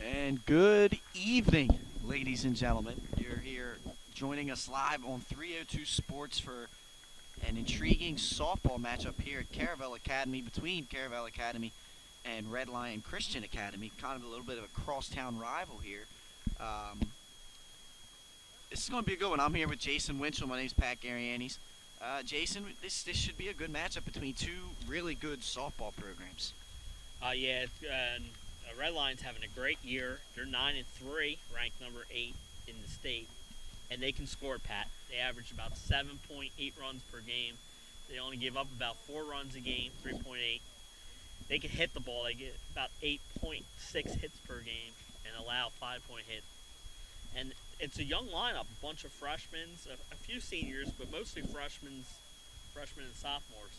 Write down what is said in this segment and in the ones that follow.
And good evening, ladies and gentlemen. You're here joining us live on 302 Sports for an intriguing softball matchup here at Caravel Academy between Caravel Academy and Red Lion Christian Academy. Kind of a little bit of a crosstown rival here. Um, this is going to be a good one. I'm here with Jason Winchell. My name's Pat Garianis. Jason, this should be a good matchup between two really good softball programs. Yeah, Red Lion's having a great year. They're 9-3, ranked number 8 in the state, and they can score. Pat, they average about 7.8 runs per game. They only give up about 4 runs a game, 3.8. They can hit the ball. They get about 8.6 hits per game and allow 5-point hits. And it's a young lineup, a bunch of freshmen, a few seniors, but mostly freshmen and sophomores.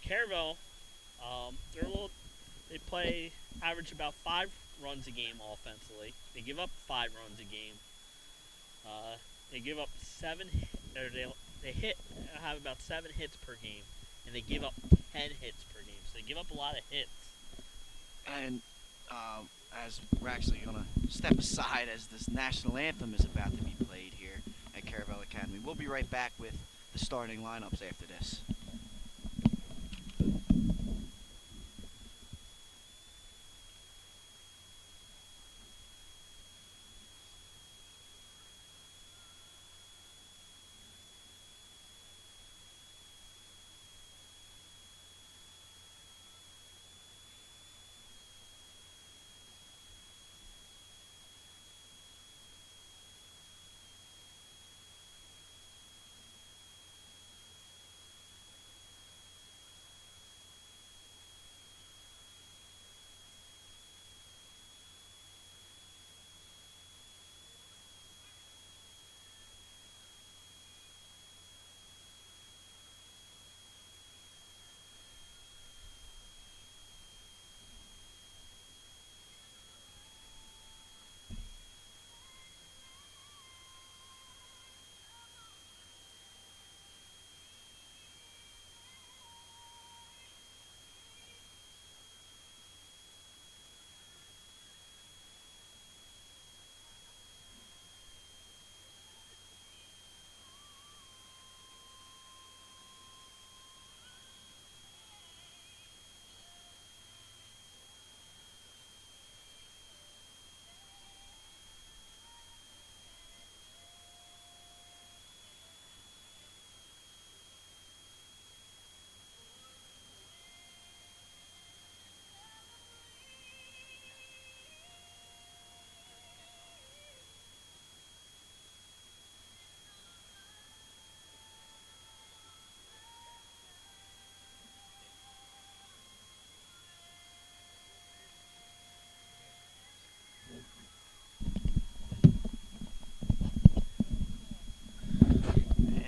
Caravel, they play average about 5 runs a game offensively. They give up 5 runs a game. They give up they have about 7 hits per game, and they give up 10 hits per game. So they give up a lot of hits. And as we're actually going to step aside as this national anthem is about to be played here at Caravel Academy, we'll be right back with the starting lineups after this.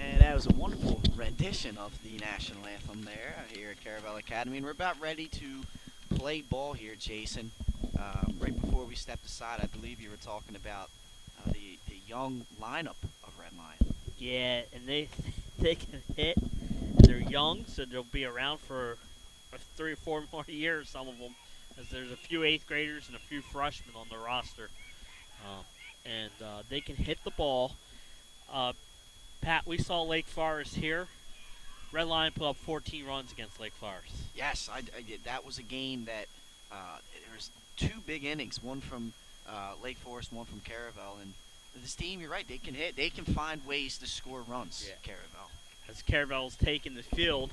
And that was a wonderful rendition of the national anthem there here at Caravel Academy. And we're about ready to play ball here, Jason. Right before we stepped aside, I believe you were talking about the young lineup of Red Lion. Yeah, and they can hit. And they're young, so they'll be around for 3 or 4 more years. Some of them, as there's a few 8th graders and a few freshmen on the roster, and they can hit the ball. Uh, Pat, we saw Lake Forest here. Red Lion put up 14 runs against Lake Forest. Yes, I did. That was a game that there was 2 big innings, one from Lake Forest, one from Caravel. And this team, you're right, they can hit. They can find ways to score runs, Yeah. Caravel. As Caravel's taking the field,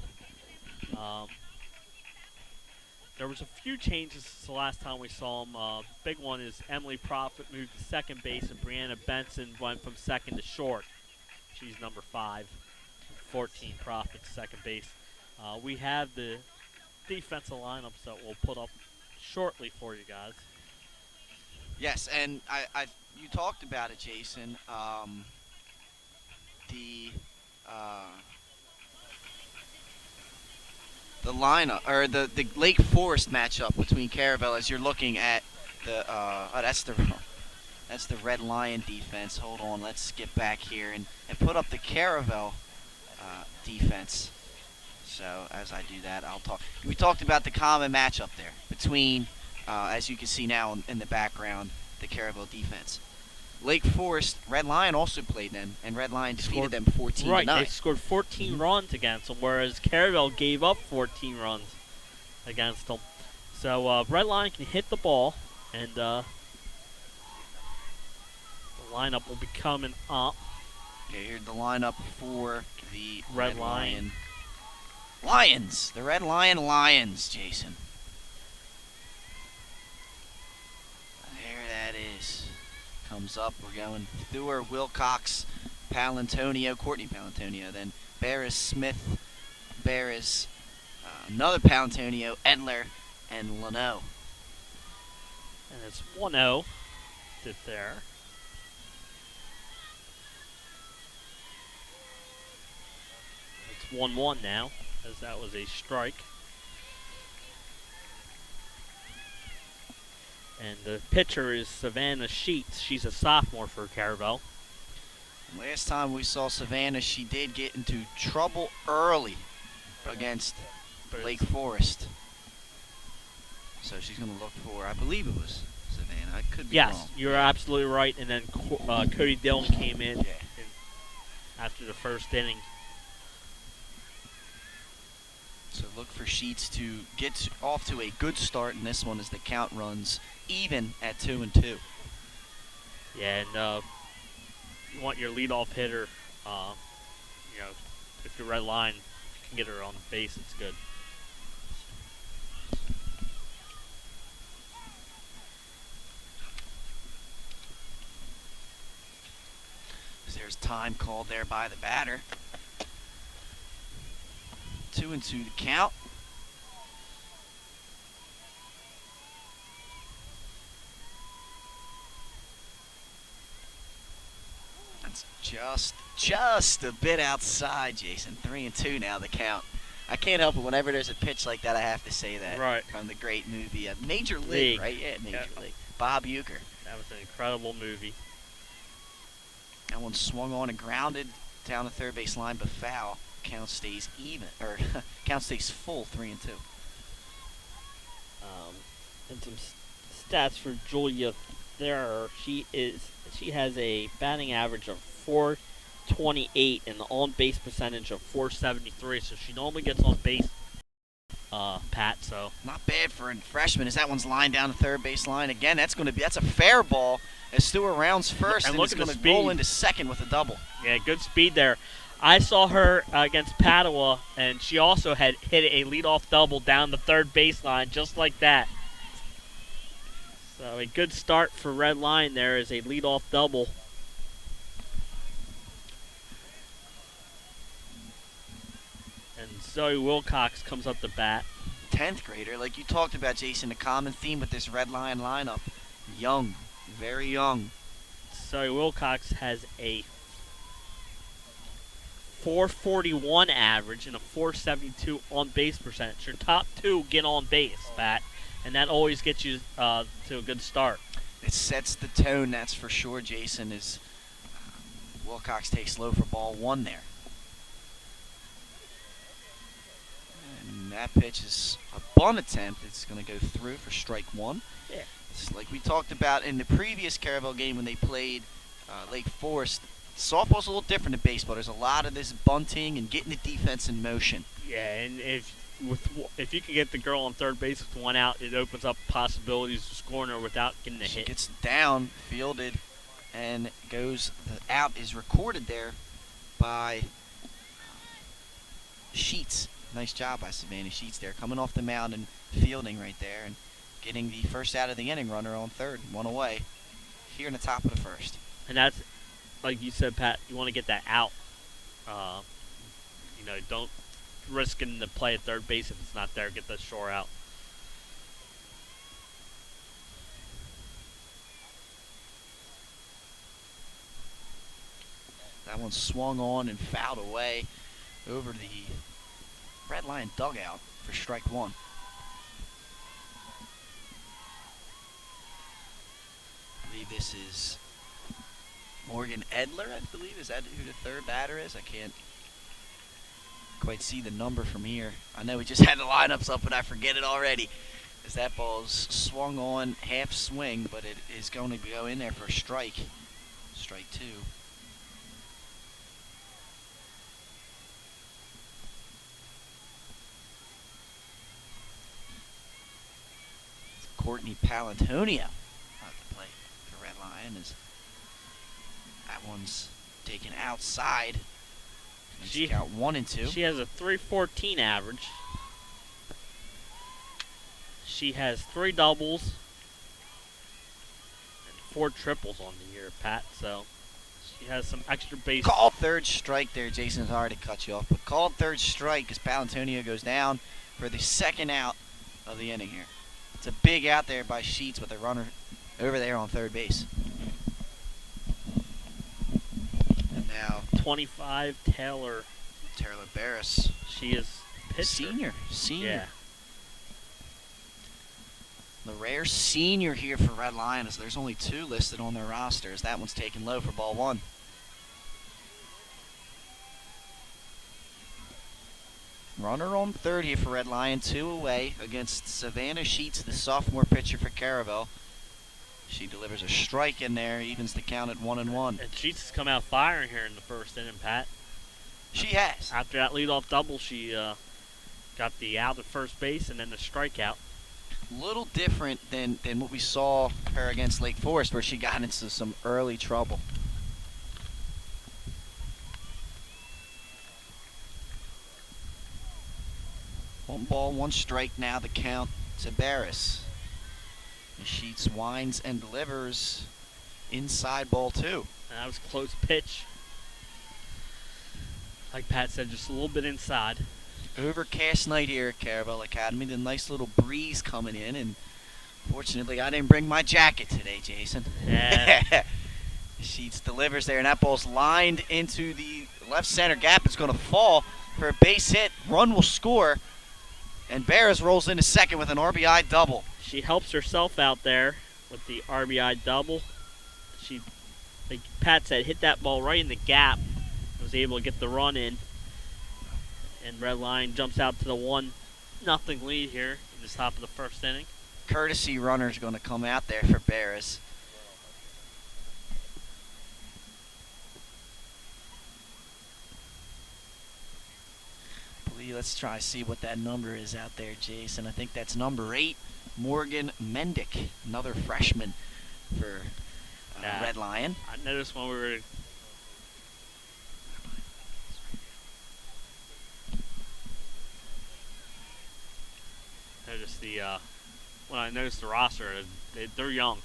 there was a few changes since the last time we saw them. Big one is Emily Profit moved to second base, and Brianna Benson went from second to short. She's number 5. 14 Profit second base. We have the defensive lineups that we'll put up shortly for you guys. Yes, and you talked about it, Jason. The uh, the lineup or the Lake Forest matchup between Caravel as you're looking at the that's the Red Lion defense. Hold on, let's get back here and put up the Caravel defense. So as I do that, I'll talk. We talked about the common matchup there between as you can see now in the background, the Caravel defense. Lake Forest, Red Lion also played them, and Red Lion defeated them 14 Right, to 9. they scored 14 runs against them, whereas Caravel gave up 14 runs against them. So Red Lion can hit the ball, and the lineup will be coming up. Okay, here's the lineup for the Red Lion Lions. The Red Lion Lions, Jason. There that is. Comes up. We're going Thur, Wilcox, Courtney Palantonio, then Barris, Smith, Barris, another Palantonio, Edler, and Leno. And it's 1-0 to there. It's 1-1 now, as that was a strike. And the pitcher is Savannah Sheets. She's a sophomore for Caravel. Last time we saw Savannah, she did get into trouble early against Lake Forest. So she's going to look for, I believe it was Savannah. I could be wrong. Yes, you're absolutely right. And then Cody Dillon came in after the first inning. So look for Sheets to get off to a good start in this one as the count runs even at 2-2. Yeah, and you want your leadoff hitter, if you're Red Line, if you can get her on base, it's good. There's time called there by the batter. 2-2 the count. That's just a bit outside, Jason. 3-2 now the count. I can't help it. Whenever there's a pitch like that, I have to say that. Right. From the great movie, Major League, right? Yeah, Major League. Bob Uecker. That was an incredible movie. That one swung on and grounded down the third base line, but foul. Count stays even, or count stays full, 3-2. And some stats for Julia there. She has a batting average of 428 and an on base percentage of 473. So she normally gets on base, Pat. So not bad for a freshman. As that one's lined down the third base line again, that's a fair ball. As Stewart rounds first, and it's going to roll into second with a double. Yeah, good speed there. I saw her against Padua, and she also had hit a leadoff double down the third baseline, just like that. So a good start for Red Line there is a leadoff double. And Zoe Wilcox comes up to bat. 10th grader, like you talked about, Jason, a common theme with this Red Lion lineup. Young, very young. Zoe Wilcox has a 441 average and a 472 on base percentage. Your top two get on base, Pat, and that always gets you to a good start. It sets the tone, that's for sure, Jason, as Wilcox takes low for ball one there. And that pitch is a bunt attempt. It's going to go through for strike one. Yeah. It's like we talked about in the previous Caravel game when they played Lake Forest. Softball's a little different than baseball. There's a lot of this bunting and getting the defense in motion. Yeah, and if you can get the girl on third base with one out, it opens up possibilities of scoring her without getting a hit. She gets down, fielded, and goes. The out is recorded there by Sheets. Nice job by Savannah Sheets there, coming off the mound and fielding right there and getting the first out of the inning. Runner on third, one away here in the top of the first. And that's, like you said, Pat, you want to get that out. Don't risk getting the play at third base if it's not there. Get the shore out. That one swung on and fouled away over the Red Lion dugout for strike one. I believe this is Morgan Edler, I believe. Is that who the third batter is? I can't quite see the number from here. I know we just had the lineups up, but I forget it already. as that ball's swung on half swing, but it is going to go in there for a strike. Strike two. Courtney Palantonio at the plate for Red Lion as that one's taken outside. She got 1 and 2. She has a 314 average. She has 3 doubles and 4 triples on the year, Pat. So she has some extra base. Called third strike there. Jason's already cut you off, but called third strike as Palantonio goes down for the second out of the inning here. It's a big out there by Sheets with a runner over there on third base. And now 25 Taylor Barris. She is pitcher. Senior. Yeah. The rare senior here for Red Lion is there's only 2 listed on their rosters. That one's taken low for ball 1. Runner on third here for Red Lion, 2 away against Savannah Sheets, the sophomore pitcher for Caravel. She delivers a strike in there, evens the count at 1-1. And Sheets has come out firing here in the first inning, Pat. She has. After that leadoff double, she got the out at first base and then the strikeout. Little different than what we saw her against Lake Forest, where she got into some early trouble. One ball, 1 strike now the count to Barris. Sheets winds and delivers inside ball 2. And that was a close pitch. Like Pat said, just a little bit inside. Overcast night here at Caravel Academy. The nice little breeze coming in, and fortunately I didn't bring my jacket today, Jason. Yeah. Sheets delivers there, and that ball's lined into the left center gap. It's going to fall for a base hit. Run will score, and Barris rolls into second with an RBI double. She helps herself out there with the RBI double. She, like Pat said, hit that ball right in the gap. Was able to get the run in. And Red Lion jumps out to the 1-0 lead here in the top of the first inning. Courtesy runner's going to come out there for Barris. Let's try to see what that number is out there, Jason. I think that's number 8, Morgan Mendick, another freshman for Red Lion. I noticed when we were when I noticed the roster, they're young.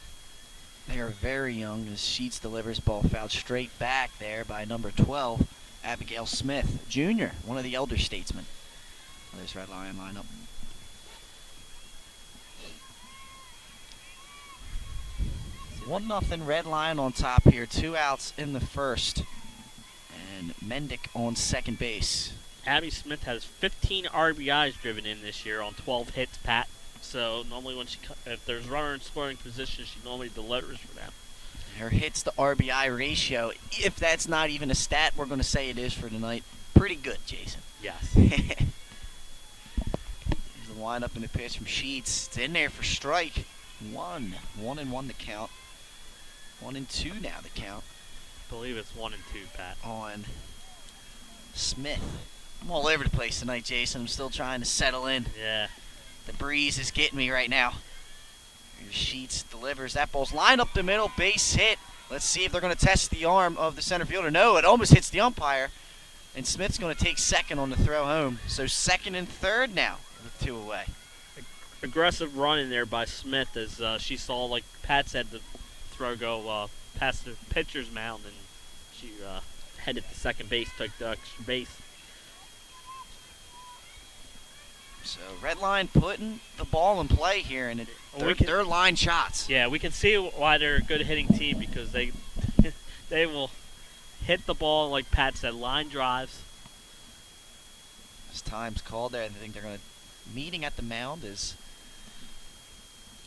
They are very young as Sheets delivers ball fouled straight back there by number 12, Abigail Smith, Jr., one of the elder statesmen of this Red Lion lineup. So 1-0 Red Lion on top here, 2 outs in the first, and Mendick on second base. Abby Smith has 15 RBIs driven in this year on 12 hits, Pat. So normally if there's runner in scoring position, she normally delivers for them. Her hits to RBI ratio, if that's not even a stat, we're going to say it is for tonight. Pretty good, Jason. Yes. Here's the windup and the pitch from Sheets. It's in there for strike. 1-1 the count. 1-2 now the count. I believe it's 1-2, Pat. On Smith. I'm all over the place tonight, Jason. I'm still trying to settle in. Yeah. The breeze is getting me right now. Here's Sheets delivers. That ball's lined up the middle. Base hit. Let's see if they're going to test the arm of the center fielder. No, it almost hits the umpire. And Smith's going to take second on the throw home. So second and third now with 2 away. Aggressive run in there by Smith as she saw, like Pat said, the throw go past the pitcher's mound, and she headed to second base, took the extra base. So Red Lion putting the ball in play here, and they're line shots. Yeah, we can see why they're a good hitting team, because they they will hit the ball, like Pat said, line drives. As time's called there, I think they're going to meeting at the mound is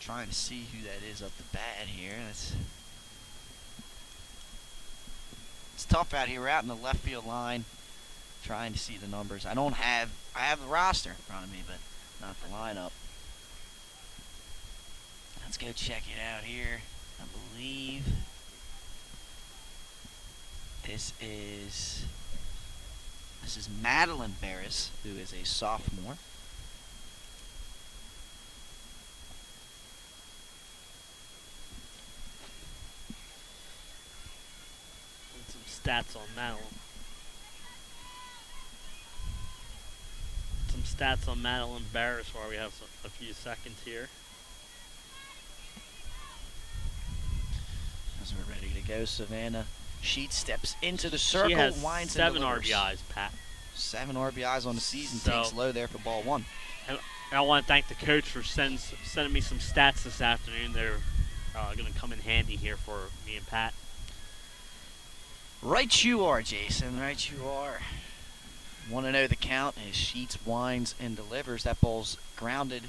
trying to see who that is up the bat here. It's tough out here. We're out in the left field line trying to see the numbers. I have the roster in front of me, but not the lineup. Let's go check it out here. I believe this is Madeline Barris, who is a sophomore. And some stats on Madeline. Some stats on Madeline Barris while we have a few seconds here. As we're ready to go, Savannah Sheets steps into the circle, She has winds 7 and delivers. RBIs, Pat. 7 RBIs on the season, So- takes low there for ball one. And I want to thank the coach for sending me some stats this afternoon. They're going to come in handy here for me and Pat. Right you are, Jason. Right you are. Want to know the count as Sheets winds and delivers. That ball's grounded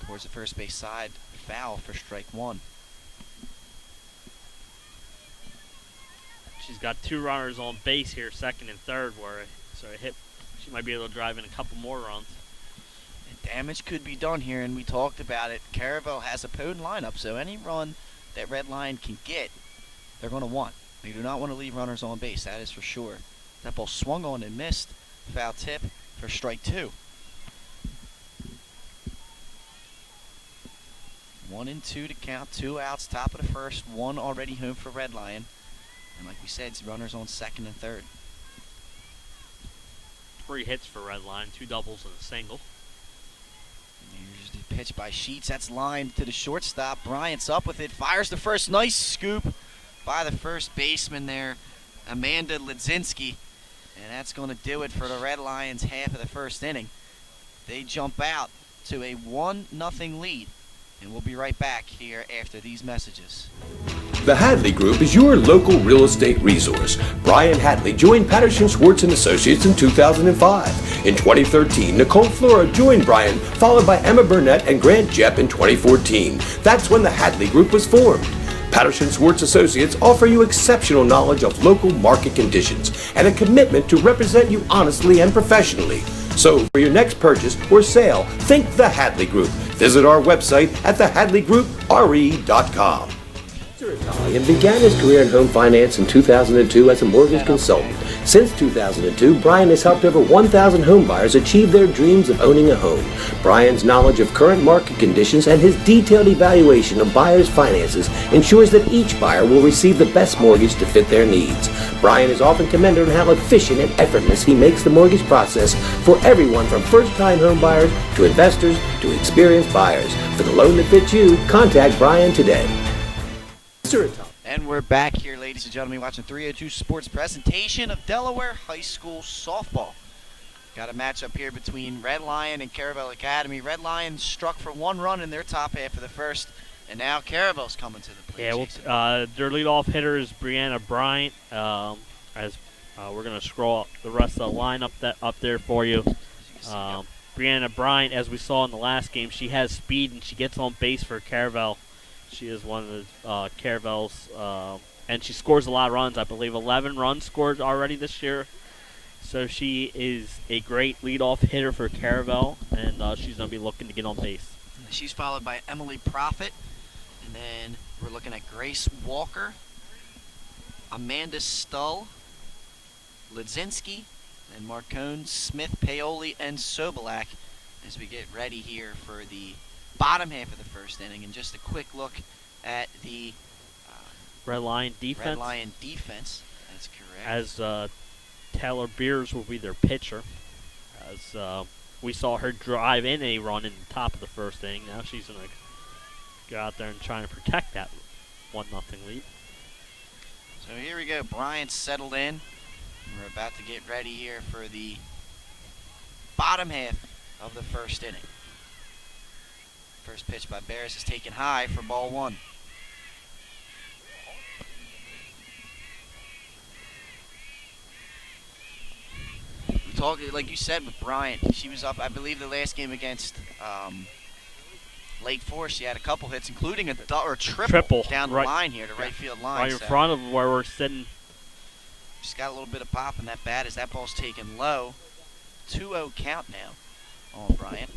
towards the first base side. Foul for strike one. She's got 2 runners on base here, second and third, she might be able to drive in a couple more runs. And damage could be done here, and we talked about it. Caravel has a potent lineup, so any run that Red Lion can get, they're going to want. They do not want to leave runners on base, that is for sure. That ball swung on and missed. Foul tip for strike two. 1-2 to count, 2 outs, top of the first, 1 already home for Red Lion. And like we said, it's runners on second and third. 3 hits for Red Lion, 2 doubles and a single. And here's the pitch by Sheets. That's lined to the shortstop. Bryant's up with it. Fires the first. Nice scoop by the first baseman there, Amanda Ledzinski. And that's going to do it for the Red Lions half of the first inning. They jump out to a 1-0 lead. And we'll be right back here after these messages. The Hadley Group is your local real estate resource. Brian Hadley joined Patterson Schwartz & Associates in 2005. In 2013, Nicole Flora joined Brian, followed by Emma Burnett and Grant Jepp in 2014. That's when the Hadley Group was formed. Patterson Schwartz Associates offer you exceptional knowledge of local market conditions and a commitment to represent you honestly and professionally. So for your next purchase or sale, think the Hadley Group. Visit our website at thehadleygroupre.com. Mr. Italian began his career in home finance in 2002 as a mortgage consultant. Since 2002, Brian has helped over 1,000 home buyers achieve their dreams of owning a home. Brian's knowledge of current market conditions and his detailed evaluation of buyers' finances ensures that each buyer will receive the best mortgage to fit their needs. Brian is often commended on how efficient and effortless he makes the mortgage process for everyone from first-time home buyers to investors to experienced buyers. For the loan that fits you, contact Brian today. And we're back here, ladies and gentlemen, watching 302 Sports presentation of Delaware High School Softball. Got a matchup here between Red Lion and Caravel Academy. Red Lion struck for 1 run in their top half of the first, and now Caravel's coming to the plate. Yeah, their leadoff hitter is Brianna Bryant. We're going to scroll up the rest of the lineup up there for you. Brianna Bryant, as we saw in the last game, she has speed and she gets on base for Caravel. She is one of the Caravel's, and she scores a lot of runs. I believe 11 runs scored already this year. So she is a great leadoff hitter for Caravel, and she's going to be looking to get on base. She's followed by Emily Profit, and then we're looking at Grace Walker, Amanda Stull, Ledzinski, and Marcone, Smith, Paoli, and Sobolak as we get ready here for the bottom half of the first inning. And just a quick look at the Red Lion defense. Red Lion defense. That's correct. As Taylor Beers will be their pitcher. As we saw her drive in a run in the top of the first inning. Now she's going to go out there and try to protect that 1-0 lead. So here we go. Bryant's settled in. We're about to get ready here for the bottom half of the first inning. First pitch by Barris is taken high for ball 1. We talked, like you said, with Bryant. She was up, I believe, the last game against Lake Forest. She had a couple hits, including a triple down the line here, the right field line. Right in front of where we're sitting. She's got a little bit of pop in that bat as that ball's taken low. 2-0 count now on Bryant.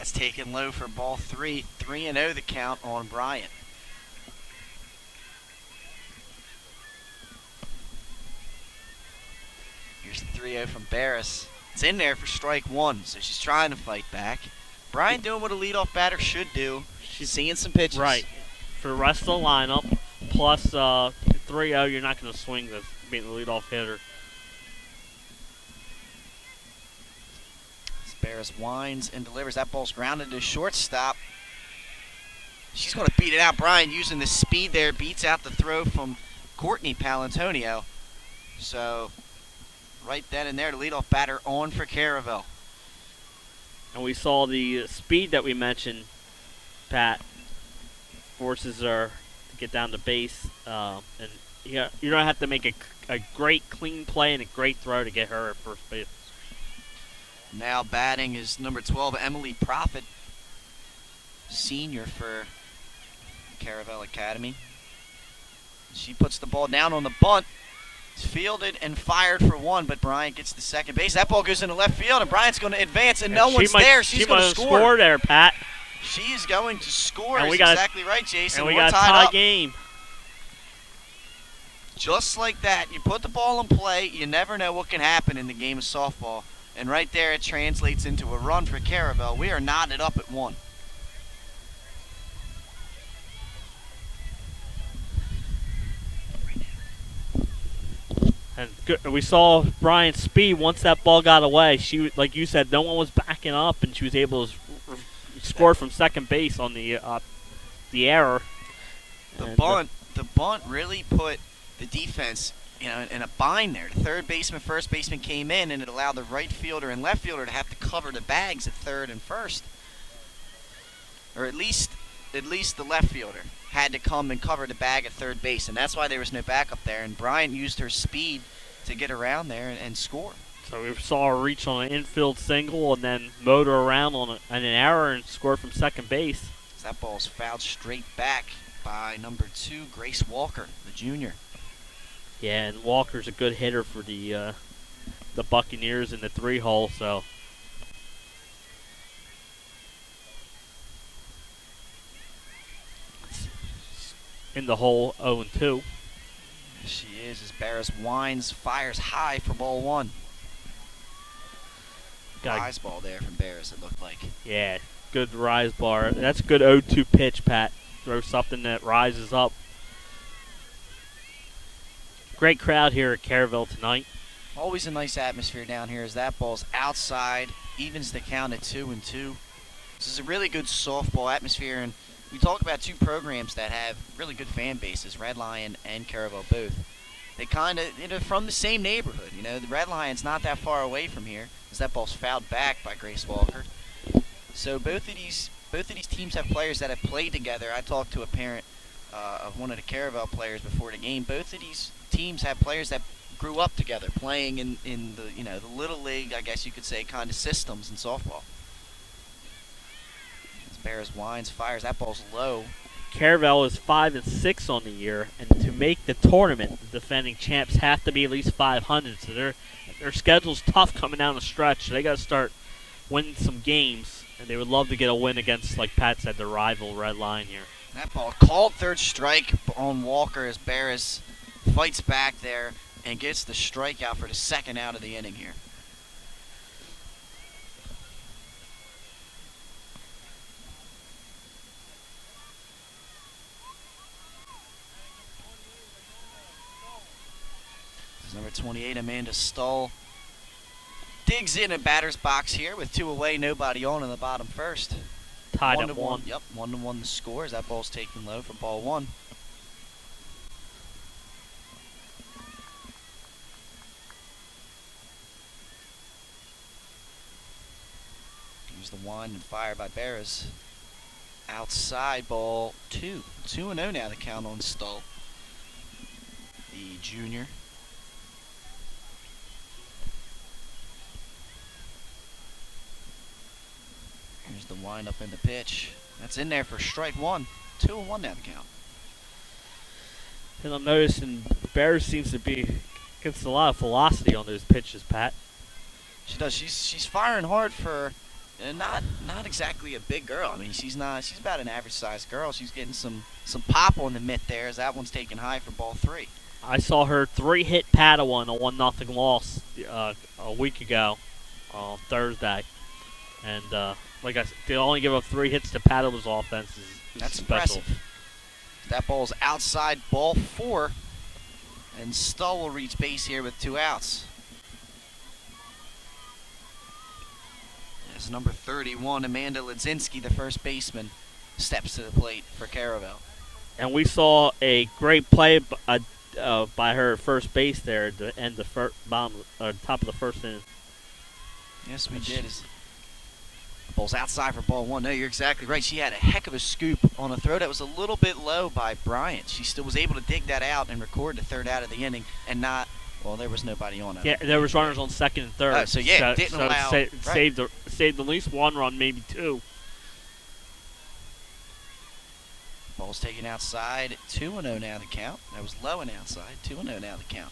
That's taken low for ball 3. 3-0 the count on Bryant. Here's the 3-0 from Barris. It's in there for strike 1, so she's trying to fight back. Bryant doing what a leadoff batter should do. She's seeing some pitches. Right. For the rest of the lineup, plus 3-0, you're not going to swing this being the leadoff hitter. Barris winds and delivers. That ball's grounded to shortstop. She's going to beat it out. Bryant using the speed there beats out the throw from Courtney Palantonio. So right then and there, the leadoff batter on for Caravel. And we saw the speed that we mentioned, Pat, forces her to get down to base. And you don't have to make a great clean play and a great throw to get her at first base. Now batting is number 12, Emily Prophet, senior for Caravel Academy. She puts the ball down on the bunt. It's fielded and fired for 1, but Bryant gets the second base. That ball goes into left field, and Bryant's going to advance, and no one's there. She's going to score. Score there, Pat. She is going to score. And exactly right, Jason. And we We're got a tied tie up. game. Just like that, you put the ball in play. You never know what can happen in the game of softball. And right there, it translates into a run for Caravel. We are knotted up at 1. And we saw Bryant's speed once that ball got away. She, like you said, no one was backing up, and she was able to score from second base on the error. The bunt really put the defense in a bind there. The third baseman, first baseman came in, and it allowed the right fielder and left fielder to have to cover the bags at third and first. Or at least the left fielder had to come and cover the bag at third base, and that's why there was no backup there. And Bryant used her speed to get around there and score. So we saw her reach on an infield single and then motor around on an error and score from second base. That ball's fouled straight back by number 2, Grace Walker, the junior. Yeah, and Walker's a good hitter for the Buccaneers in the 3-hole, so. In the hole, 0-2. She is, as Barris winds, fires high for ball 1. Rise ball there from Barris, it looked like. Yeah, good rise bar. That's a good 0-2 pitch, Pat. Throw something that rises up. Great crowd here at Caravel tonight. Always a nice atmosphere down here as that ball's outside, evens the count at 2-2. This is a really good softball atmosphere, and we talk about 2 programs that have really good fan bases, Red Lion and Caravel both. They kind of, from the same neighborhood. The Red Lion's not that far away from here, as that ball's fouled back by Grace Walker. So both of these teams have players that have played together. I talked to a parent of one of the Caravel players before the game. Both of these teams have players that grew up together, playing in the the little league, I guess you could say, kind of systems in softball. As Barris winds, fires, that ball's low. Caravel is 5-6 on the year, and to make the tournament, the defending champs have to be at least 500. So their schedule's tough coming down the stretch. So they got to start winning some games, and they would love to get a win against, like Pat said, the rival Red Lion here. That ball called third strike on Walker as Barris fights back there and gets the strikeout for the second out of the inning here. This is number 28, Amanda Stull. Digs in a batter's box here with 2 away, nobody on in the bottom first. Tied at 1. Yep, 1-1 the score as that ball's taken low for ball 1. Here's the wind and fire by Barris. Outside ball 2. 2-0 now the count on Stull, the junior. Here's the wind up in the pitch. That's in there for strike 1. 2-1 now the count. And I'm noticing Barris seems to gets a lot of velocity on those pitches, Pat. She does. She's firing hard for And not exactly a big girl. I mean, she's not. She's about an average sized girl. She's getting some pop on the mitt there as that one's taken high for ball 3. I saw her 3-hit paddle one a 1-0 loss a week ago on Thursday. And like I said, to only give up 3 hits to Paddle's offense is That's special. impressive. That ball's outside ball 4. And Stull will reach base here with 2 outs. As number 31, Amanda Ledzinski, the first baseman, steps to the plate for Caravel. And we saw a great play by her at first base there at the end of the top of the first inning. Yes, we did. Ball's outside for ball 1. No, you're exactly right. She had a heck of a scoop on a throw that was a little bit low by Bryant. She still was able to dig that out and record the 3rd out of the inning and not. Well, there was nobody on it. Yeah, there was runners on 2nd and 3rd. So yeah, didn't allow. Saved at least 1 run, maybe 2. Ball's taken outside. 2-0 now the count. That was low and outside. 2-0 now the count.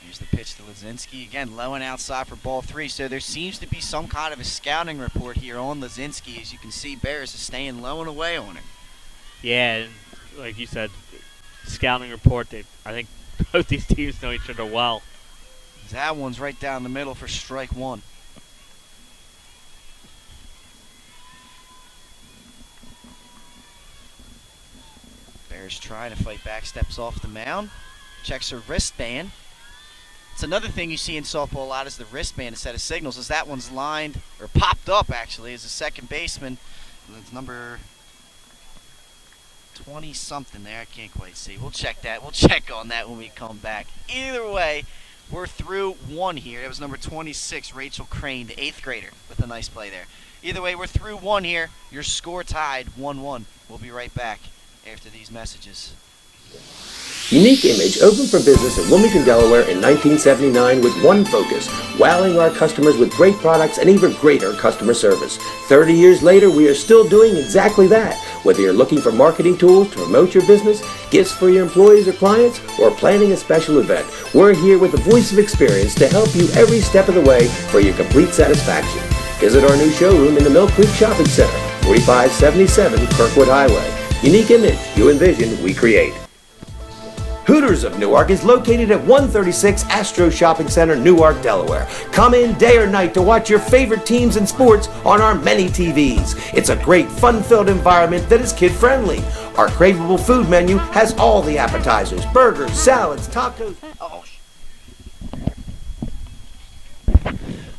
Here's the pitch to Ledzinski. Again, low and outside for ball 3. So there seems to be some kind of a scouting report here on Ledzinski. As you can see, Bears is staying low and away on her. Yeah, and like you said, scouting report. I think both these teams know each other well. That one's right down the middle for strike 1. Bears trying to fight back, steps off the mound, checks her wristband. It's another thing you see in softball a lot is the wristband instead of signals. As that one's lined, or popped up actually, as a second baseman. It's number 20-something there. I can't quite see. We'll check that. We'll check on that when we come back. Either way, we're through 1 here. It was number 26, Rachel Crane, the 8th grader, with a nice play there. Either way, we're through 1 here. Your score tied 1-1. We'll be right back after these messages. Unique Image opened for business in Wilmington, Delaware in 1979 with one focus, wowing our customers with great products and even greater customer service. 30 years later, we are still doing exactly that. Whether you're looking for marketing tools to promote your business, gifts for your employees or clients, or planning a special event, we're here with the voice of experience to help you every step of the way for your complete satisfaction. Visit our new showroom in the Mill Creek Shopping Center, 4577 Kirkwood Highway. Unique Image, you envision, we create. Hooters of Newark is located at 136 Astro Shopping Center, Newark, Delaware. Come in day or night to watch your favorite teams and sports on our many TVs. It's a great, fun-filled environment that is kid-friendly. Our craveable food menu has all the appetizers, burgers, salads, tacos.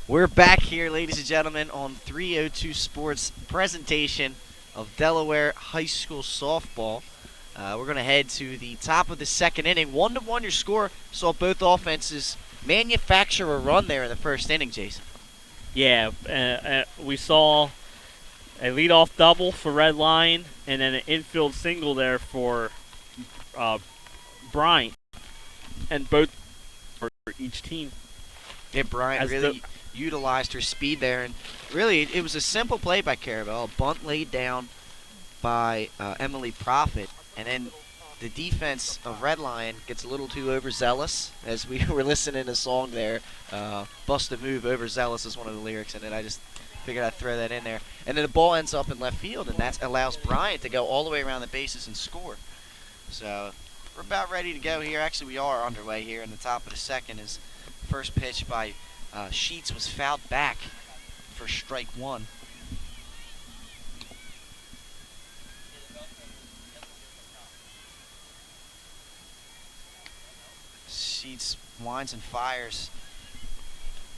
We're back here, ladies and gentlemen, on 302 Sports presentation of Delaware High School Softball. We're going to head to the top of the 2nd inning. 1-1 your score. Saw both offenses manufacture a run there in the first inning, Jason. Yeah, we saw a leadoff double for Red Lion and then an infield single there for Bryant. And both for each team. Yeah, Bryant really utilized her speed there. And really, it was a simple play by Caravel. A bunt laid down by Emily Prophet. And then the defense of Red Lion gets a little too overzealous. As we were listening to a song there, Bust a Move, Overzealous is one of the lyrics in it. I just figured I'd throw that in there. And then the ball ends up in left field, and that allows Bryant to go all the way around the bases and score. So we're about ready to go here. Actually, we are underway here in the top of the 2nd. As first pitch by Sheets was fouled back for strike 1. Sheets winds and fires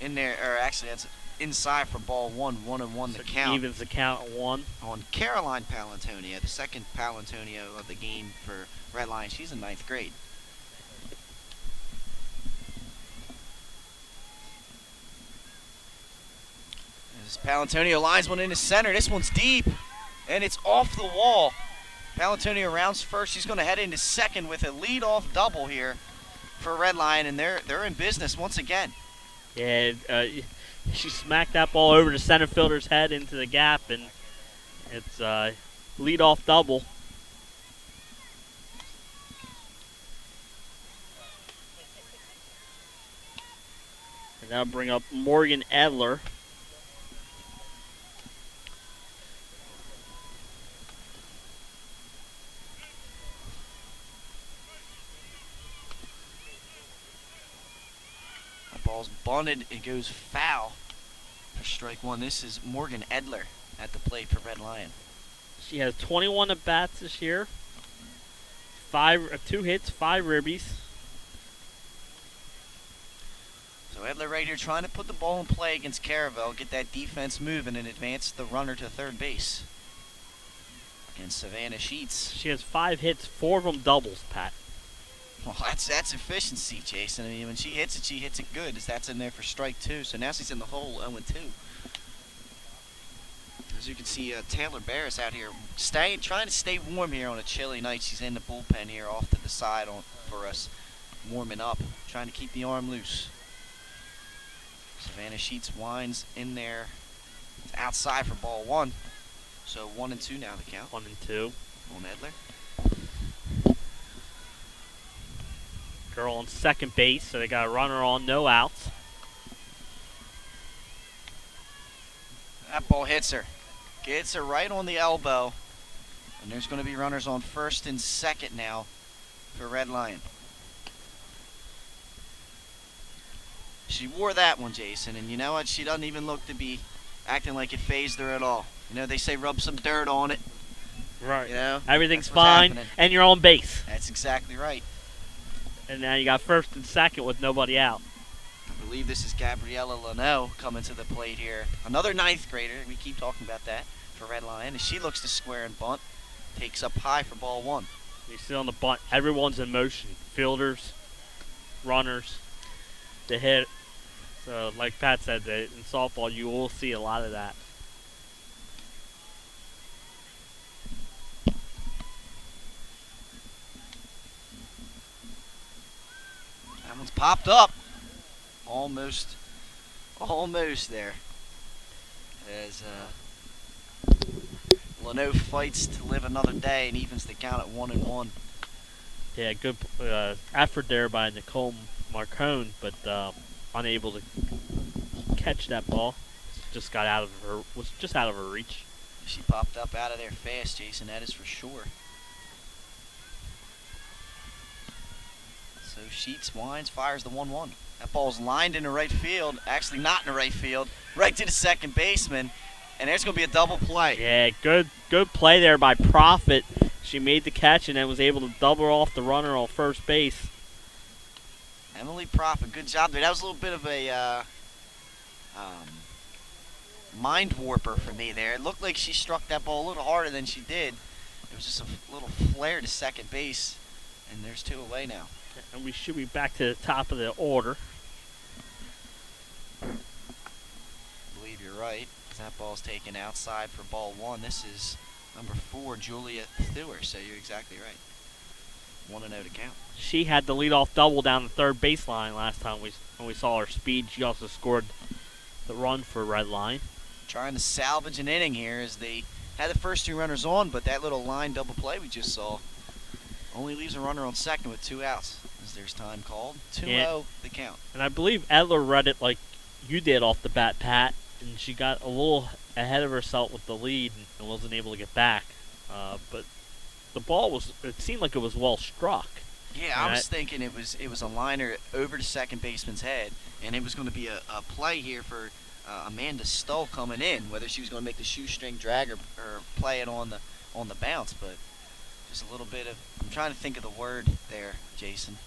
in there, or actually that's inside for ball 1, 1-1 the count. Evens the count at 1. On Caroline Palantonio, the second Palantonio of the game for Red Lion. She's in 9th grade. As Palantonio lines one into center. This one's deep, and it's off the wall. Palantonio rounds first. She's going to head into 2nd with a leadoff double here for Red Lion, and they're in business once again. Yeah, she smacked that ball over the center fielder's head into the gap, and it's leadoff double. And that'll bring up Morgan Edler. That ball's bunted. It goes foul for strike one. This is Morgan Edler at the plate for Red Lion. She has 21 at-bats this year. 2 hits, 5 ribbies. So Edler right here trying to put the ball in play against Caravel, get that defense moving and advance the runner to third base. Against Savannah Sheets. She has 5 hits, 4 of them doubles, Pat. Well, that's efficiency, Jason. I mean, when she hits it good. That's in there for strike two. So now she's in the hole 0-2. As you can see, Taylor Barris out here trying to stay warm here on a chilly night. She's in the bullpen here off to the side for us, warming up, trying to keep the arm loose. Savannah Sheets winds in there. It's outside for ball one. So 1-2 now the count. 1-2. On Edler. Girl on second base, so they got a runner on, no outs. That ball hits her. Gets her right on the elbow. And there's going to be runners on first and second now for Red Lion. She wore that one, Jason, and you know what? She doesn't even look to be acting like it phased her at all. You know, they say rub some dirt on it. Right. You know? Everything's That's what's fine, happening. and you're on base. That's exactly right. And now you got first and second with nobody out. I believe this is Gabriella Leno coming to the plate here. Another 9th grader. We keep talking about that for Red Lion. As she looks to square and bunt. Takes up high for ball one. You see on the bunt, everyone's in motion. Fielders, runners, the hit. So like Pat said, in softball you will see a lot of that. That one's popped up. Almost there. As Leno fights to live another day and evens the count at 1-1. Yeah, good effort there by Nicole Marcone, but unable to catch that ball. Was just out of her reach. She popped up out of there fast, Jason. That is for sure. So Sheets winds, fires the 1-1. That ball's lined into right field. Actually, not in the right field. Right to the second baseman. And there's going to be a double play. Yeah, good play there by Profit. She made the catch and then was able to double off the runner on first base. Emily Profit, good job there. That was a little bit of a mind warper for me there. It looked like she struck that ball a little harder than she did. It was just a little flare to second base. And there's 2 away now. And we should be back to the top of the order. I believe you're right. That ball's taken outside for ball one. This is number 4, Julia Theuer. So you're exactly right. 1-0 to count. She had the leadoff double down the third baseline last time when we saw her speed. She also scored the run for Red Line. Trying to salvage an inning here as they had the first 2 runners on, but that little line double play we just saw only leaves a runner on second with 2 outs. As there's time called. 2-0 the count. And I believe Edler read it like you did off the bat, Pat. And she got a little ahead of herself with the lead and wasn't able to get back. But the ball it seemed like it was well struck. Yeah, I was thinking it was a liner over the second baseman's head, and it was going to be a play here for Amanda Stull coming in, whether she was going to make the shoestring drag or play it on the bounce. But just a little bit of, I'm trying to think of the word there, Jason.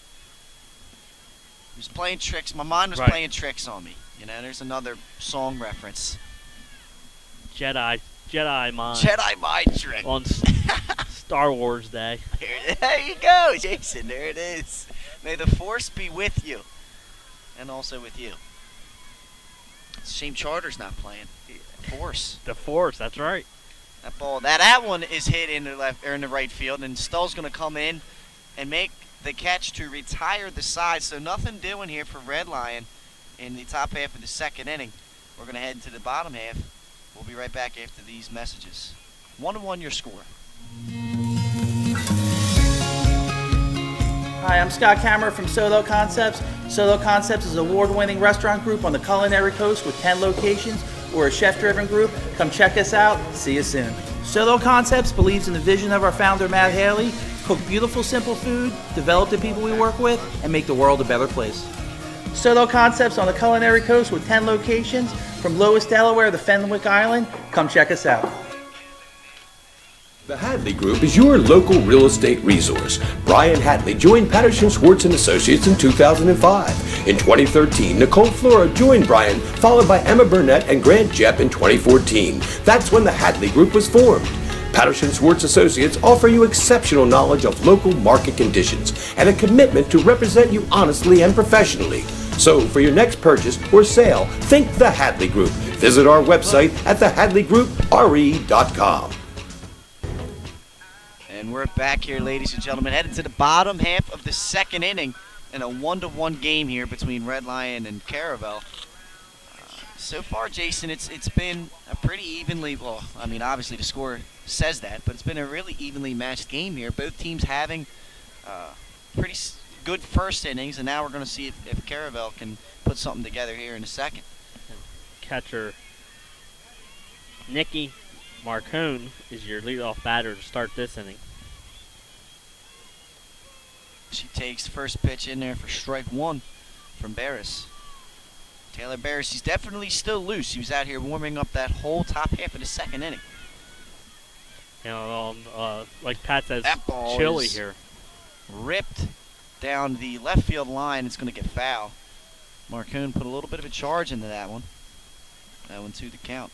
It was playing tricks. My mind was playing tricks on me. You know, there's another song reference. Jedi mind. Jedi mind trick. On Star Wars Day. There you go, Jason. There it is. May the Force be with you. And also with you. It's a shame Charter's not playing. Force. The Force, that's right. That ball, that one is hit in the left or in the right field, and Stull's going to come in and make the catch to retire the side. So nothing doing here for Red Lion in the top half of the second inning. We're going to head to the bottom half. We'll be right back after these messages. 1-1 your score. Hi, I'm Scott Kammerer from Solo Concepts. Solo Concepts is an award-winning restaurant group on the culinary coast with 10 locations. We're a chef-driven group. Come check us out. See you soon. Solo Concepts believes in the vision of our founder, Matt Haley. Cook beautiful, simple food, develop the people we work with, and make the world a better place. Solo Concepts on the culinary coast with 10 locations from Lewis, Delaware to Fenwick Island. Come check us out. The Hadley Group is your local real estate resource. Brian Hadley joined Patterson Schwartz & Associates in 2005. In 2013, Nicole Flora joined Brian, followed by Emma Burnett and Grant Jepp in 2014. That's when the Hadley Group was formed. Patterson Schwartz Associates offer you exceptional knowledge of local market conditions and a commitment to represent you honestly and professionally. So, for your next purchase or sale, think the Hadley Group. Visit our website at thehadleygroupre.com. And we're back here, ladies and gentlemen, headed to the bottom half of the second inning in a 1-1 game here between Red Lion and Caravel. So far, Jason, it's been a pretty evenly, well, I mean, obviously the score says that, but it's been a really evenly matched game here. Both teams having pretty good first innings, and now we're going to see if Caravel can put something together here in a second. Catcher Nikki Marcone is your leadoff batter to start this inning. She takes first pitch in there for strike one from Barris. Taylor Barris, he's definitely still loose. He was out here warming up that whole top half of the second inning. You know, like Pat says, That ball chilly is here. ripped down the left field line. It's going to get foul. Marcone put a little bit of a charge into that one. That 1-2 the count.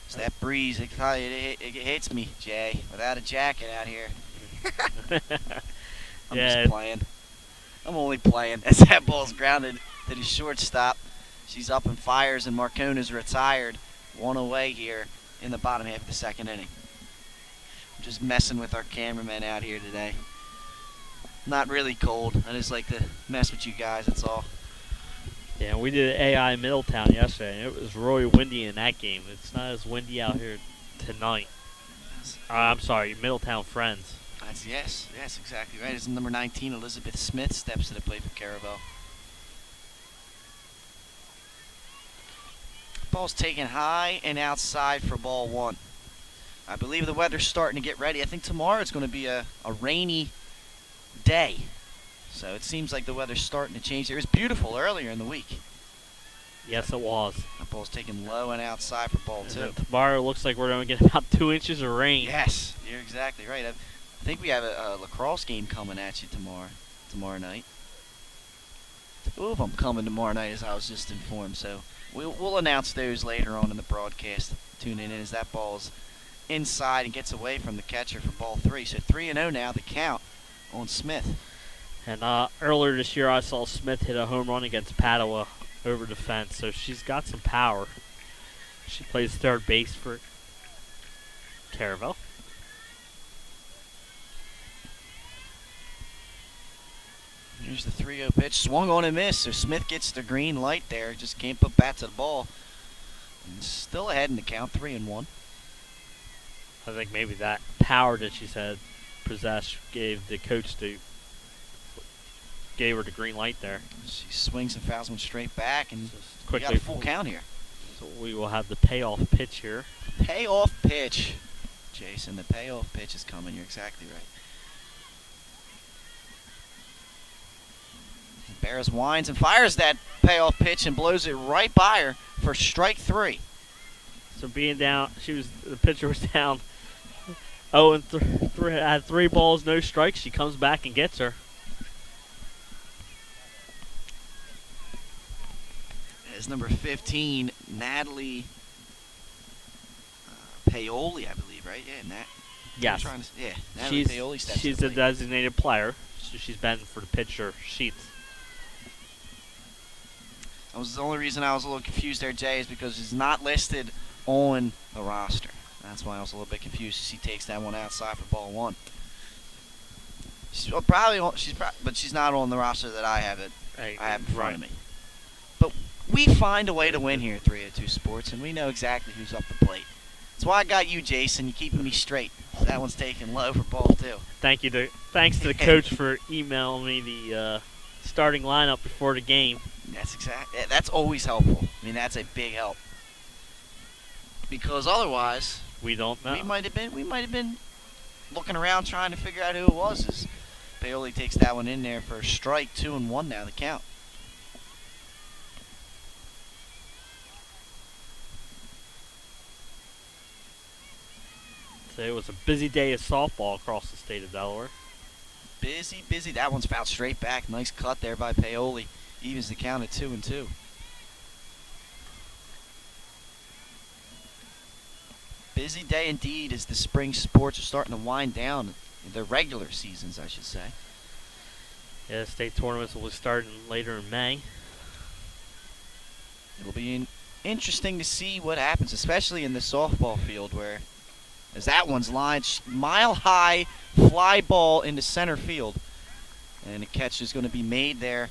It's that breeze. It hits me, Jay, without a jacket out here. I'm just playing. I'm only playing. As that ball's grounded to the shortstop, she's up and fires, and Marcone is retired. One away here in the bottom half of the second inning. I'm just messing with our cameraman out here today. Not really cold. I just like to mess with you guys, that's all. Yeah, we did AI Middletown yesterday, and it was really windy in that game. It's not as windy out here tonight. I'm sorry, Middletown Friends. Yes, exactly right. It's number 19, Elizabeth Smith, steps to the plate for Caravel. Ball's taken high and outside for ball one. I believe the weather's starting to get ready. I think tomorrow it's going to be a rainy day. So it seems like the weather's starting to change. It was beautiful earlier in the week. Yes, it was. That ball's taken low and outside for ball two. Tomorrow looks like we're going to get about 2 inches of rain. Yes, you're exactly right. I think we have a lacrosse game coming at you tomorrow night. 2 of them coming tomorrow night, as I was just informed. So we'll announce those later on in the broadcast. Tune in as that ball's inside and gets away from the catcher for ball 3. So 3-0 now, the count on Smith. And earlier this year, I saw Smith hit a home run against Padua over the fence, so she's got some power. She plays third base for Caravel. Here's the 3-0 pitch. Swung on and missed, so Smith gets the green light there. Just can't put bat to the ball. And still ahead in the count, 3-1. I think maybe that power that she said possessed gave the coach gave her the green light there. She swings and fouls one straight back, and we got quickly a full count here. So we will have the payoff pitch here. Payoff pitch. Jason, the payoff pitch is coming. You're exactly right. Barris winds and fires that payoff pitch and blows it right by her for strike 3. So being down, the pitcher was down 0-3, had 3 balls, no strikes. She comes back and gets her. As number 15, Natalie Paoli, I believe, right? Yeah, Yes. Natalie Paoli steps She's to the a plate. designated player, so she's been for the pitcher sheets. That was the only reason I was a little confused there, Jay, is because she's not listed on the roster. That's why I was a little bit confused. She takes that one outside for ball 1. But she's not on the roster that I have I have in front of me. But we find a way to win here at 302 Sports, and we know exactly who's up the plate. That's why I got you, Jason. You're keeping me straight. That one's taken low for ball 2. Thanks to the coach for emailing me the starting lineup before the game. That's always helpful. I mean, that's a big help. Because otherwise, We don't know. we might have been looking around trying to figure out who it was. As Paoli takes that one in there for a strike, 2-1 now the count. Today was a busy day of softball across the state of Delaware. Busy. That one's fouled straight back. Nice cut there by Paoli. Evens the count at 2-2. Busy day indeed as the spring sports are starting to wind down. The regular seasons, I should say. Yeah, the state tournaments will be starting later in May. It'll be interesting to see what happens, especially in the softball field where as that one's lined mile high fly ball into center field. And the catch is going to be made there.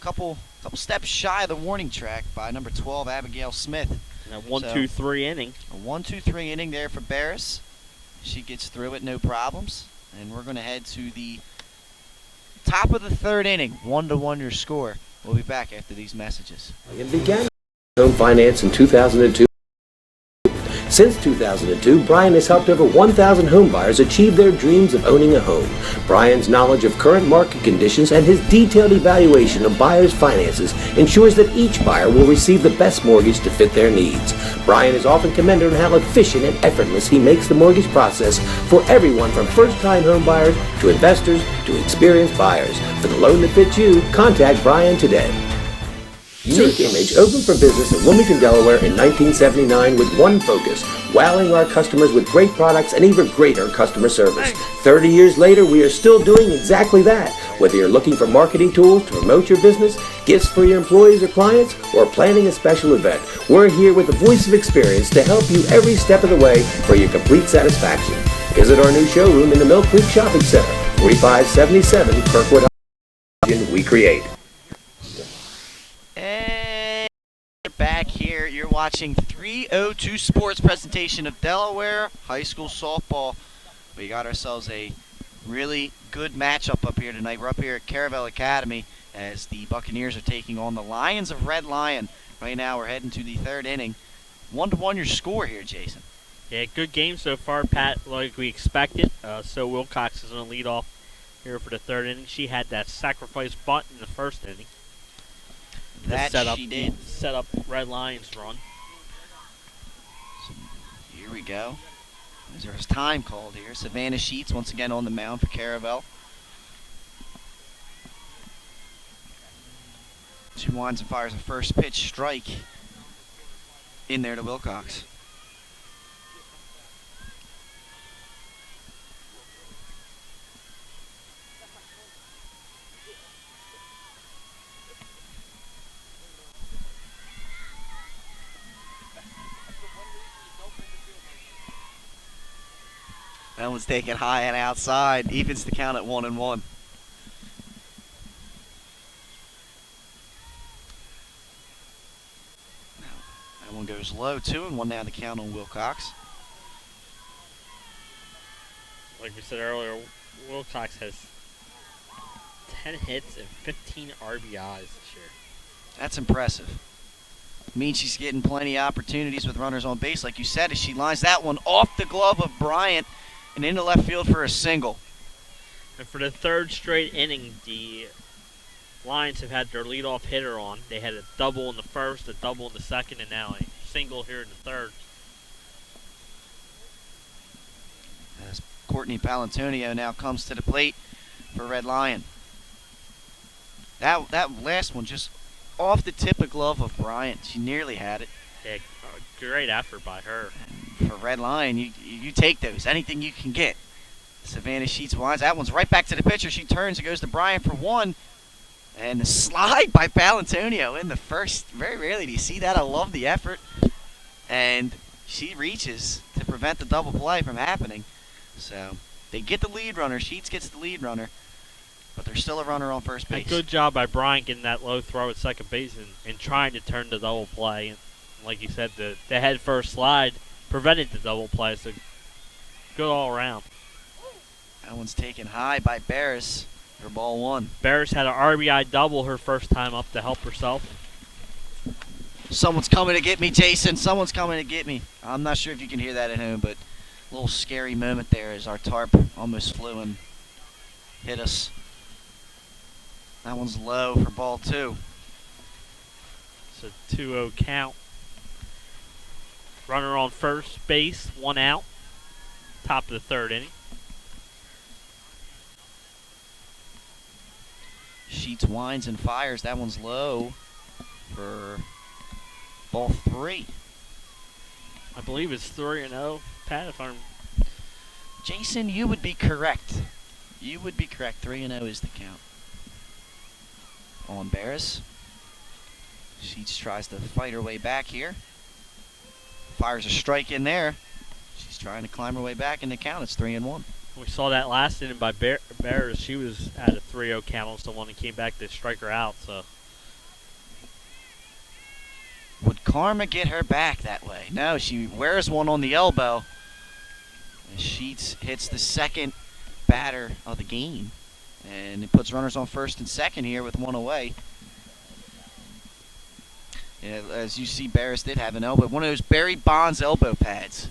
Couple steps shy of the warning track by number 12, Abigail Smith. And a 1-2-3 inning. A 1-2-3 inning there for Barris. She gets through it, no problems. And we're going to head to the top of the third inning. 1-1 your score. We'll be back after these messages. It began home finance in 2002. Since 2002, Brian has helped over 1,000 homebuyers achieve their dreams of owning a home. Brian's knowledge of current market conditions and his detailed evaluation of buyers' finances ensures that each buyer will receive the best mortgage to fit their needs. Brian is often commended on how efficient and effortless he makes the mortgage process for everyone from first-time homebuyers to investors to experienced buyers. For the loan that fits you, contact Brian today. Unique Image opened for business in Wilmington, Delaware in 1979 with one focus, wowing our customers with great products and even greater customer service. 30 years later, we are still doing exactly that. Whether you're looking for marketing tools to promote your business, gifts for your employees or clients, or planning a special event, we're here with the voice of experience to help you every step of the way for your complete satisfaction. Visit our new showroom in the Mill Creek Shopping Center, 4577 Kirkwood High. We create. Back here, you're watching 302 Sports presentation of Delaware High School Softball. We got ourselves a really good matchup up here tonight. We're up here at Caravel Academy as the Buccaneers are taking on the Lions of Red Lion. Right now we're heading to the third inning. 1-1 your score here, Jason. Yeah, good game so far, Pat, like we expected. So Wilcox is going to lead off here for the third inning. She had that sacrifice bunt in the first inning. That she did. Set up Red Lions run. So here we go. There's time called here. Savannah Sheets once again on the mound for Caravel. She winds and fires a first pitch strike in there to Wilcox. That one's taken high and outside. Evens the count at 1-1. That one goes low, 2-1 now the count on Wilcox. Like we said earlier, Wilcox has 10 hits and 15 RBIs this year. That's impressive. Means she's getting plenty of opportunities with runners on base, like you said, as she lines that one off the glove of Bryant and into left field for a single. And for the third straight inning, the Lions have had their leadoff hitter on. They had a double in the first, a double in the second, and now a single here in the third. As Courtney Palantonio now comes to the plate for Red Lion. That last one just off the tip of glove of Bryant. She nearly had it. Yeah, great effort by her. And for Red Lion, you take those. Anything you can get. Savannah Sheets winds. That one's right back to the pitcher. She turns and goes to Bryant for one. And the slide by Palantonio in the first. Very rarely do you see that. I love the effort. And she reaches to prevent the double play from happening. So they get the lead runner. Sheets gets the lead runner. But there's still a runner on first base. A good job by Bryant getting that low throw at second base and trying to turn the double play. And like you said, the head first slide prevented the double play. So Good all around. That one's taken high by Barris for ball one. Barris had an RBI double her first time up to help herself. Someone's coming to get me, Jason. Someone's coming to get me. I'm not sure if you can hear that at home, but a little scary moment there as our tarp almost flew and hit us. That one's low for ball two. It's a 2-0 count. Runner on first base, 1 out. Top of the third inning. Sheets winds and fires. That one's low for ball three. I believe it's 3-0. Pat, if I'm... Jason, you would be correct. You would be correct. 3-0 is the count. On Barris. Sheets tries to fight her way back here. Fires a strike in there. She's trying to climb her way back in the count. It's 3-1. We saw that last inning by Barris. She was at a 3-0 count on someone and came back to strike her out. So would karma get her back that way? No, she wears one on the elbow. And Sheets hits the second batter of the game. And it puts runners on first and second here with one away. Yeah, as you see, Barris did have an elbow. One of those Barry Bonds elbow pads.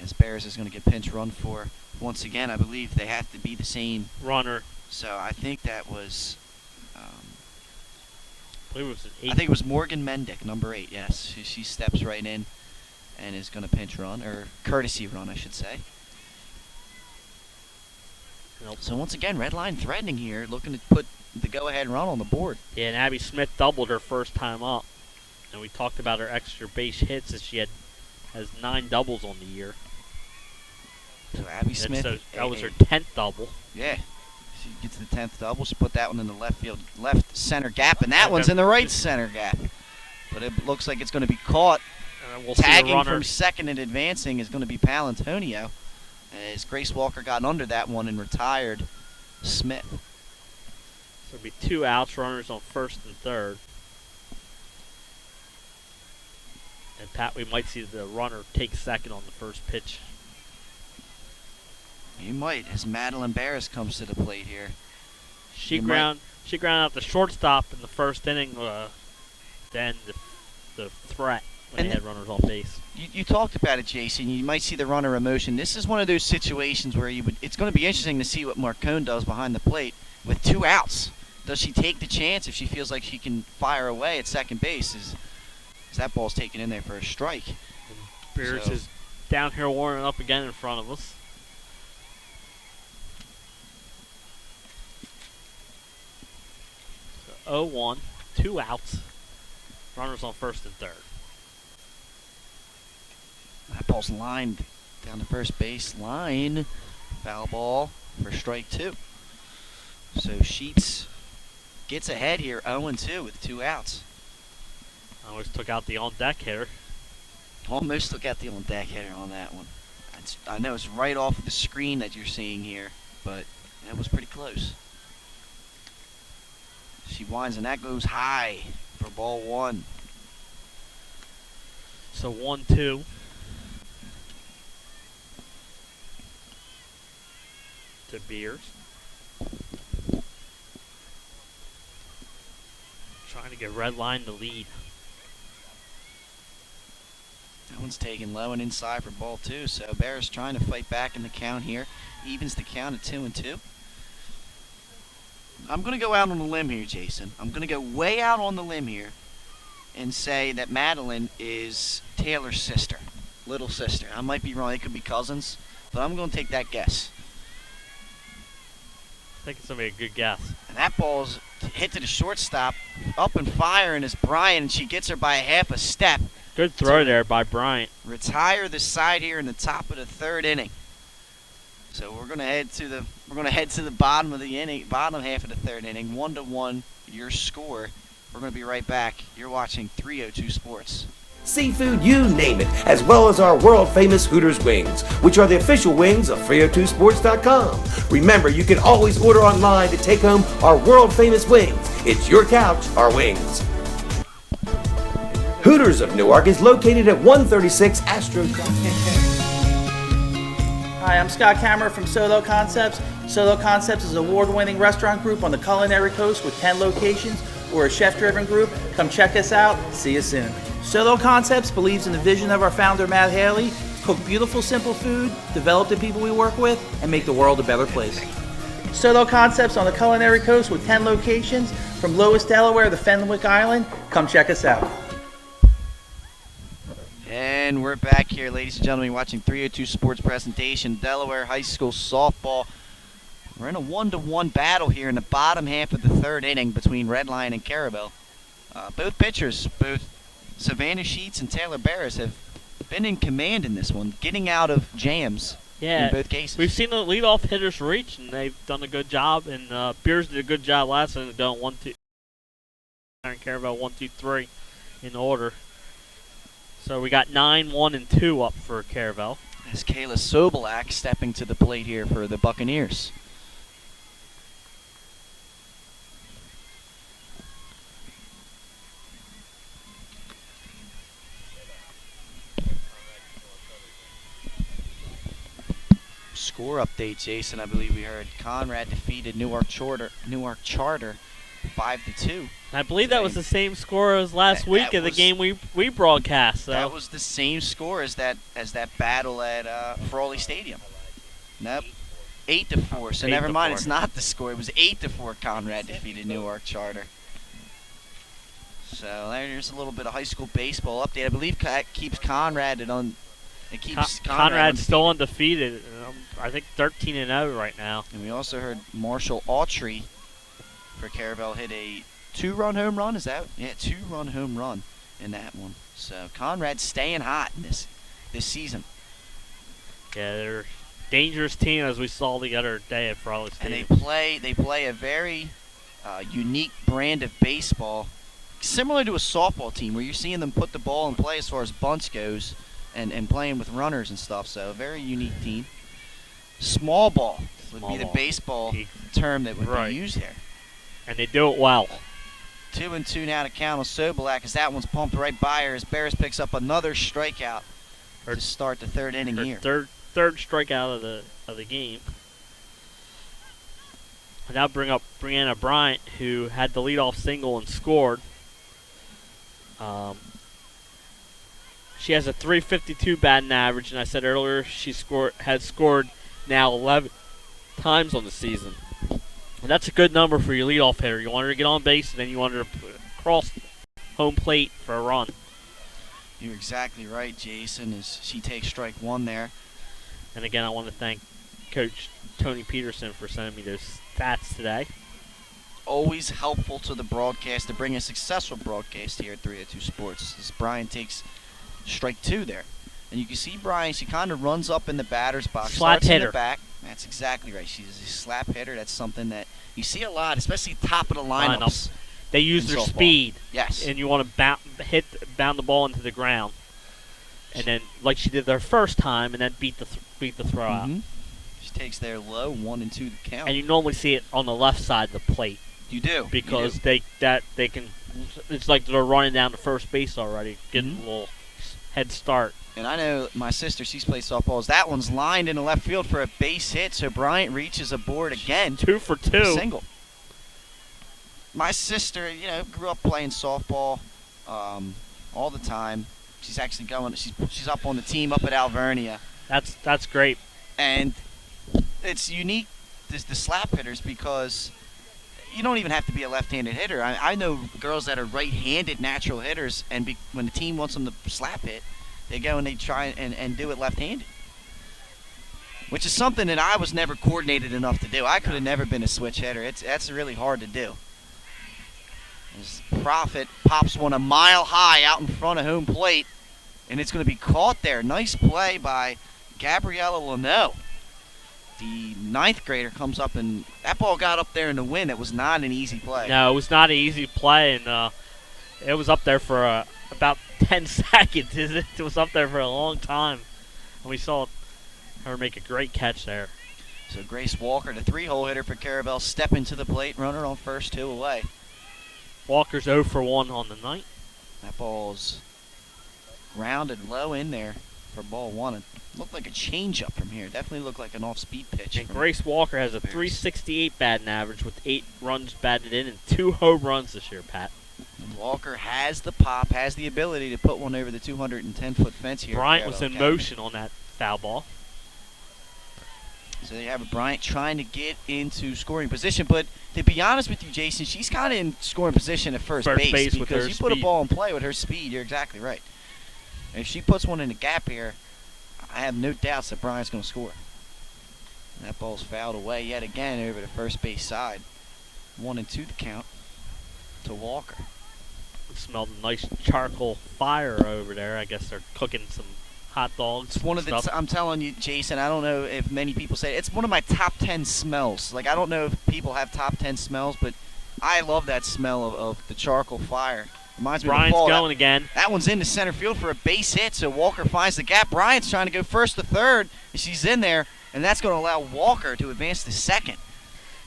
As Barris is going to get pinch run for once again. I believe they have to be the same runner. So I think that was... I believe it was an 8. I think it was Morgan Mendick, number 8, yes. She steps right in and is going to pinch run, or courtesy run, I should say. Nope. So once again, red line threatening here, looking to put the go-ahead run on the board. Yeah, and Abby Smith doubled her first time up. And we talked about her extra base hits as she has 9 doubles on the year. So Abby Smith... So that was her 10th double. Yeah. She gets the 10th double. She put that one in the left center gap, and that one's in the right center gap. But it looks like it's going to be caught. We'll Tagging from second and advancing is going to be Palantonio, as Grace Walker got under that one and retired Smith. So it'll be 2 outs, runners on first and third. And Pat, we might see the runner take second on the first pitch. You might, as Madeline Barris comes to the plate here. She ground out the shortstop in the first inning. Then the threat when they had runners on base. You talked about it, Jason. You might see the runner in motion. This is one of those situations where it's going to be interesting to see what Marcone does behind the plate with 2 outs. Does she take the chance if she feels like she can fire away at second base? Is that ball's taken in there for a strike? Barris is down here warming up again in front of us. So 0-1, 2 outs, runners on first and third. That ball's lined down the first base line. Foul ball for strike 2. So Sheets gets ahead here, 0-2 with 2 outs. Almost took out the on-deck hitter. Almost took out the on-deck hitter on that one. I know it's right off the screen that you're seeing here, but that was pretty close. She winds, and that goes high for ball 1. So 1-2. To Beers. Trying to get red line the lead. That one's taken low and inside for ball 2. So Barris trying to fight back in the count here. Evens the count at 2-2. I'm going to go out on a limb here, Jason. I'm going to go way out on the limb here and say that Madeline is Taylor's sister, little sister. I might be wrong. They could be cousins, but I'm going to take that guess. I think it's going to be a good guess. And that ball's hit to the shortstop, up and firing is Bryant, and she gets her by a half a step. Good throw there by Bryant. Retire the side here in the top of the 3rd inning. So we're going to head to the bottom of the inning, bottom half of the 3rd inning, 1-1. Your score. We're going to be right back. You're watching 302 Sports. Seafood, you name it, as well as our world-famous Hooters wings, which are the official wings of 302sports.com. Remember, you can always order online to take home our world-famous wings. It's your couch, our wings. Hooters of Newark is located at 136 Astro Drive. Hi, I'm Scott Kammerer from Solo Concepts. Solo Concepts is an award-winning restaurant group on the culinary coast with 10 locations. We're a chef-driven group. Come check us out. See you soon. Solo Concepts believes in the vision of our founder, Matt Haley, to cook beautiful, simple food, develop the people we work with, and make the world a better place. Solo Concepts on the culinary coast with 10 locations from Lois, Delaware to Fenwick Island. Come check us out. And we're back here, ladies and gentlemen, watching 302 Sports presentation, Delaware High School softball. We're in a 1-to-1 battle here in the bottom half of the third inning between Red Lion and Caravel. Both pitchers, both Savannah Sheets and Taylor Barris, have been in command in this one, getting out of jams in both cases. We've seen the leadoff hitters reach, and they've done a good job. And Beers did a good job last inning, done 1-2. And Caravel 1-2-3 in order. So we got 9-1-2 up for Caravel. As Kayla Sobelak stepping to the plate here for the Buccaneers. Score update, Jason. I believe we heard Conrad defeated Newark Charter 5-2. I believe that was the same score as last week in the game we broadcast. So. That was the same score as that battle at Frawley Stadium. Nope, 8-4. So never mind, it's not the score. It was 8-4. Conrad defeated Newark Charter. So there's a little bit of high school baseball update. I believe that keeps Conrad on. It keeps Conrad's still undefeated. I think 13-0 right now. And we also heard Marshall Autry for Caravel hit a 2-run home run. Is that? Yeah, 2-run home run in that one. So Conrad's staying hot in this season. Yeah, they're a dangerous team, as we saw the other day at Frawley Stadium. And they play a very unique brand of baseball, similar to a softball team, where you're seeing them put the ball in play as far as bunts goes, and playing with runners and stuff. So a very unique team. Small ball would be the baseball term that would be used here. And they do it well. 2-2 now to count on Sobelak as that one's pumped right by her as Barris picks up another strikeout to start the third inning here. Third strikeout of the game. I now bring up Brianna Bryant, who had the leadoff single and scored. She has a .352 batting average, and I said earlier she has scored now 11 times on the season. And that's a good number for your leadoff hitter. You want her to get on base, and then you want her to cross home plate for a run. You're exactly right, Jason, as she takes strike one there. And again, I want to thank Coach Tony Peterson for sending me those stats today. Always helpful to the broadcast to bring a successful broadcast here at 302 Sports. As Brian takes strike two there. And you can see Brian, she kind of runs up in the batter's box. Slap hitter. In the back. That's exactly right. She's a slap hitter. That's something that you see a lot, especially top of the lineups. They use their speed. Yes. And you want to bound the ball into the ground. And then, like she did their first time, and then beat the throw out. She takes their low 1-2 to count. And you normally see it on the left side of the plate. You do. Because they can. It's like they're running down to first base already, getting a little head start. And I know my sister, she's played softball. That one's lined in the left field for a base hit, so Bryant reaches aboard again. 2 for 2. Single. My sister, grew up playing softball all the time. She's actually she's up on the team up at Alvernia. That's great. And it's unique, the slap hitters, because you don't even have to be a left-handed hitter. I know girls that are right-handed natural hitters, and when the team wants them to slap hit, they go and they try and do it left-handed, which is something that I was never coordinated enough to do. I could have never been a switch hitter. That's really hard to do. As Profit pops one a mile high out in front of home plate, and it's going to be caught there. Nice play by Gabriella Leno. The 9th grader comes up, and that ball got up there in the wind. It was not an easy play. No, it was not an easy play, and it was up there for about 10 seconds. It was up there for a long time, and we saw her make a great catch there. So Grace Walker, the 3-hole hitter for Caravel, stepping to the plate, runner on first, 2 away. Walker's 0 for 1 on the night. That ball's grounded low in there for ball one. It looked like a changeup from here. Definitely looked like an off-speed pitch. And Grace Walker has a Bears. 368 batting average with 8 runs batted in and 2 home runs this year, Pat. And Walker has the pop, has the ability to put one over the 210-foot fence here. Bryant at was Caravel in Academy. motion on that foul ball. So you have a Bryant trying to get into scoring position, but to be honest with you, Jason, she's kind of in scoring position at first base with because her you put a speed. ball in play with her speed. You're exactly right. And if she puts one in the gap here, I have no doubts that Bryant's going to score. And that ball's fouled away yet again over the first base side. 1-2 the count to Walker. Smelled a nice charcoal fire over there. I guess they're cooking some hot dogs. It's one of the. I'm telling you, Jason. I don't know if many people say it. It's one of my top 10 smells. Like I don't know if people have top 10 smells, but I love that smell of the charcoal fire. Reminds me Bryant's of the ball. going again. That one's into center field for a base hit. So Walker finds the gap. Bryant's trying to go first to third, and she's in there, and that's going to allow Walker to advance to second.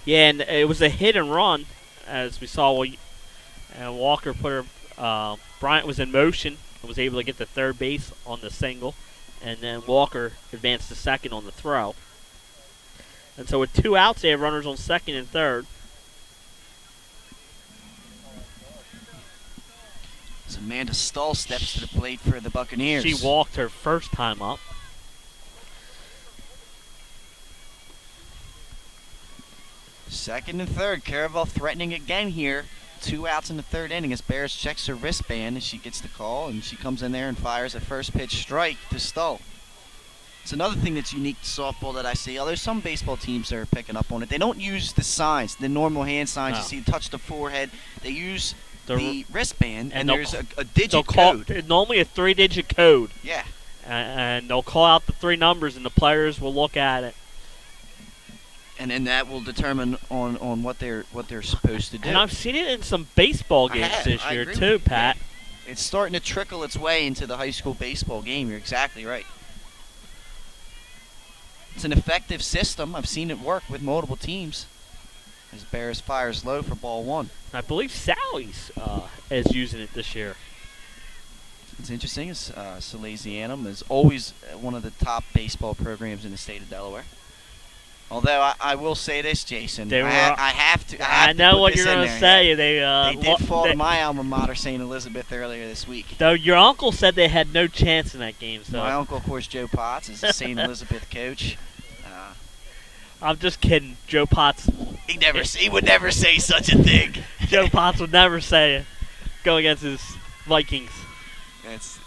Yeah, and it was a hit and run, as we saw. And Walker put her. Bryant was in motion and was able to get to third base on the single, and then Walker advanced to second on the throw. And so with 2 outs, they have runners on second and third. As Amanda Stull steps to the plate for the Buccaneers. She walked her first time up. Second and third, Caravel threatening again here. 2 outs in the third inning as Bears checks her wristband and she gets the call and she comes in there and fires a first pitch strike to Stull. It's another thing that's unique to softball that I see. Although some baseball teams are picking up on it, they don't use the signs, the normal hand signs. No. You see, touch the forehead. They use The the wristband, and they'll there's a They'll digit call code. normally a 3-digit code, Yeah, and they'll call out the 3 numbers, and the players will look at it. and then that will determine on what they're supposed to do. And I've seen it in some baseball I games have. this I year agree too, with you. Pat. It's starting to trickle its way into the high school baseball game. You're exactly right. It's an effective system. I've seen it work with multiple teams. As Bears fires low for ball one. I believe Sally's is using it this year. It's interesting. Salesianum is always one of the top baseball programs in the state of Delaware. Although I will say this, Jason, They were- I have to. I know put what this you're in going to there. say. They did fall to my alma mater, St. Elizabeth, earlier this week. Though your uncle said they had no chance in that game, so My uncle, of course, Joe Potts, is the St. Elizabeth coach. I'm just kidding. Joe Potts He would never say such a thing. Joe Potts would never say it. Go against his Vikings.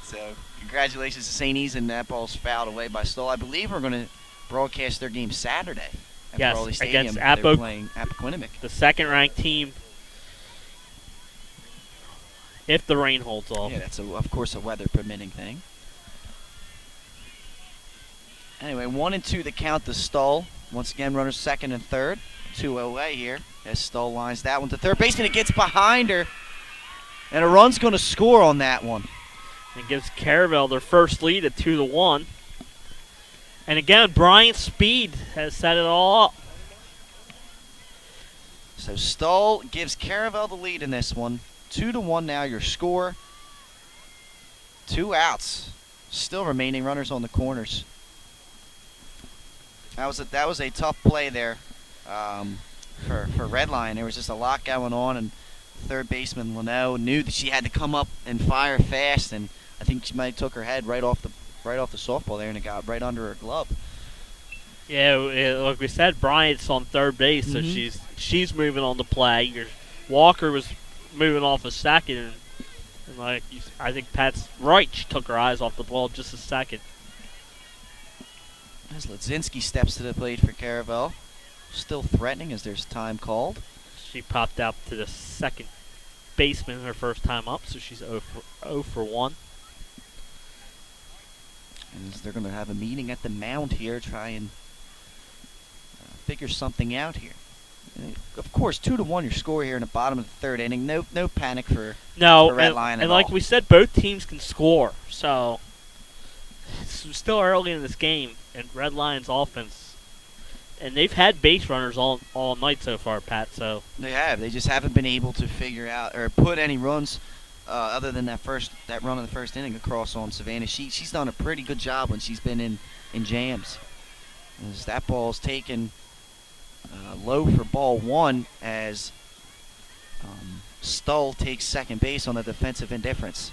So congratulations to St. E's, and that ball's fouled away by Stoll. I believe we're going to broadcast their game Saturday at Yes, Brawley Stadium. against They're playing Appoquinimink. The second-ranked team, if the rain holds off. Yeah, that's of course a weather permitting thing. Anyway, 1-2 the count to Stoll. Once again, runners second and third. 2 away here as Stoll lines that one to third base, and it gets behind her. And a run's going to score on that one. And gives Caravel their first lead at 2-1. And again, Bryant's speed has set it all up. So Stoll gives Caravel the lead in this one. 2-1 now your score. 2 outs. Still remaining runners on the corners. That was a tough play there for Redline. There was just a lot going on, and third baseman Leno knew that she had to come up and fire fast, and I think she might have took her head right off the softball there, and it got right under her glove. Yeah, like we said, Bryant's on third base, so she's moving on the play. Walker was moving off a second, and I think Pat's right. She took her eyes off the ball just a second. As Ledzinski steps to the plate for Caravel, still threatening as there's time called. She popped out to the second baseman her first time up, so she's 0 for 1. And they're going to have a meeting at the mound here, try and figure something out here. Of course, 2-1 your score here in the bottom of the third inning. No panic for Red Lion at and like all. we said, both teams can score. So it's still early in this game, and Red Lion's offense, and they've had base runners all night so far, Pat. So They have. They just haven't been able to figure out or put any runs other than that run in the first inning across on Savannah. She's done a pretty good job when she's been in jams. As that ball's taken low for ball one as Stull takes second base on a defensive indifference.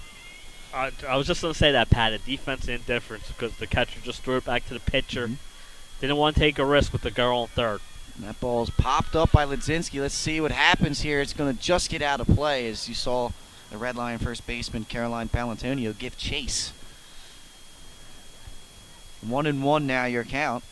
I was just going to say that, Pat, a defensive indifference because the catcher just threw it back to the pitcher. Mm-hmm. Didn't want to take a risk with the girl on third. And that ball's popped up by Ledzinski. Let's see what happens here. It's going to just get out of play as you saw the Red Lion first baseman Caroline Palantonio give chase. 1-1 now your count.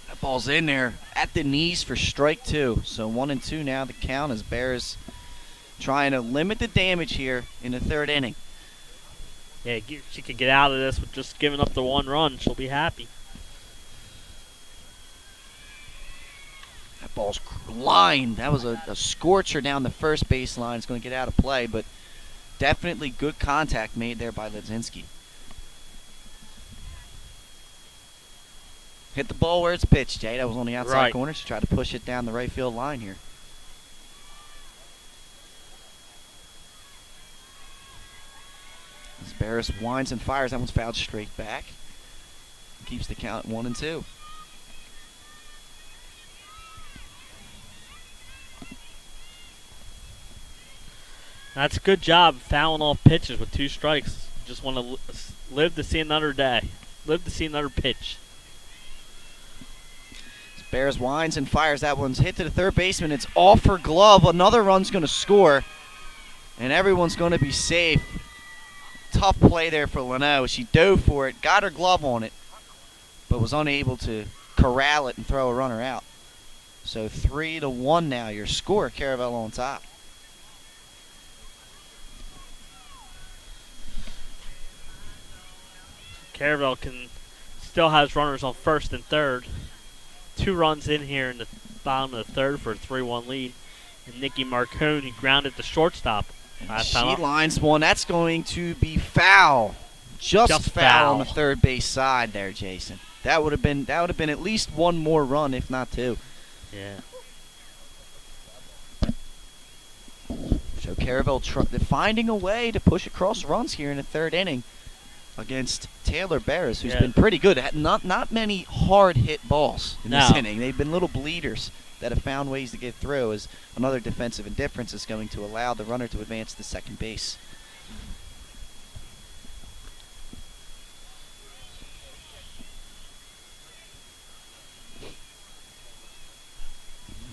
That ball's in there at the knees for strike two. So 1-2 now the count as Bears trying to limit the damage here in the third inning. Yeah, she could get out of this with just giving up the one run. She'll be happy. That ball's lined. That was a scorcher down the first baseline. It's going to get out of play, but definitely good contact made there by Ledzinski. Hit the ball where it's pitched, Jay. That was on the outside corner. She tried to push it down the right field line here. As Barris winds and fires, that one's fouled straight back. Keeps the count at 1-2. That's a good job fouling off pitches with 2 strikes. Just want to live to see another day. Live to see another pitch. Bears winds and fires. That one's hit to the third baseman. It's off her glove. Another run's going to score, and everyone's going to be safe. Tough play there for Leno. She dove for it, got her glove on it, but was unable to corral it and throw a runner out. So 3-1 now. Your score, Caravel on top. Caravel still has runners on first and third. 2 runs in here in the bottom of the third for a 3-1 lead. And Nikki Marconi grounded the shortstop. She lines one. That's going to be foul. Just foul on the third base side there, Jason. That would have been at least one more run, if not 2. Yeah. So Caravel finding a way to push across runs here in the third inning against Taylor Barris, who's been pretty good. Not many hard hit balls in this inning. They've been little bleeders that have found ways to get through, as another defensive indifference is going to allow the runner to advance to second base.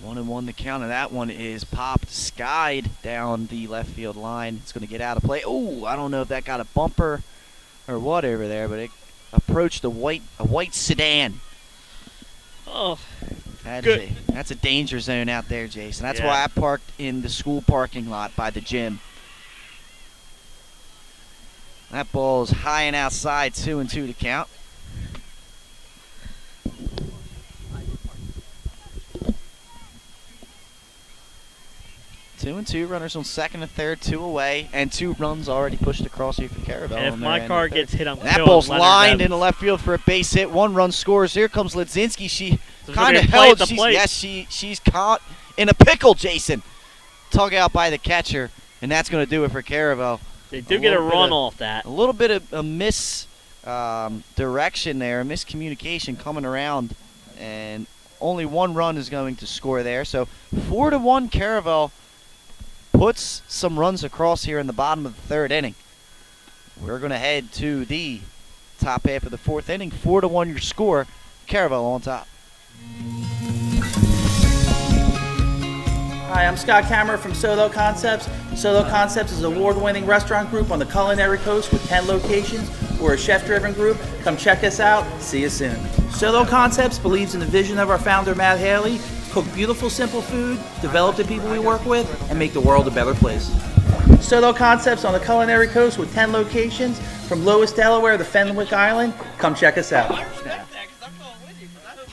One and one the count, and that one is popped, skied down the left field line. It's going to get out of play. Oh, I don't know if that got a bumper or whatever there, but it approached a white sedan. Oh, that's a danger zone out there, Jason. That's why I parked in the school parking lot by the gym. That ball is high and outside, 2-2 to count. Two and two, runners on second and third, 2 away, and 2 runs already pushed across here for Caravel. And if my car gets hit, I'm that ball's lined into left field for a base hit. 1 run scores. Here comes Ledzinski. She kind of held. She's caught in a pickle, Jason. Tug out by the catcher, and that's going to do it for Caravel. They do get a run off that. A little bit of a direction there, a miscommunication coming around, and only 1 run is going to score there. So 4-1 Caravel puts some runs across here in the bottom of the third inning. We're going to head to the top half of the fourth inning. 4-1 your score. Caravel on top. Hi, I'm Scott Kammerer from Solo Concepts. Solo Concepts is an award-winning restaurant group on the culinary coast with 10 locations. We're a chef-driven group. Come check us out. See you soon. Solo Concepts believes in the vision of our founder, Matt Haley. Cook beautiful, simple food, develop the people we work with, and make the world a better place. Solo Concepts on the culinary coast with 10 locations from Lewis, Delaware to Fenwick Island. Come check us out.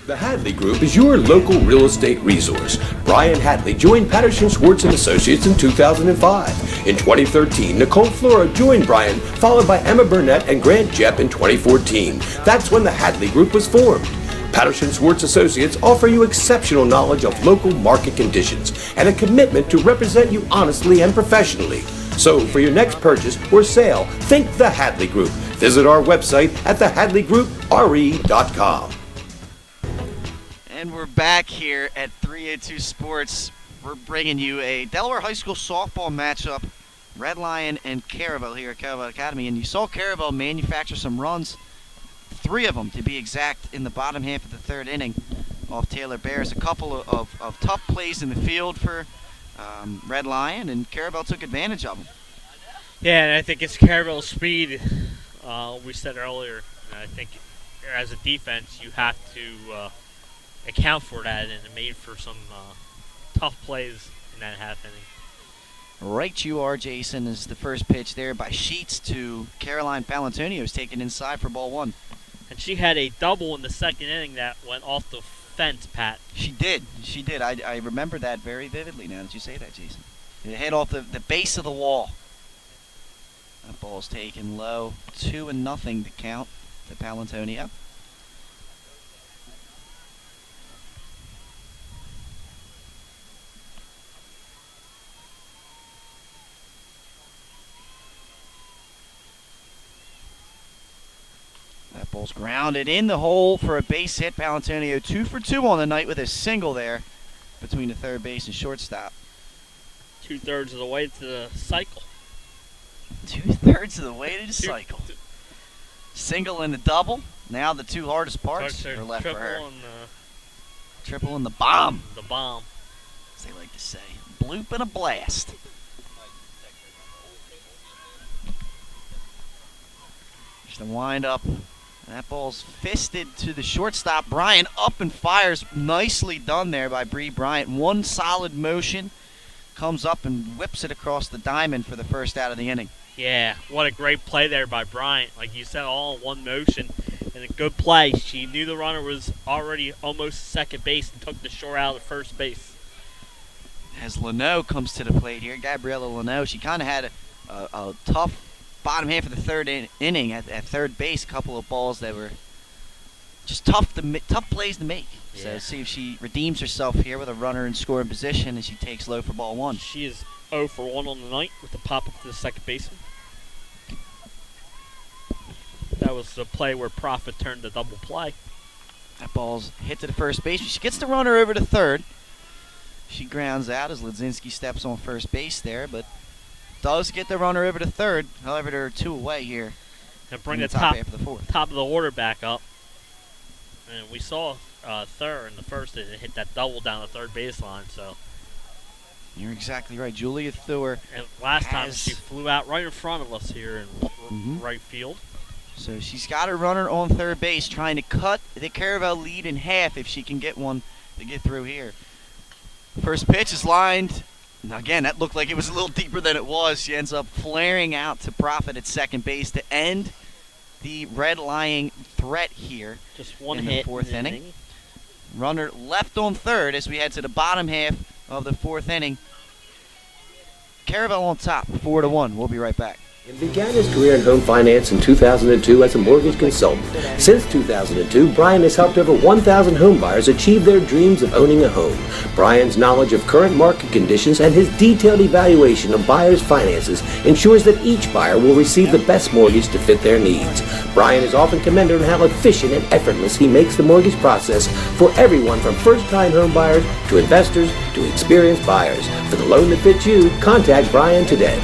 The Hadley Group is your local real estate resource. Brian Hadley joined Patterson Schwartz & Associates in 2005. In 2013, Nicole Flora joined Brian, followed by Emma Burnett and Grant Jepp in 2014. That's when the Hadley Group was formed. Patterson Schwartz Associates offer you exceptional knowledge of local market conditions and a commitment to represent you honestly and professionally. So for your next purchase or sale, think the Hadley Group. Visit our website at thehadleygroupre.com. And we're back here at 302 Sports. We're bringing you a Delaware High School softball matchup, Red Lion and Caravel here at Caravel Academy. And you saw Caravel manufacture some runs, 3 of them to be exact, in the bottom half of the 3rd inning off Taylor Bears. A couple of tough plays in the field for Red Lion, and Caravel took advantage of them. Yeah, and I think it's Caravel's speed. We said earlier, and I think as a defense you have to account for that, and it made for some tough plays in that half inning. Right you are, Jason, is the first pitch there by Sheets to Caroline Palantonio, who's taken inside for ball 1. And she had a double in the 2nd inning that went off the fence, Pat. She did. I remember that very vividly now that you say that, Jason. It hit off the base of the wall. That ball's taken low. 2-0 to count to Palantonio. That ball's grounded in the hole for a base hit. Palantonio 2 for 2 on the night with a single there between the third base and shortstop. 2/3 of the way to the cycle. 2/3 of the way to the cycle. Single and a double. Now the 2 hardest parts are left for her. Triple and the bomb. The bomb. As they like to say. Bloop and a blast. Just a wind up. That ball's fisted to the shortstop. Bryant up and fires. Nicely done there by Bree Bryant. One solid motion. Comes up and whips it across the diamond for the first out of the inning. Yeah, what a great play there by Bryant. Like you said, all in one motion. And a good play. She knew the runner was already almost second base and took the short out of first base. As Leno comes to the plate here, Gabriella Leno, she kind of had a tough bottom half of the 3rd inning at third base. A couple of balls that were just tough plays to make. Yeah. So see if she redeems herself here with a runner in scoring position as she takes low for ball 1. She is 0 for 1 on the night with the pop up to the second baseman. That was the play where Profit turned the double play. That ball's hit to the first base. She gets the runner over to third. She grounds out as Ledzinski steps on first base there, but does get the runner over to third. However, there are 2 away here. And bring in the top half of the 4th. top of the order back up. And we saw Thur in the first and hit that double down the third baseline. So You're exactly right. Julia Thur. and last time she flew out right in front of us here in right field. So she's got a runner on third base trying to cut the Caravel lead in half if she can get one to get through here. First pitch is lined. Now again, that looked like it was a little deeper than it was. She ends up flaring out to Profit at second base to end the Red Lion threat here. Just one in hit the 4th in the inning. Runner left on third as we head to the bottom half of the 4th inning. Caravel on top, 4-1. We'll be right back. He began his career in home finance in 2002 as a mortgage consultant. Since 2002, Brian has helped over 1,000 home buyers achieve their dreams of owning a home. Brian's knowledge of current market conditions and his detailed evaluation of buyers' finances ensures that each buyer will receive the best mortgage to fit their needs. Brian is often commended on how efficient and effortless he makes the mortgage process for everyone from first-time home buyers to investors to experienced buyers. For the loan that fits you, contact Brian today.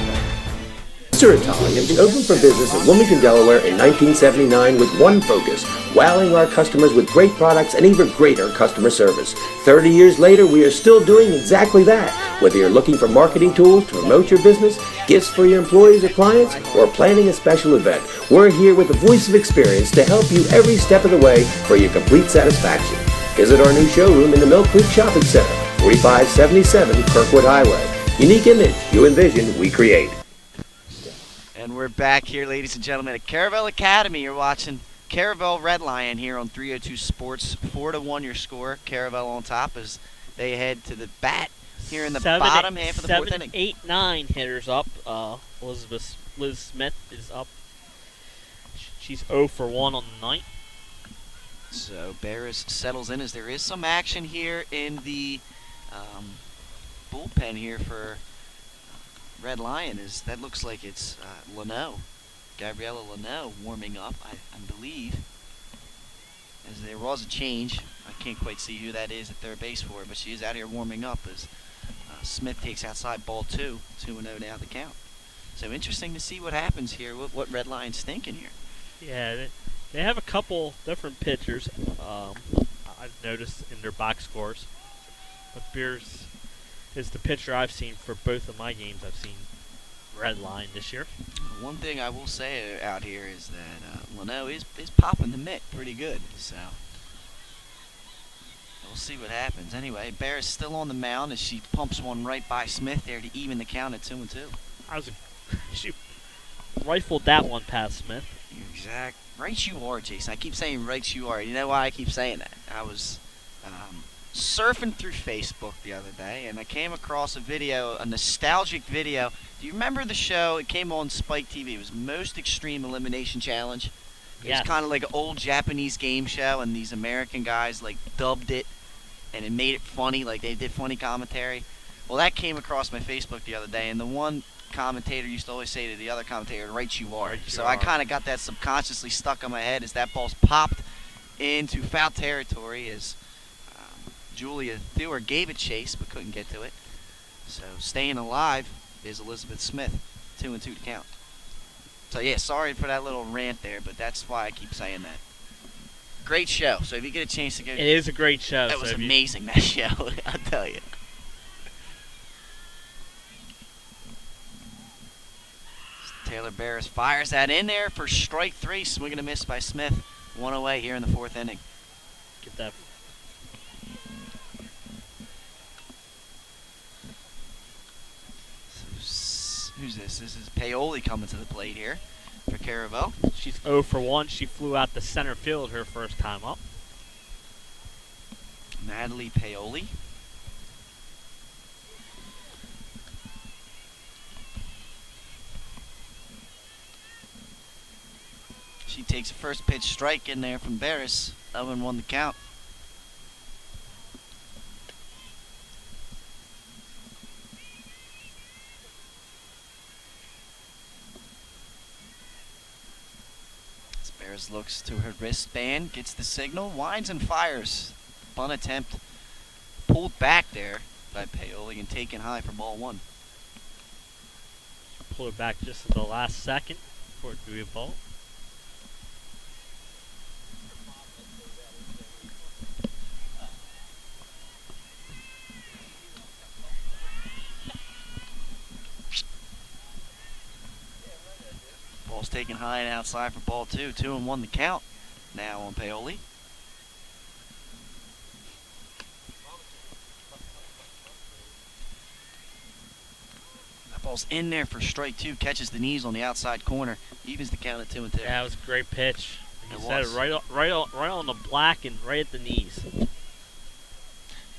Mr. Italian opened for business in Wilmington, Delaware in 1979 with one focus, wowing our customers with great products and even greater customer service. 30 years later, we are still doing exactly that. Whether you're looking for marketing tools to promote your business, gifts for your employees or clients, or planning a special event, we're here with the voice of experience to help you every step of the way for your complete satisfaction. Visit our new showroom in the Mill Creek Shopping Center, 4577 Kirkwood Highway. Unique image you envision, we create. And we're back here, ladies and gentlemen, at Caravel Academy. You're watching Caravel Red Lion here on 302 Sports. 4-1 your score. Caravel on top as they head to the bat here in the bottom half of the fourth inning. 7, 8, 9 hitters up. Liz Smith is up. She's 0 for 1 on the night. So Barris settles in as there is some action here in the bullpen here for Red Lion. That looks like it's Leno, Gabriella Leno warming up, I believe. As there was a change. I can't quite see who that is at third base for her, but she is out here warming up as Smith takes outside ball 2, 2-0 now the count. So interesting to see what happens here, what Red Lion's thinking here. Yeah, they have a couple different pitchers I've noticed in their box scores. But Beers is the pitcher I've seen for both of my games. I've seen Red Lion this year. One thing I will say out here is that Leno is popping the mitt pretty good, so we'll see what happens. Anyway, Bear is still on the mound as she pumps one right by Smith there to even the count at 2-2. She rifled that one past Smith. Exact. Right you are, Jason. I keep saying right you are. You know why I keep saying that? I was surfing through Facebook the other day, and I came across a nostalgic video. Do you remember the show? It came on Spike TV. It was Most Extreme Elimination Challenge. It was kind of like an old Japanese game show, and these American guys like dubbed it, and it made it funny. Like they did funny commentary. Well, that came across my Facebook the other day, and the one commentator used to always say to the other commentator, right you are. So I kind of got that subconsciously stuck in my head as that ball's popped into foul territory as Julia Theuer gave it chase but couldn't get to it. So staying alive is Elizabeth Smith, 2-2 to count. So yeah, sorry for that little rant there, but that's why I keep saying that. Great show. So if you get a chance to go, it is a great show. That was amazing. That show, I'll tell you. Taylor Barris fires that in there for strike 3. Swing and a miss by Smith. 1 away here in the 4th inning. Get that. Who's this? This is Paoli coming to the plate here for Caravel. She's 0 for 1. She flew out to center field her first time up. Natalie Paoli. She takes a first pitch strike in there from Barris. 0-1 the count. As Barris looks to her wristband, gets the signal, winds and fires. Bunt attempt pulled back there by Paoli and taken high for ball 1. Pull it back just at the last second for it to be a ball. Ball's taken high and outside for ball 2. 2-1 the count now on Paoli. That ball's in there for strike 2. Catches the knees on the outside corner. Evens the count at 2-2. Yeah, it was a great pitch. It You said was. it right on the black and right at the knees.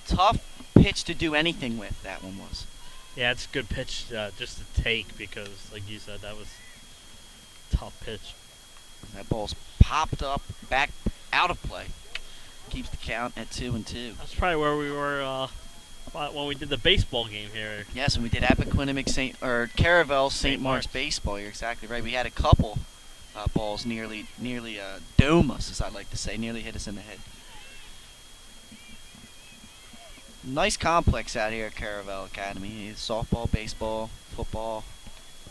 Tough pitch to do anything with, that one was. Yeah, it's a good pitch just to take because, like you said, that was a tough pitch. That ball's popped up, back out of play. Keeps the count at 2-2. That's probably where we were when we did the baseball game here. Yes, and we did Appoquinimink Caravel St. Mark's Mark's. baseball. You're exactly right. We had a couple balls nearly dome us, as I like to say, nearly hit us in the head. Nice complex out here at Caravel Academy. It's softball, baseball, football,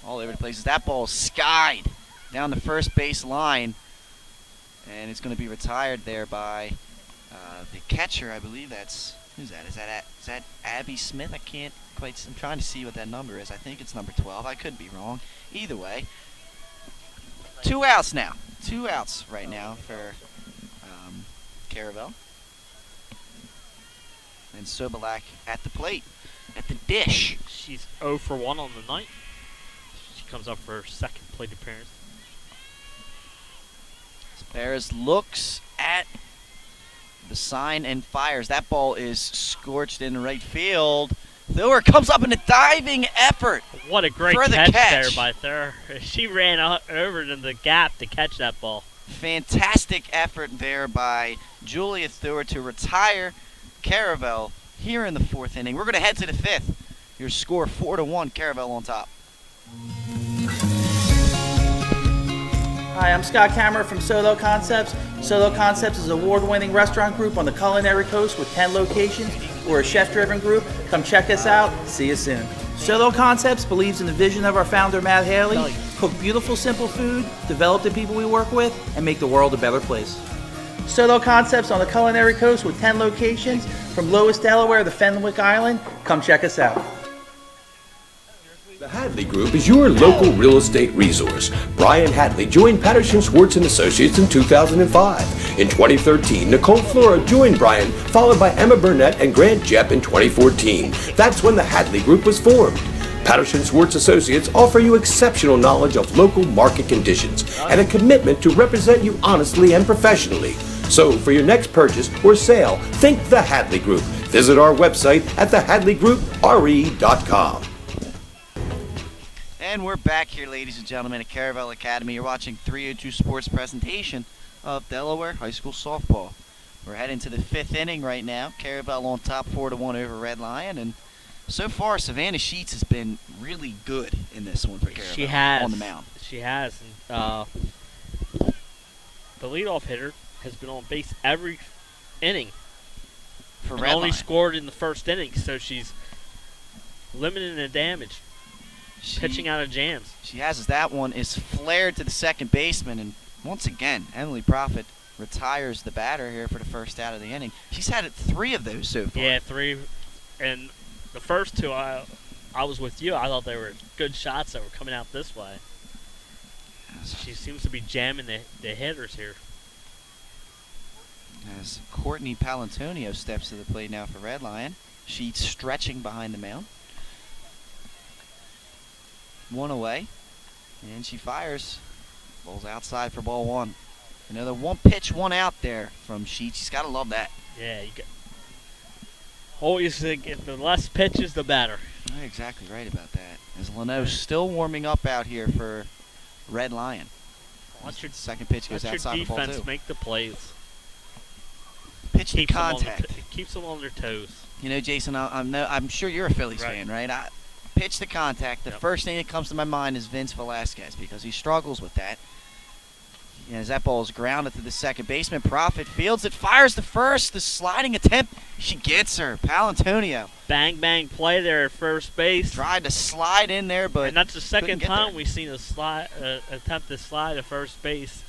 all over the places. That ball skied down the first base line, and it's going to be retired there by the catcher. I believe that's who's that? Is that Abby Smith? I can't quite. I'm trying to see what that number is. I think it's number 12. I could be wrong. Either way, 2 outs now. 2 outs right now for Caravel. And Sobolak at the plate, at the dish. She's 0 for 1 on the night. She comes up for her second plate appearance. Barris looks at the sign and fires. That ball is scorched in right field. Thor comes up in a diving effort. What a great For the catch, catch. there by Thur. She ran over to the gap to catch that ball. Fantastic effort there by Julia Thor to retire Caravel here in the 4th inning. We're going to head to the 5th. Your score 4-1, Caravel on top. Hi, I'm Scott Kammerer from Solo Concepts. Solo Concepts is an award-winning restaurant group on the culinary coast with 10 locations. We're a chef-driven group. Come check us out. See you soon. Solo Concepts believes in the vision of our founder, Matt Haley. Cook beautiful, simple food, develop the people we work with, and make the world a better place. Solo Concepts on the culinary coast with 10 locations from Lewis, Delaware to Fenwick Island. Come check us out. The Hadley Group is your local real estate resource. Brian Hadley joined Patterson Schwartz & Associates in 2005. In 2013, Nicole Flora joined Brian, followed by Emma Burnett and Grant Jepp in 2014. That's when the Hadley Group was formed. Patterson Schwartz Associates offer you exceptional knowledge of local market conditions and a commitment to represent you honestly and professionally. So for your next purchase or sale, think the Hadley Group. Visit our website at thehadleygroup.com. And we're back here, ladies and gentlemen, at Caravel Academy. You're watching 302 Sports presentation of Delaware High School Softball. We're heading to the 5th inning right now. Caravel on top 4-1 over Red Lion. And so far, Savannah Sheets has been really good in this one for Caravel. She has. On the mound. She has. And, the leadoff hitter has been on base every inning. For and Red only Lion. scored in the first inning, so she's limiting the damage. Pitching out of jams. She has as that one is flared to the second baseman, and once again, Emily Prophet retires the batter here for the first out of the inning. She's had 3 of those so far. Yeah, 3. And the first 2, I was with you. I thought they were good shots that were coming out this way. She seems to be jamming the hitters here. As Courtney Palantonio steps to the plate now for Red Lion. She's stretching behind the mound. 1 away, and she fires. Ball's outside for ball 1. Another 1 pitch, 1 out there from Sheets. She's got to love that. Yeah, you got always think if the less pitches, the better. You're exactly right about that. As Leno still warming up out here for Red Lion. Let your Second pitch goes let outside your for ball 2. defense make the plays. Pitch to Keeps them on contact. keeps them on their toes. You know, Jason, I'm sure you're a Phillies fan, right? Pitch to contact. The first thing that comes to my mind is Vince Velasquez because he struggles with that. And as that ball is grounded to the second baseman, Prophet fields it, fires the first, the sliding attempt. She gets her. Palantonio. Bang, bang play there at first base. Tried to slide in there, but and that's the second get time there. we've seen a attempt to slide to first base.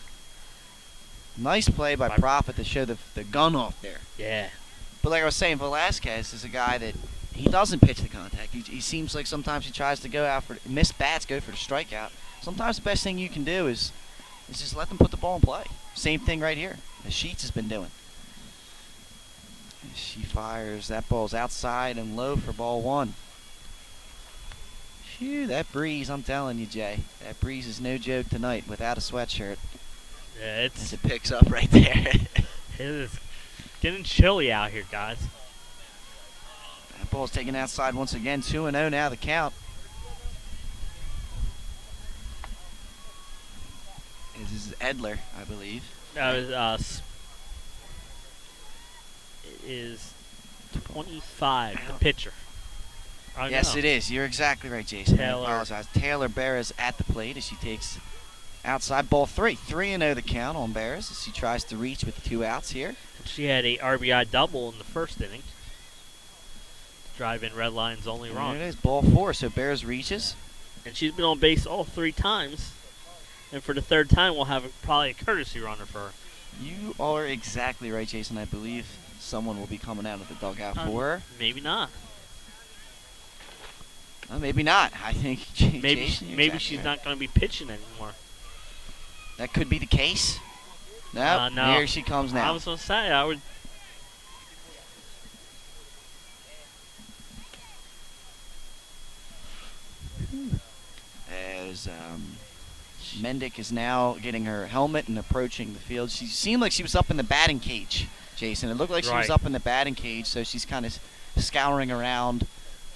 Nice play by Prophet to show the gun off there. Yeah. But like I was saying, Velasquez is a guy that he doesn't pitch the contact. He seems like sometimes he tries to go out for missed bats, go for the strikeout. Sometimes the best thing you can do is just let them put the ball in play. Same thing right here, as Sheets has been doing. She fires. That ball's outside and low for ball 1. Phew, that breeze, I'm telling you, Jay. That breeze is no joke tonight without a sweatshirt. Yeah, As it picks up right there. it is getting chilly out here, guys. That ball's taken outside once again. 2-0 now the count. This is Edler, I believe. That was it is 25, the pitcher. Yes, it is. You're exactly right, Jason. Taylor. I apologize. Taylor Barras at the plate as she takes outside ball 3. 3-0 the count on Barras as she tries to reach with 2 outs here. She had a RBI double in the first inning. Drive in Red Lion's only There run. it is, ball 4. So Barras reaches. And she's been on base all 3 times. And for the 3rd time, we'll have probably a courtesy runner for her. You are exactly right, Jason. I believe someone will be coming out of the dugout for her. Maybe not. Maybe not. I think Maybe Jason, you're maybe exactly she's right. not going to be pitching anymore. That could be the case. No, No. here she comes now. I was going to say, I would. As Mendick is now getting her helmet and approaching the field. She seemed like she was up in the batting cage, Jason. It looked like she was Right. up in the batting cage, so she's kind of scouring around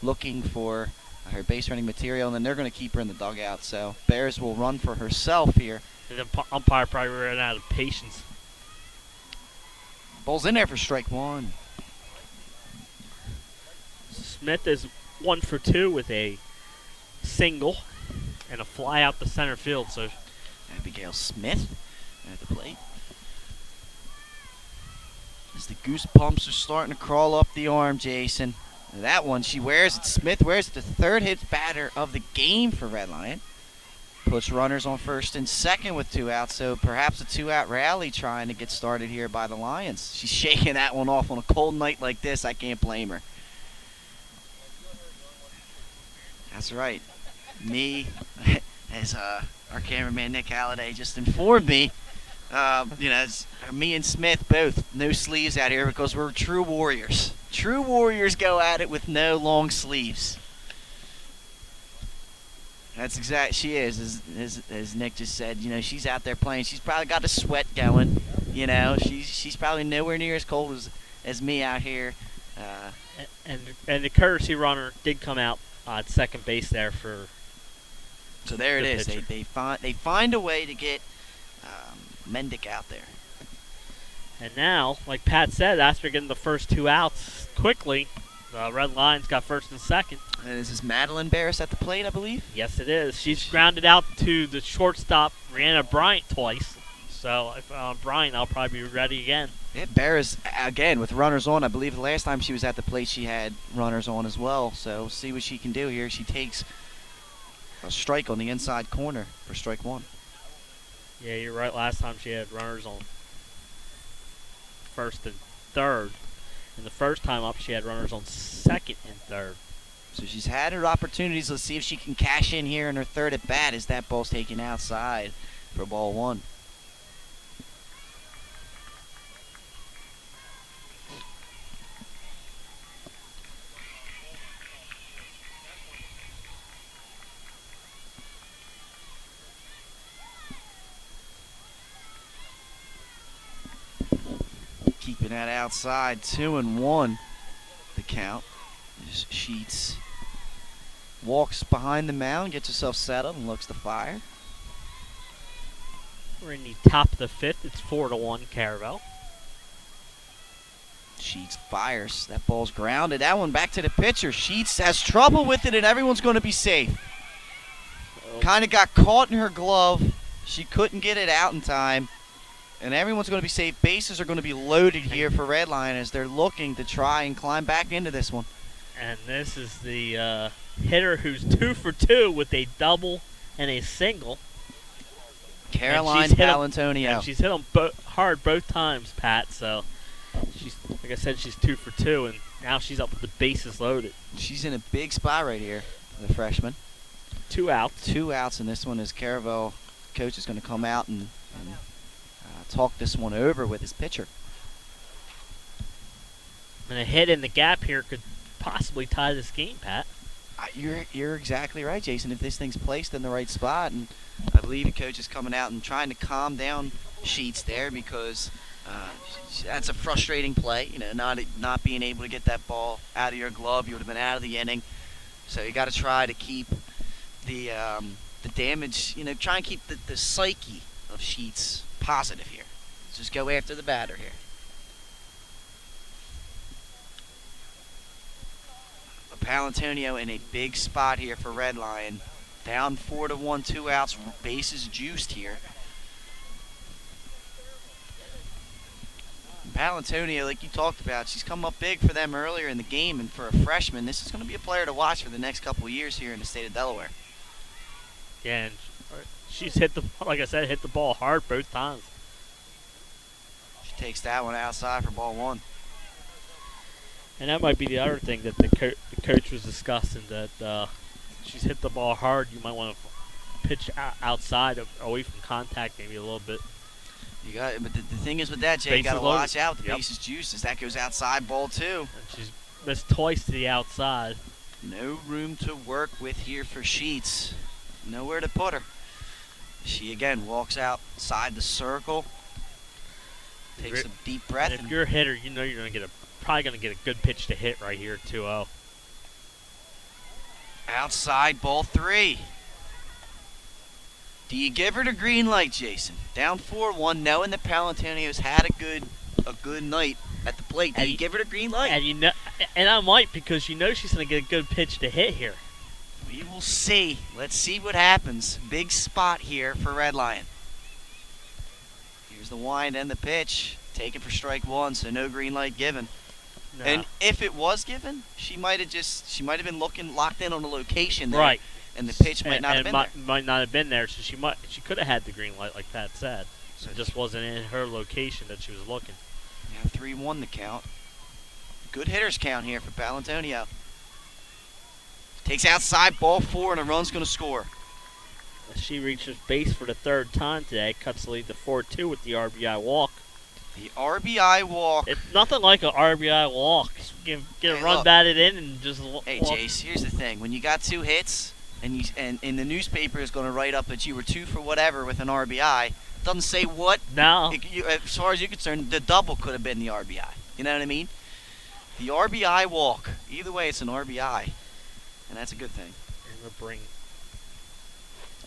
looking for her base running material, and then they're going to keep her in the dugout. So Bears will run for herself here. And the umpire probably ran out of patience. Ball's in there for strike one. Smith is 1 for 2 with a single and a fly out the center field. So Abigail Smith at the plate. As the goose pumps are starting to crawl up the arm, Jason. And that one, she wears it. Smith wears it. The third hit batter of the game for Red Lion. Puts runners on first and second with 2 outs, so perhaps a 2-out rally trying to get started here by the Lions. She's shaking that one off on a cold night like this. I can't blame her. That's right. Me, as our cameraman Nick Halliday just informed me, as me and Smith both no sleeves out here because we're true warriors. True warriors go at it with no long sleeves. That's exact. She is, as Nick just said. She's out there playing. She's probably got a sweat going. She's probably nowhere near as cold as me out here. And the courtesy runner did come out at second base there for. So there it is. Pitcher. They find a way to get Mendick out there. And now, like Pat said, after getting the first 2 outs quickly, the Red Lions got first and second. And this is Madeline Barris at the plate, I believe. Yes, it is. She's grounded out to the shortstop, Rihanna Bryant, twice. So if Bryant, I'll probably be ready again. Yeah, Barris, again, with runners on. I believe the last time she was at the plate, she had runners on as well. So we'll see what she can do here. She takes a strike on the inside corner for strike one. Yeah, you're right. Last time she had runners on first and third. And the first time up, she had runners on second and third. So she's had her opportunities. Let's see if she can cash in here in her third at bat as that ball's taken outside for ball one. Keeping that outside, 2-1 the count. Sheets walks behind the mound, gets herself settled, and looks to fire. We're in the top of the fifth. It's 4-1 Caravel. Sheets fires. That ball's grounded. That one back to the pitcher. Sheets has trouble with it, and everyone's going to be safe. Kind of got caught in her glove. She couldn't get it out in time. And everyone's going to be safe. Bases are going to be loaded here for Red Lion as they're looking to try and climb back into this one. And this is the hitter who's 2 for 2 with a double and a single. Caroline Palantonio. And she's hit them hard both times, Pat. So, she's like I said, she's 2 for 2, and now she's up with the bases loaded. She's in a big spot right here, the freshman. 2 outs. 2 outs, and this one is Caravel coach is going to come out and talk this one over with his pitcher. And a hit in the gap here could possibly tie this game, Pat. You're exactly right, Jason. If this thing's placed in the right spot, and I believe the coach is coming out and trying to calm down Sheets there because that's a frustrating play. Not being able to get that ball out of your glove, you would have been out of the inning. So you got to try to keep the damage. Try and keep the psyche of Sheets positive here. Let's just go after the batter here. Palantonio in a big spot here for Red Lion. Down 4-1, 2 outs, bases juiced here. Palantonio, like you talked about, she's come up big for them earlier in the game, and for a freshman, this is going to be a player to watch for the next couple of years here in the state of Delaware. Yeah, and she's hit the ball hard both times. She takes that one outside for ball one. And that might be the other thing that the coach was discussing, that she's hit the ball hard. You might want to pitch outside, away from contact, maybe a little bit. But the thing is with that, Jay, you got to watch out with the bases juice as that goes outside, ball two. And she's missed twice to the outside. No room to work with here for Sheets. Nowhere to put her. She again walks outside the circle, takes a deep breath. And if you're a hitter, you're probably going to get a good pitch to hit right here, 2-0. Outside ball 3. Do you give her the green light, Jason? Down 4-1, knowing that Palantonio's had a good night at the plate. Do you give her the green light? And I might, because she's going to get a good pitch to hit here. We will see. Let's see what happens. Big spot here for Red Lion. Here's the wind and the pitch. Taken for strike 1, so no green light given. No. And if it was given, she might have been locked in on the location there. Right. And the pitch might not have been there. Might not have been there, so she could have had the green light, like Pat said. So it just wasn't in her location that she was looking. Now 3-1 the count. Good hitters count here for Palantonio. Takes outside ball 4, and a run's going to score. As she reaches base for the 3rd time today, cuts the lead to 4-2 with the RBI walk. The RBI walk. It's nothing like an RBI walk. Get a run batted in and just walk. Hey, Jace, here's the thing. When you got 2 hits, and the newspaper is going to write up that you were 2 for whatever with an RBI, it doesn't say what. No. As far as you're concerned, the double could have been the RBI. You know what I mean? The RBI walk. Either way, it's an RBI. And that's a good thing.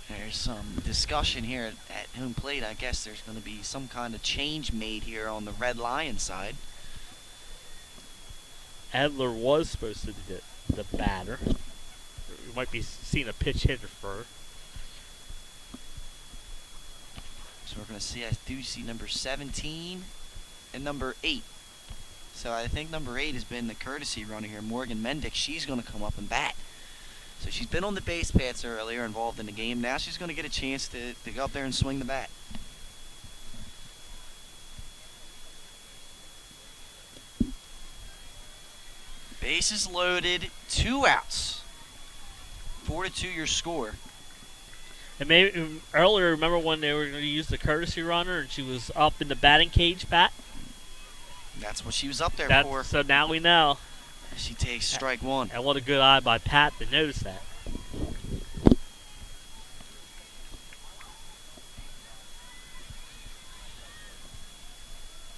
There's some discussion here at home plate. I guess there's going to be some kind of change made here on the Red Lion side. Adler was supposed to be the batter. We might be seeing a pitch hitter for her. So we're going to see, I do see number 17 and number 8. So I think number 8 has been the courtesy runner here, Morgan Mendick. She's going to come up and bat. So she's been on the base paths earlier, involved in the game. Now she's going to get a chance to go up there and swing the bat. Bases loaded, 2 outs. 4-2 your score. And maybe earlier, remember when they were going to use the courtesy runner and she was up in the batting cage, Pat? That's what she was up there for. So now we know. She takes strike 1. And what a good eye by Pat to notice that.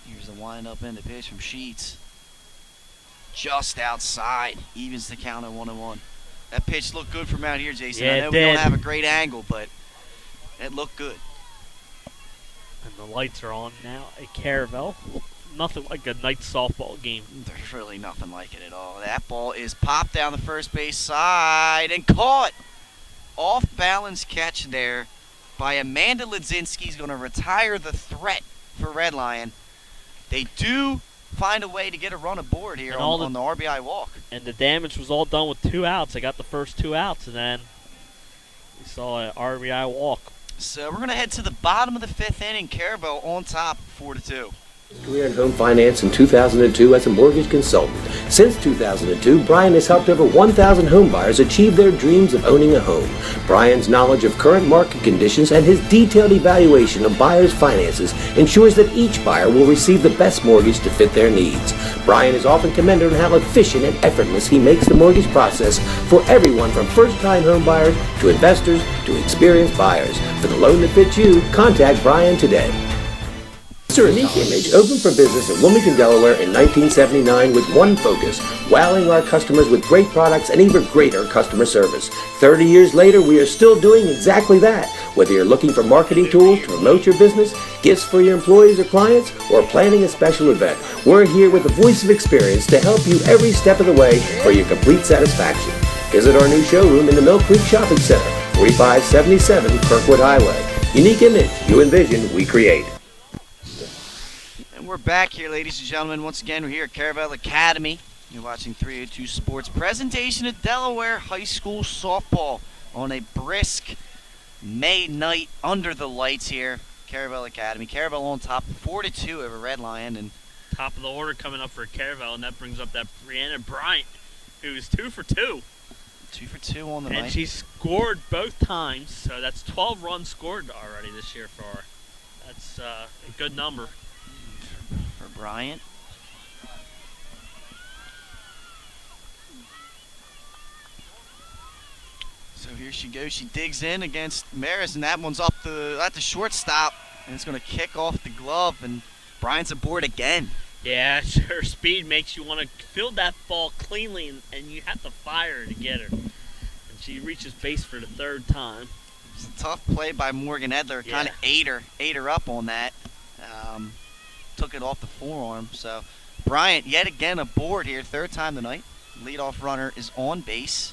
Here's the wind-up in the pitch from Sheets. Just outside. Evens the count at 1-1. That pitch looked good from out here, Jason. Yeah, I know we don't have a great angle, but it looked good. And the lights are on now at Caravel. Nothing like a night softball game. There's really nothing like it at all. That ball is popped down the first base side and caught. Off-balance catch there by Amanda Ledzinski's going to retire the threat for Red Lion. They do find a way to get a run aboard here on the RBI walk. And the damage was all done with 2 outs. They got the first 2 outs, and then we saw an RBI walk. So we're going to head to the bottom of the 5th inning. Caravel on top, 4-2. Career in home finance in 2002 as a mortgage consultant. Since 2002, Brian has helped over 1,000 home buyers achieve their dreams of owning a home. Brian's knowledge of current market conditions and his detailed evaluation of buyers' finances ensures that each buyer will receive the best mortgage to fit their needs. Brian is often commended on how efficient and effortless he makes the mortgage process for everyone from first-time home buyers to investors to experienced buyers. For the loan that fits you, contact Brian today. Unique Image opened for business in Wilmington, Delaware in 1979 with one focus, wowing our customers with great products and even greater customer service. 30 years later, we are still doing exactly that. Whether you're looking for marketing tools to promote your business, gifts for your employees or clients, or planning a special event, we're here with the voice of experience to help you every step of the way for your complete satisfaction. Visit our new showroom in the Mill Creek Shopping Center, 4577 Kirkwood Highway. Unique Image, you envision, we create. We're back here, ladies and gentlemen. Once again, we're here at Caravel Academy. You're watching 302 Sports presentation of Delaware High School softball on a brisk May night under the lights here. Caravel Academy. Caravel on top, 4-2 over Red Lion. And top of the order coming up for Caravel, and that brings up that Brianna Bryant, who's 2 for 2. 2 for 2 on the night. night. And she scored both times, so that's 12 runs scored already this year for her. That's a good number. For Bryant. So here she goes. She digs in against Maris, and that one's up at the shortstop, and it's going to kick off the glove, and Bryant's aboard again. Yeah, her speed makes you want to field that ball cleanly, and you have to fire to get her. And reaches base for the third time. It's a tough play by Morgan Edler. Kind of ate her up on that. Took it off the forearm. So Bryant yet again aboard here, third time tonight. Leadoff runner is on base.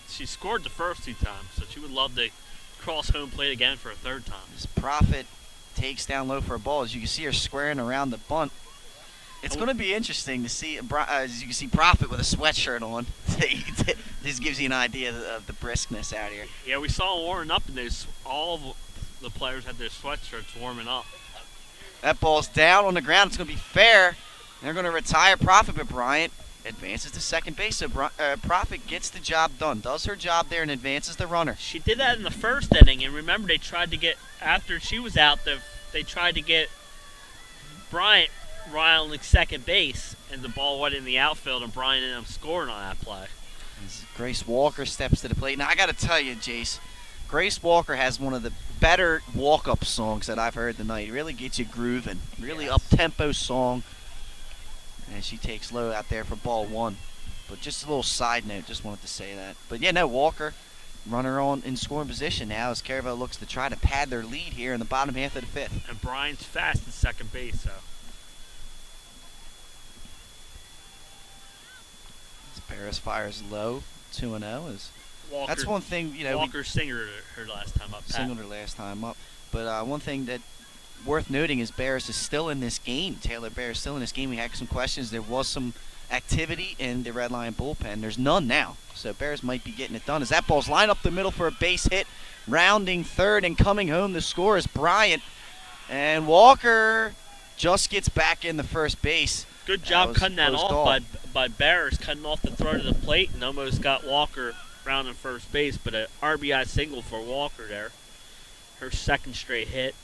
She scored the first 2 times, so she would love to cross home plate again for a third time. This Profit takes down low for a ball. As you can see her squaring around the bunt. It's going to be interesting to see, as you can see, Profit with a sweatshirt on. This gives you an idea of the briskness out here. Yeah, we saw them warming up, and all of the players had their sweatshirts warming up. That ball's down on the ground. It's going to be fair. They're going to retire Profit, but Bryant advances to second base. So Profit gets the job done, does her job there, and advances the runner. She did that in the first inning, and remember they tried to get, after she was out, they tried to get Bryant riling second base, and the ball went in the outfield, and Bryant ended up scoring on that play. As Grace Walker steps to the plate. Now, I got to tell you, Jace, Grace Walker has one of the better walk-up songs that I've heard tonight. It really gets you grooving. Really up-tempo song. And she takes low out there for ball 1. But just a little side note, just wanted to say that. But yeah, no, Walker, runner on in scoring position now as Caravel looks to try to pad their lead here in the bottom half of the 5th. And Bryant's fast at second base, so. As Paris fires low, 2-0. Walker, That's one thing, Walker singled her last time up. Singled her last time up. But one thing that worth noting is Barris is still in this game. Taylor Barris is still in this game. We had some questions. There was some activity in the Red Lion bullpen. There's none now. So Barris might be getting it done. As that ball's lined up the middle for a base hit. Rounding third and coming home to score is Bryant. And Walker just gets back in the first base. Good job cutting that off by Barris, cutting off the throw to the plate and almost got Walker rounding first base. But an RBI single for Walker there. Her second straight hit.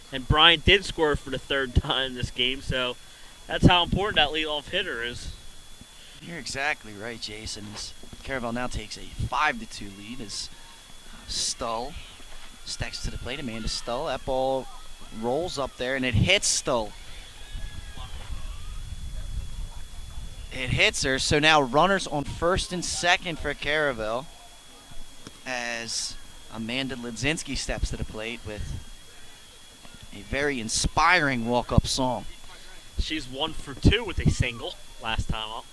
And Bryant did score for the third time this game, so that's how important that leadoff hitter is. You're exactly right, Jason. As Caravel now takes a 5-2 lead as Stull steps to the plate. Amanda Stull. That ball rolls up there, and it hits Stull. It hits her, so now runners on first and second for Caravel as Amanda Ledzinski steps to the plate with a very inspiring walk-up song. She's 1 for 2 with a single last time up.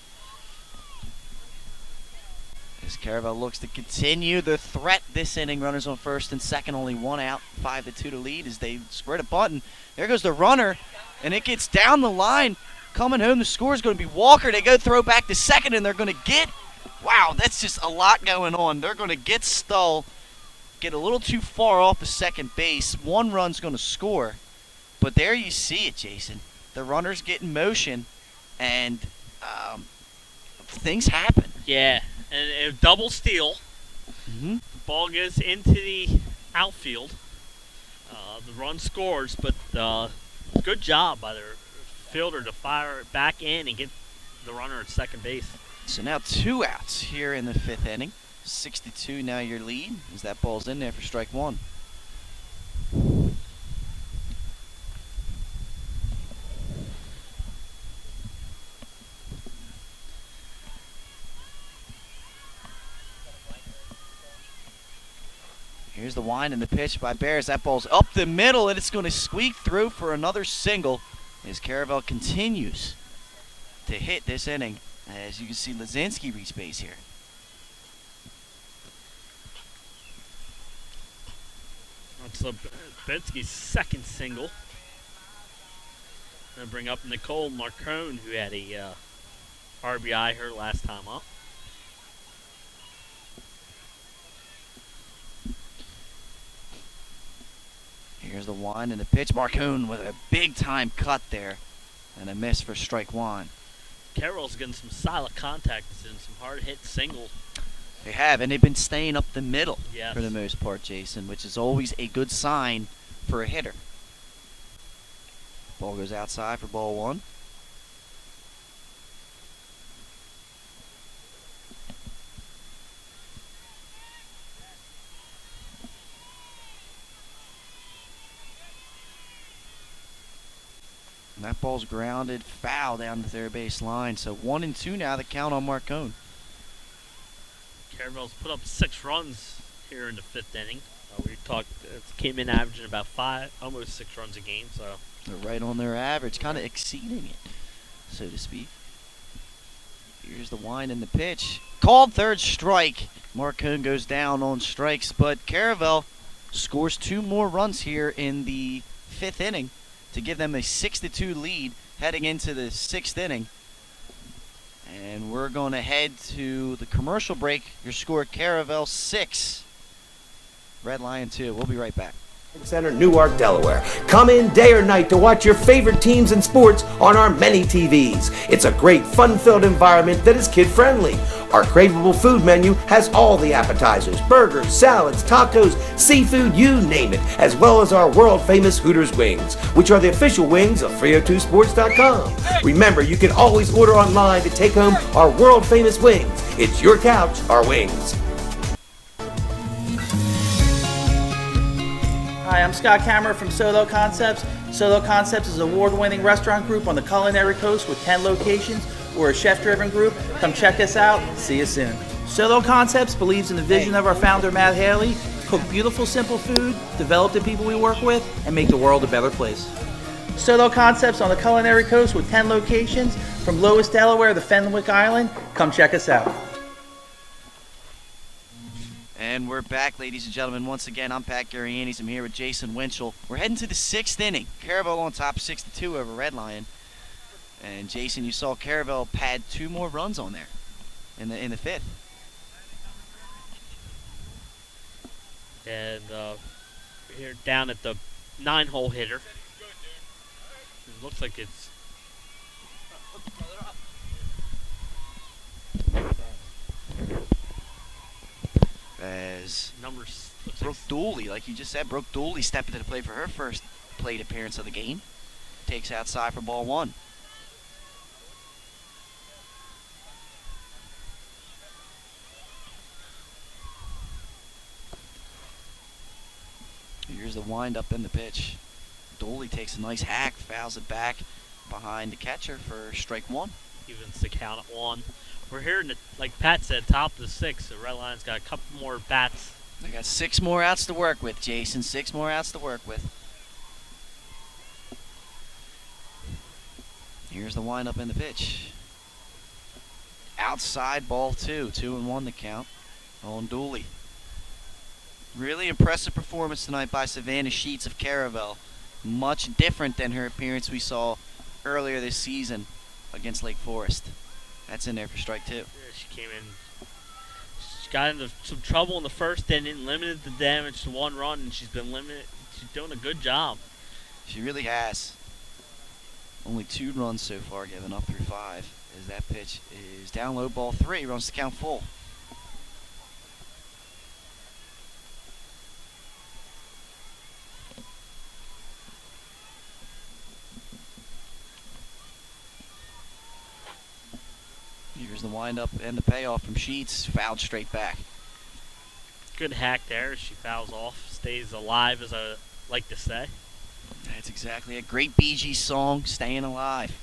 As Caravel looks to continue the threat this inning, runners on first and second, only 1 out, 5-2 to lead as they square the bunt. There goes the runner, and it gets down the line. Coming home, the score is going to be Walker. They go throw back to second, and they're going to get, wow, that's just a lot going on. They're going to get Stull. Get a little too far off the second base. 1 run's going to score. But there you see it, Jason. The runners get in motion, and things happen. Yeah, and a double steal. Mm-hmm. The ball goes into the outfield. The run scores, but good job by their fielder to fire it back in and get the runner at second base. So now 2 outs here in the 5th inning. 6-2 now your lead as that ball's in there for strike 1. Here's the wind and the pitch by Bears. That ball's up the middle, and it's going to squeak through for another single as Caravel continues to hit this inning. As you can see, Lazinski reach base here. That's Bensky's second single. Gonna bring up Nicole Marcone, who had a RBI her last time up. Here's the wind and the pitch. Marcone with a big-time cut there. And a miss for strike 1. Carroll's getting some solid contact and some hard-hit singles. They have, and they've been staying up the middle yes. for the most part, Jason, which is always a good sign for a hitter. Ball goes outside for ball 1. And that ball's grounded foul down the third base line. So 1-2 now, the count on Marcone. Caravel's put up 6 runs here in the 5th inning. We talked. It came in averaging about 5, almost 6 runs a game. So They're right on their average, kind of exceeding it, so to speak. Here's the wind and the pitch. Called third strike. Marcone goes down on strikes, but Caravel scores 2 more runs here in the 5th inning to give them a 6-2 lead heading into the 6th inning. And we're going to head to the commercial break. Your score, Caravel 6, Red Lion 2. We'll be right back. Center, Newark, Delaware. Come in day or night to watch your favorite teams and sports on our many TVs. It's a great, fun-filled environment that is kid-friendly. Our craveable food menu has all the appetizers, burgers, salads, tacos, seafood, you name it, as well as our world-famous Hooters wings, which are the official wings of 302sports.com. Remember, you can always order online to take home our world-famous wings. It's your couch, our wings. Hi, I'm Scott Kammerer from Solo Concepts. Solo Concepts is an award-winning restaurant group on the culinary coast with 10 locations. We're a chef-driven group. Come check us out. See you soon. Solo Concepts believes in the vision of our founder, Matt Haley. Cook beautiful, simple food, develop the people we work with, and make the world a better place. Solo Concepts on the culinary coast with 10 locations from Lowes, Delaware to Fenwick Island. Come check us out. And we're back, ladies and gentlemen. Once again, I'm Pat Garianis. I'm here with Jason Winchell. We're heading to the 6th inning. Caravel on top 6-2 over Red Lion. And Jason, you saw Caravel pad 2 more runs on there in the 5th. and here down at the 9-hole hitter. It looks like it's as numbers. Brooke Dooley, like you just said, Brooke Dooley stepping to the plate for her first plate appearance of the game. Takes outside for ball 1. Here's the windup and the pitch. Dooley takes a nice hack, fouls it back behind the catcher for strike 1. Evens the count at 1. We're here in the, like Pat said, top of the 6th. The Red Lions got a couple more bats. They got 6 more outs to work with, Jason. 6 more outs to work with. Here's the windup and the pitch. Outside ball 2. 2-1 the count on Dooley. Really impressive performance tonight by Savannah Sheets of Caravel. Much different than her appearance we saw earlier this season against Lake Forest. That's in there for strike 2. Yeah, she came in. She got into some trouble in the first inning, limited the damage to 1 run, and she's been limited. She's doing a good job. She really has. Only 2 runs so far given up through 5. As that pitch is down low, ball 3. Runs to count full. Here's the windup and the payoff from Sheets. Fouled straight back. Good hack there. She fouls off, stays alive, as I like to say. That's exactly a great Bee Gees song, Staying Alive.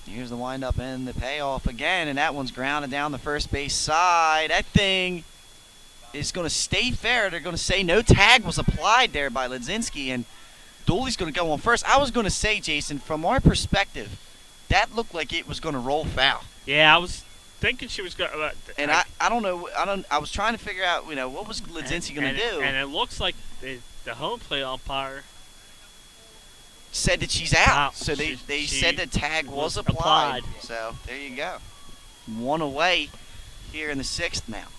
Here's the windup and the payoff again, and that one's grounded down the first base side. That thing is going to stay fair. They're going to say no tag was applied there by Ledzinski, and Dooley's going to go on first. I was going to say, Jason, from our perspective, that looked like it was going to roll foul. Yeah, I was thinking she was going to. And I don't know. I was trying to figure out, what was Ledzinski going to do. And it looks like the home plate umpire said that she's out. Wow. So they She said the tag was applied. So there you go. 1 away here in the 6th now.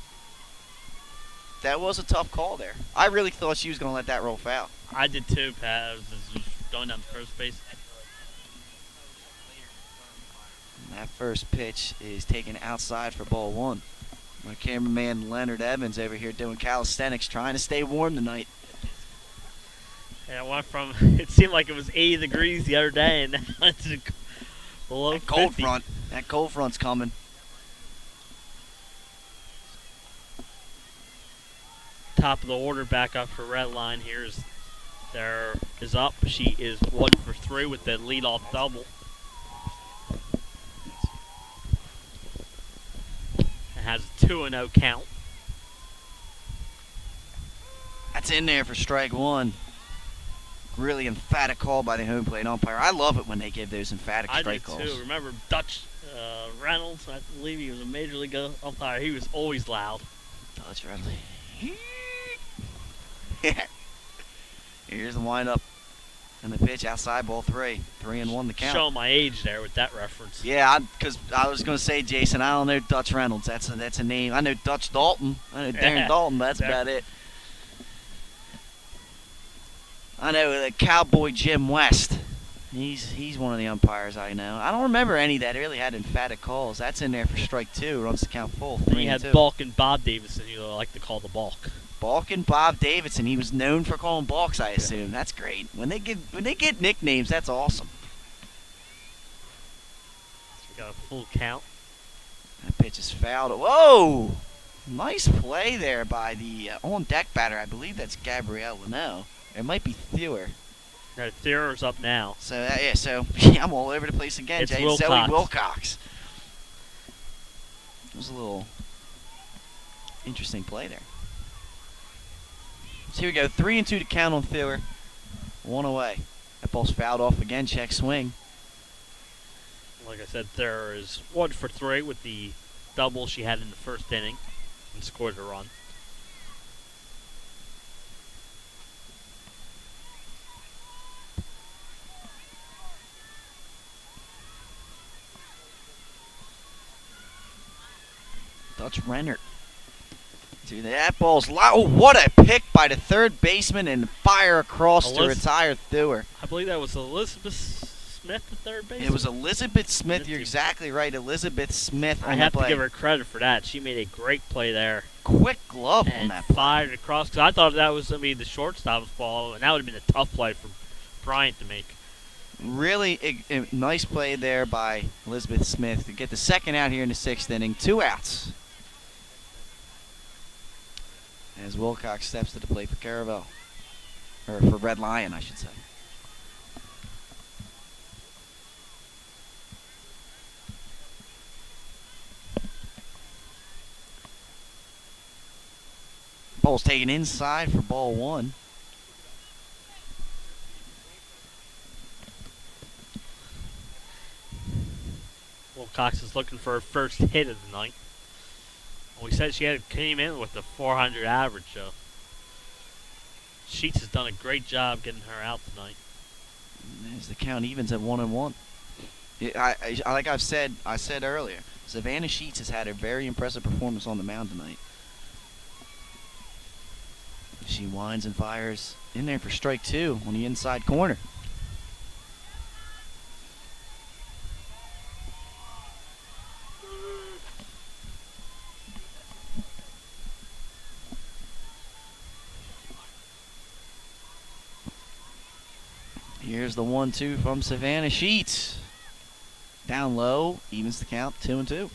That was a tough call there. I really thought she was going to let that roll foul. I did too, Pat. I was just going down the first base. And that first pitch is taken outside for ball 1. My cameraman Leonard Evans over here doing calisthenics, trying to stay warm tonight. Yeah, I went from, it seemed like it was 80 degrees the other day, and now it's below That cold 50. front. That cold front's coming. Top of the order back up for Red Line. Here's their is up. She is 1 for 3 with the leadoff double. And has a 2-0 count. That's in there for strike one. Really emphatic call by the home plate umpire. I love it when they give those emphatic I strike do calls. too. Remember Dutch Reynolds? I believe he was a major league umpire. He was always loud. Dutch Reynolds. Here's the windup and the pitch outside, ball 3. 3-1 the count. Showing my age there with that reference. Yeah, because I was going to say, Jason, I don't know Dutch Reynolds. That's a name. I know Dutch Dalton. I know Darren Dalton, but that's about it. I know Cowboy Jim West. He's one of the umpires I know. I don't remember any that really had emphatic calls. That's in there for strike 2. Runs the count full. 3-2. And you had Balk and Bob Davidson, you like to call the Balk. Balk and Bob Davidson. He was known for calling balks, I assume. That's great. When they get nicknames, that's awesome. So we got a full count. That pitch is fouled. Whoa! Nice play there by the on-deck batter. I believe that's Gabrielle Leno. It might be Thewer. No, Theore's up now. So, I'm all over the place again, It's Jay. Wilcox. Zoe Wilcox. It was a little interesting play there. So here we go. 3-2 to count on Thewer. 1 away. That ball's fouled off again. Check swing. Like I said, there is 1 for 3 with the double she had in the first inning and scored a run. Dutch Renner. Dude, that ball's low. Oh, what a pick by the third baseman and fire across to retire Thewer. I believe that was Elizabeth Smith, the third baseman. It was Elizabeth Smith. You're exactly right. Elizabeth Smith on I the have play. to give her credit for that. She made a great play there. Quick glove on And that play. fired across. Because I thought that was going to be the shortstop's ball, and that would have been a tough play for Bryant to make. Really a nice play there by Elizabeth Smith to get the second out here in the 6th inning. 2 outs. As Wilcox steps to the plate for Caravel. Or for Red Lion, I should say. Ball's taken inside for ball 1. Wilcox is looking for her first hit of the night. We said she came in with a 400 average, so Sheets has done a great job getting her out tonight. As the count evens at 1-1. Like I said earlier, Savannah Sheets has had a very impressive performance on the mound tonight. She winds and fires in there for strike 2 on the inside corner. Here's the 1-2 from Savannah Sheets. Down low, evens the count, 2-2.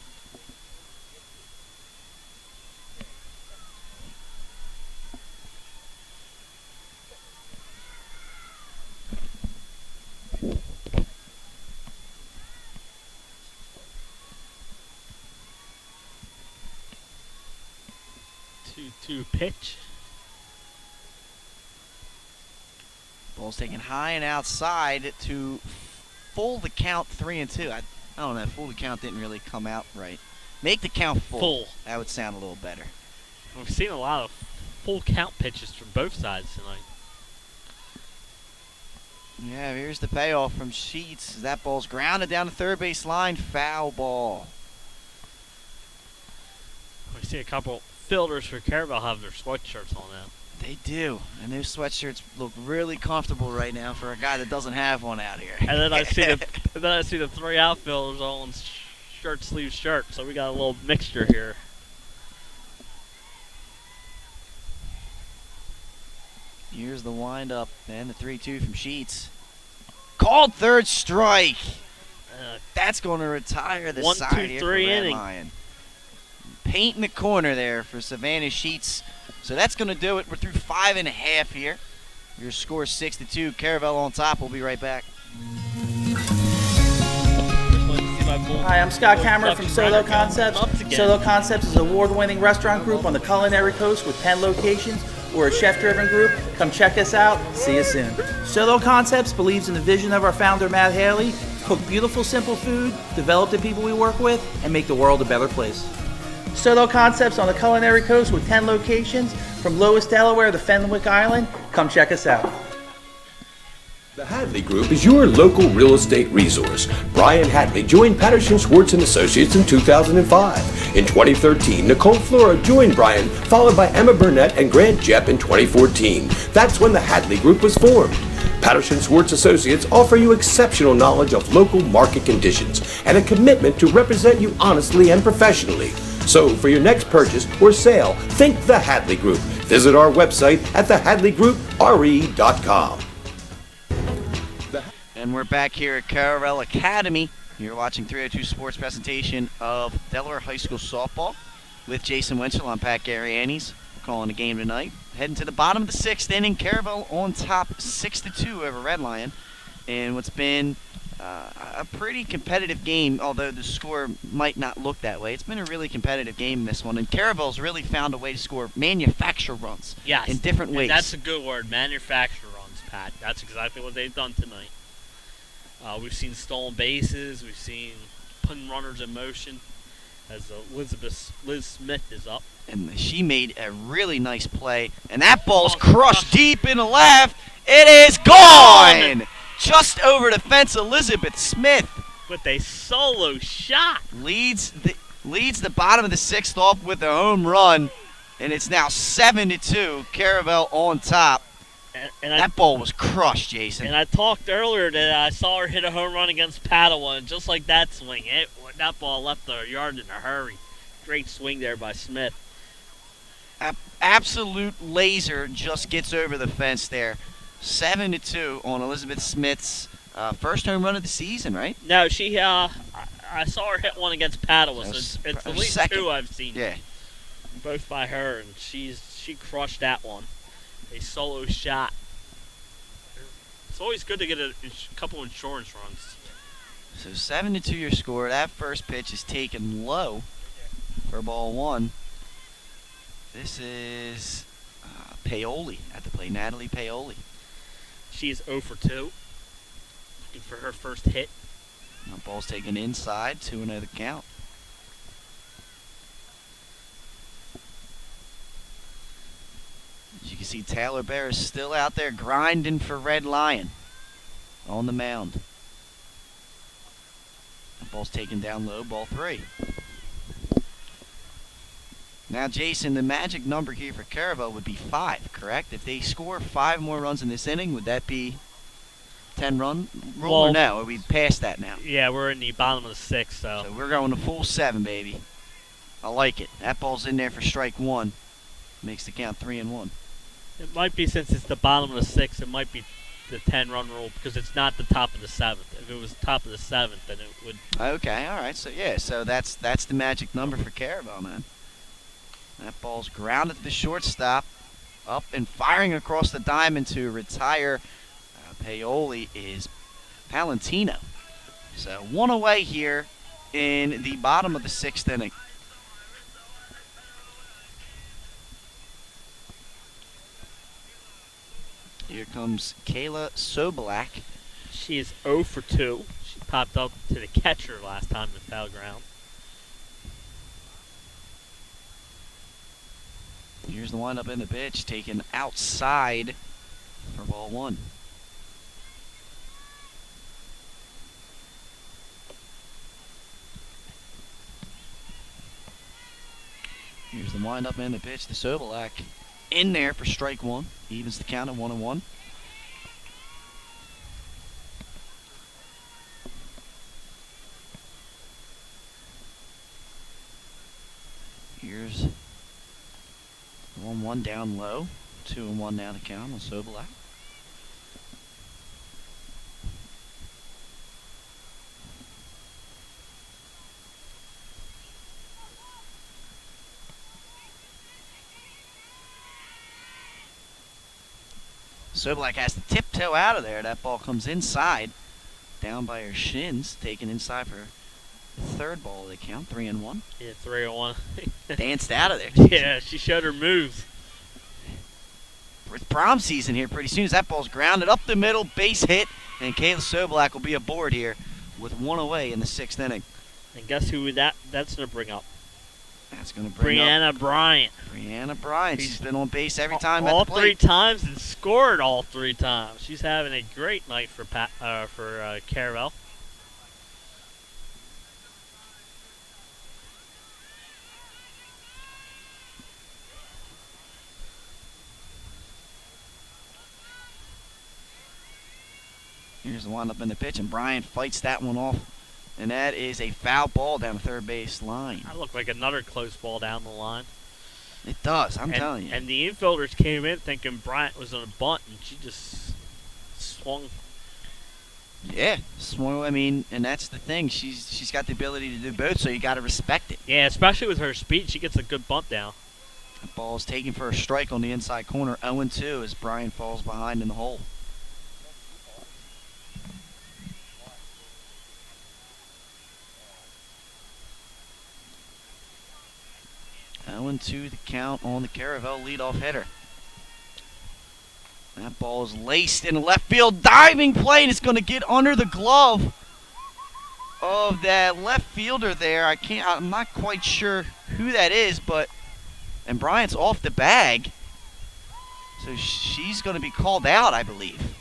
Two pitch. Ball's taken high and outside to full the count 3-2. I don't know, full the count didn't really come out right. Make the count full. That would sound a little better. We've seen a lot of full count pitches from both sides tonight. Yeah, here's the payoff from Sheets. That ball's grounded down the third base line. Foul ball. We see a couple fielders for Caravel have their sweatshirts on now. They do, and those sweatshirts look really comfortable right now for a guy that doesn't have one out here. And then I see the 3 outfielders all in shirt sleeve shirt. So we got a little mixture here. Here's the windup and the 3-2 from Sheets. Called third strike. That's going to retire the 1, side 2, here 3 for Red inning. Lion. Paint in the corner there for Savannah Sheets. So that's going to do it. We're through 5 1/2 here. Your score is 6-2. Caravel on top. We'll be right back. Hi, I'm Scott Cameron from Solo Concepts. Solo Concepts is an award-winning restaurant group on the culinary coast with 10 locations. We're a chef-driven group. Come check us out. See you soon. Solo Concepts believes in the vision of our founder, Matt Haley: cook beautiful, simple food, develop the people we work with, and make the world a better place. Solo Concepts on the culinary coast with 10 locations from Lewis, Delaware to Fenwick Island. Come check us out. The Hadley Group is your local real estate resource. Brian Hadley joined Patterson Schwartz & Associates in 2005. In 2013, Nicole Flora joined Brian, followed by Emma Burnett and Grant Jepp in 2014. That's when the Hadley Group was formed. Patterson Schwartz Associates offer you exceptional knowledge of local market conditions and a commitment to represent you honestly and professionally. So for your next purchase or sale, think the Hadley Group. Visit our website at thehadleygroup.re.com. And we're back here at Caravel Academy. You're watching 302 Sports presentation of Delaware High School Softball with Jason Winchell. I'm Pat Garianis. We're calling the game tonight. Heading to the bottom of the 6th inning. Caravel on top 6-2 over Red Lion. And what's been a pretty competitive game, although the score might not look that way. It's been a really competitive game in this one. And Caravel's really found a way to score manufacture runs in different ways. That's a good word, manufacture runs, Pat. That's exactly what they've done tonight. We've seen stolen bases. We've seen putting runners in motion as Liz Smith is up. And she made a really nice play. And that ball's crushed deep in the left. It is gone! Just over the fence, Elizabeth Smith. With a solo shot. Leads the bottom of the 6th off with a home run. And it's now 7-2. Caravel on top. And that ball was crushed, Jason. And I talked earlier that I saw her hit a home run against Padua, and just like that swing, that ball left the yard in a hurry. Great swing there by Smith. Absolute laser just gets over the fence there. 7-2 on Elizabeth Smith's first home run of the season, right? No, she. I saw her hit one against Padua, so it's at least second. 2 I've seen. Yeah. Both by her, and she crushed that one. A solo shot. It's always good to get a couple insurance runs. So 7-2 your score. That first pitch is taken low for ball 1. This is Paoli at the plate. Natalie Paoli. She is 0 for 2. Looking for her first hit. Now ball's taken inside. 2-0 the count. As you can see, Taylor Bear is still out there grinding for Red Lion on the mound. The ball's taken down low, ball 3. Now, Jason, the magic number here for Caravel would be 5, correct? If they score 5 more runs in this inning, would that be 10-run rule or no? Are we past that now? Yeah, we're in the bottom of the 6th, So we're going to full 7, baby. I like it. That ball's in there for strike 1. Makes the count 3-1. It might be, since it's the bottom of the 6th, it might be the 10-run rule because it's not the top of the 7th. If it was the top of the 7th, then it would. Okay, all right. So yeah, so that's the magic number for Caravel, man. That ball's grounded to the shortstop, up and firing across the diamond to retire. Paoli is Palantino. So 1 away here in the bottom of the 6th inning. Here comes Kayla Sobolak. She is 0 for 2. She popped up to the catcher last time in foul ground. Here's the windup in the pitch, taken outside for ball 1. Here's the windup in the pitch to Sobolak. In there for strike 1. Evens the count at 1-1. Here's 1-1 down low. 2-1 now to count on Sobolak. Sobelak has to tiptoe out of there. That ball comes inside, down by her shins, taken inside for the third ball of the count, 3-1. Yeah, 3-1. Danced out of there. Yeah, she showed her moves. It's prom season here pretty soon as that ball's grounded up the middle, base hit, and Kayla Sobelak will be aboard here with one away in the 6th inning. And guess who that's going to bring up? That's going to bring Brianna up Bryant. Brianna Bryant. She's been on base every time all at the plate. 3 times and scored all 3 times. She's having a great night for Caravel. Here's the windup in the pitch, and Bryant fights that one off. And that is a foul ball down the third base line. That looked like another close ball down the line. It does, I'm telling you. And the infielders came in thinking Bryant was on a bunt, and she just swung. Yeah, I mean, and that's the thing. She's got the ability to do both, so you got to respect it. Yeah, especially with her speed, she gets a good bunt down. The ball is taken for a strike on the inside corner, 0-2 as Bryant falls behind in the hole. To the count on the Caravel leadoff hitter. That ball is laced in left field. Diving play, and it's going to get under the glove of that left fielder there. I'm not quite sure who that is, and Bryant's off the bag. So she's going to be called out, I believe.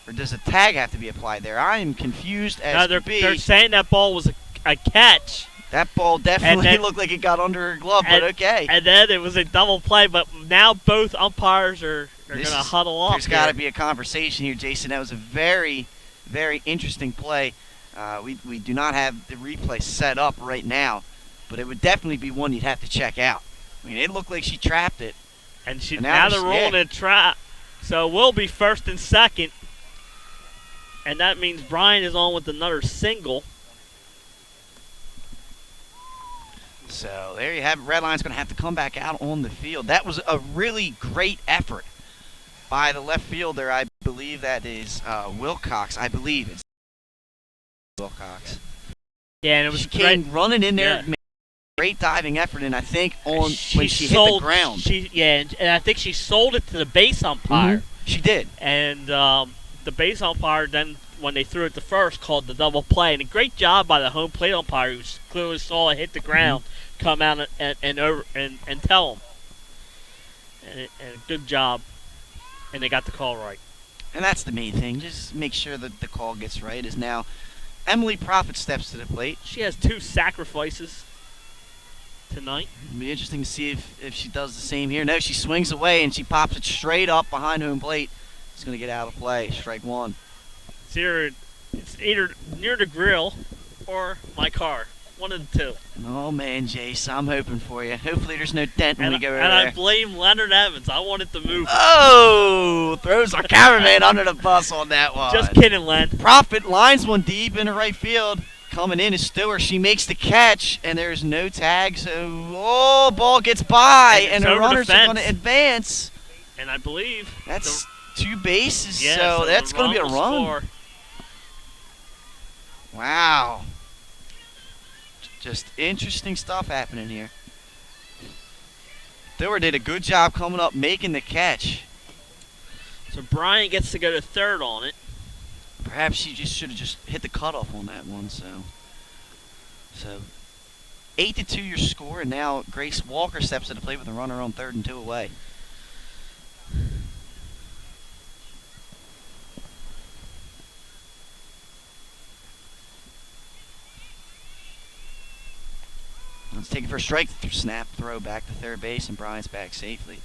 Or does a tag have to be applied there? I am confused as No, to be. they're saying that ball was a catch. That ball definitely looked like it got under her glove, but okay. And then it was a double play, but now both umpires are going to huddle up. There's got to be a conversation here, Jason. That was a very, very interesting play. We do not have the replay set up right now, but it would definitely be one you'd have to check out. I mean, it looked like she trapped it. And now they're rolling a trap. So we'll be first and second. And that means Brian is on with another single. So there you have it. Redline's going to have to come back out on the field. That was a really great effort by the left fielder. I believe that is Wilcox. I believe it's Wilcox. Yeah, and it was she came running in there. Yeah. Great diving effort, and I think when she hit the ground. And I think she sold it to the base umpire. Mm-hmm. She did. And the base umpire then, when they threw it to first, called the double play. And a great job by the home plate umpire, who clearly saw it hit the ground, come out and tell them. And good job. And they got the call right. And that's the main thing. Just make sure that the call gets right. Is now Emily Prophet steps to the plate. She has 2 sacrifices tonight. It'll be interesting to see if she does the same here. No, she swings away and she pops it straight up behind home plate. It's going to get out of play. Strike 1. It's either near the grill or my car. One of the 2. Oh, man, Jace, I'm hoping for you. Hopefully there's no dent when we go over and there. I blame Leonard Evans. I wanted to move. Oh, throws our cameraman under the bus on that one. Just kidding, Len. Prophet lines one deep into right field. Coming in is Stewart. She makes the catch, and there's no tag. So, ball gets by, and the runners are going to advance. And I believe that's 2 bases, yeah, so that's going to be a run. Score. Wow. Just interesting stuff happening here. Stewart did a good job coming up, making the catch. So Brian gets to go to third on it. Perhaps she just should have just hit the cutoff on that one. So 8-2 your score, and now Grace Walker steps to the plate with a runner on 3rd and 2 away. Let's take it for a strike. Snap, throw back to third base, and Brian's back safely.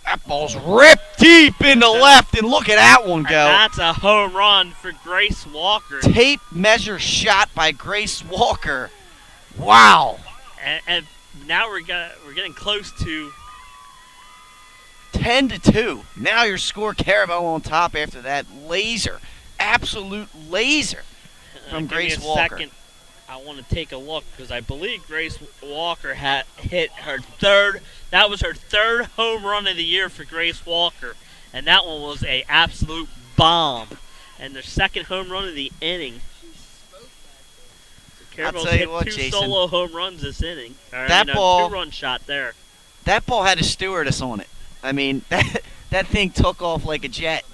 That ball's ripped deep into left, and look at that one go. That's a home run for Grace Walker. Tape measure shot by Grace Walker. Wow. And now we're getting close to 10-2. Now your score, Caravel on top after that laser, absolute laser from Grace Give me a Walker. second. I want to take a look because I believe Grace Walker had hit her third. That was her third home run of the year for Grace Walker, and that one was a absolute bomb. And their second home run of the inning. So Caravel's tell you hit what, two Jason. solo home runs this inning. That ball- two-run shot there. That ball had a stewardess on it. I mean, that thing took off like a jet.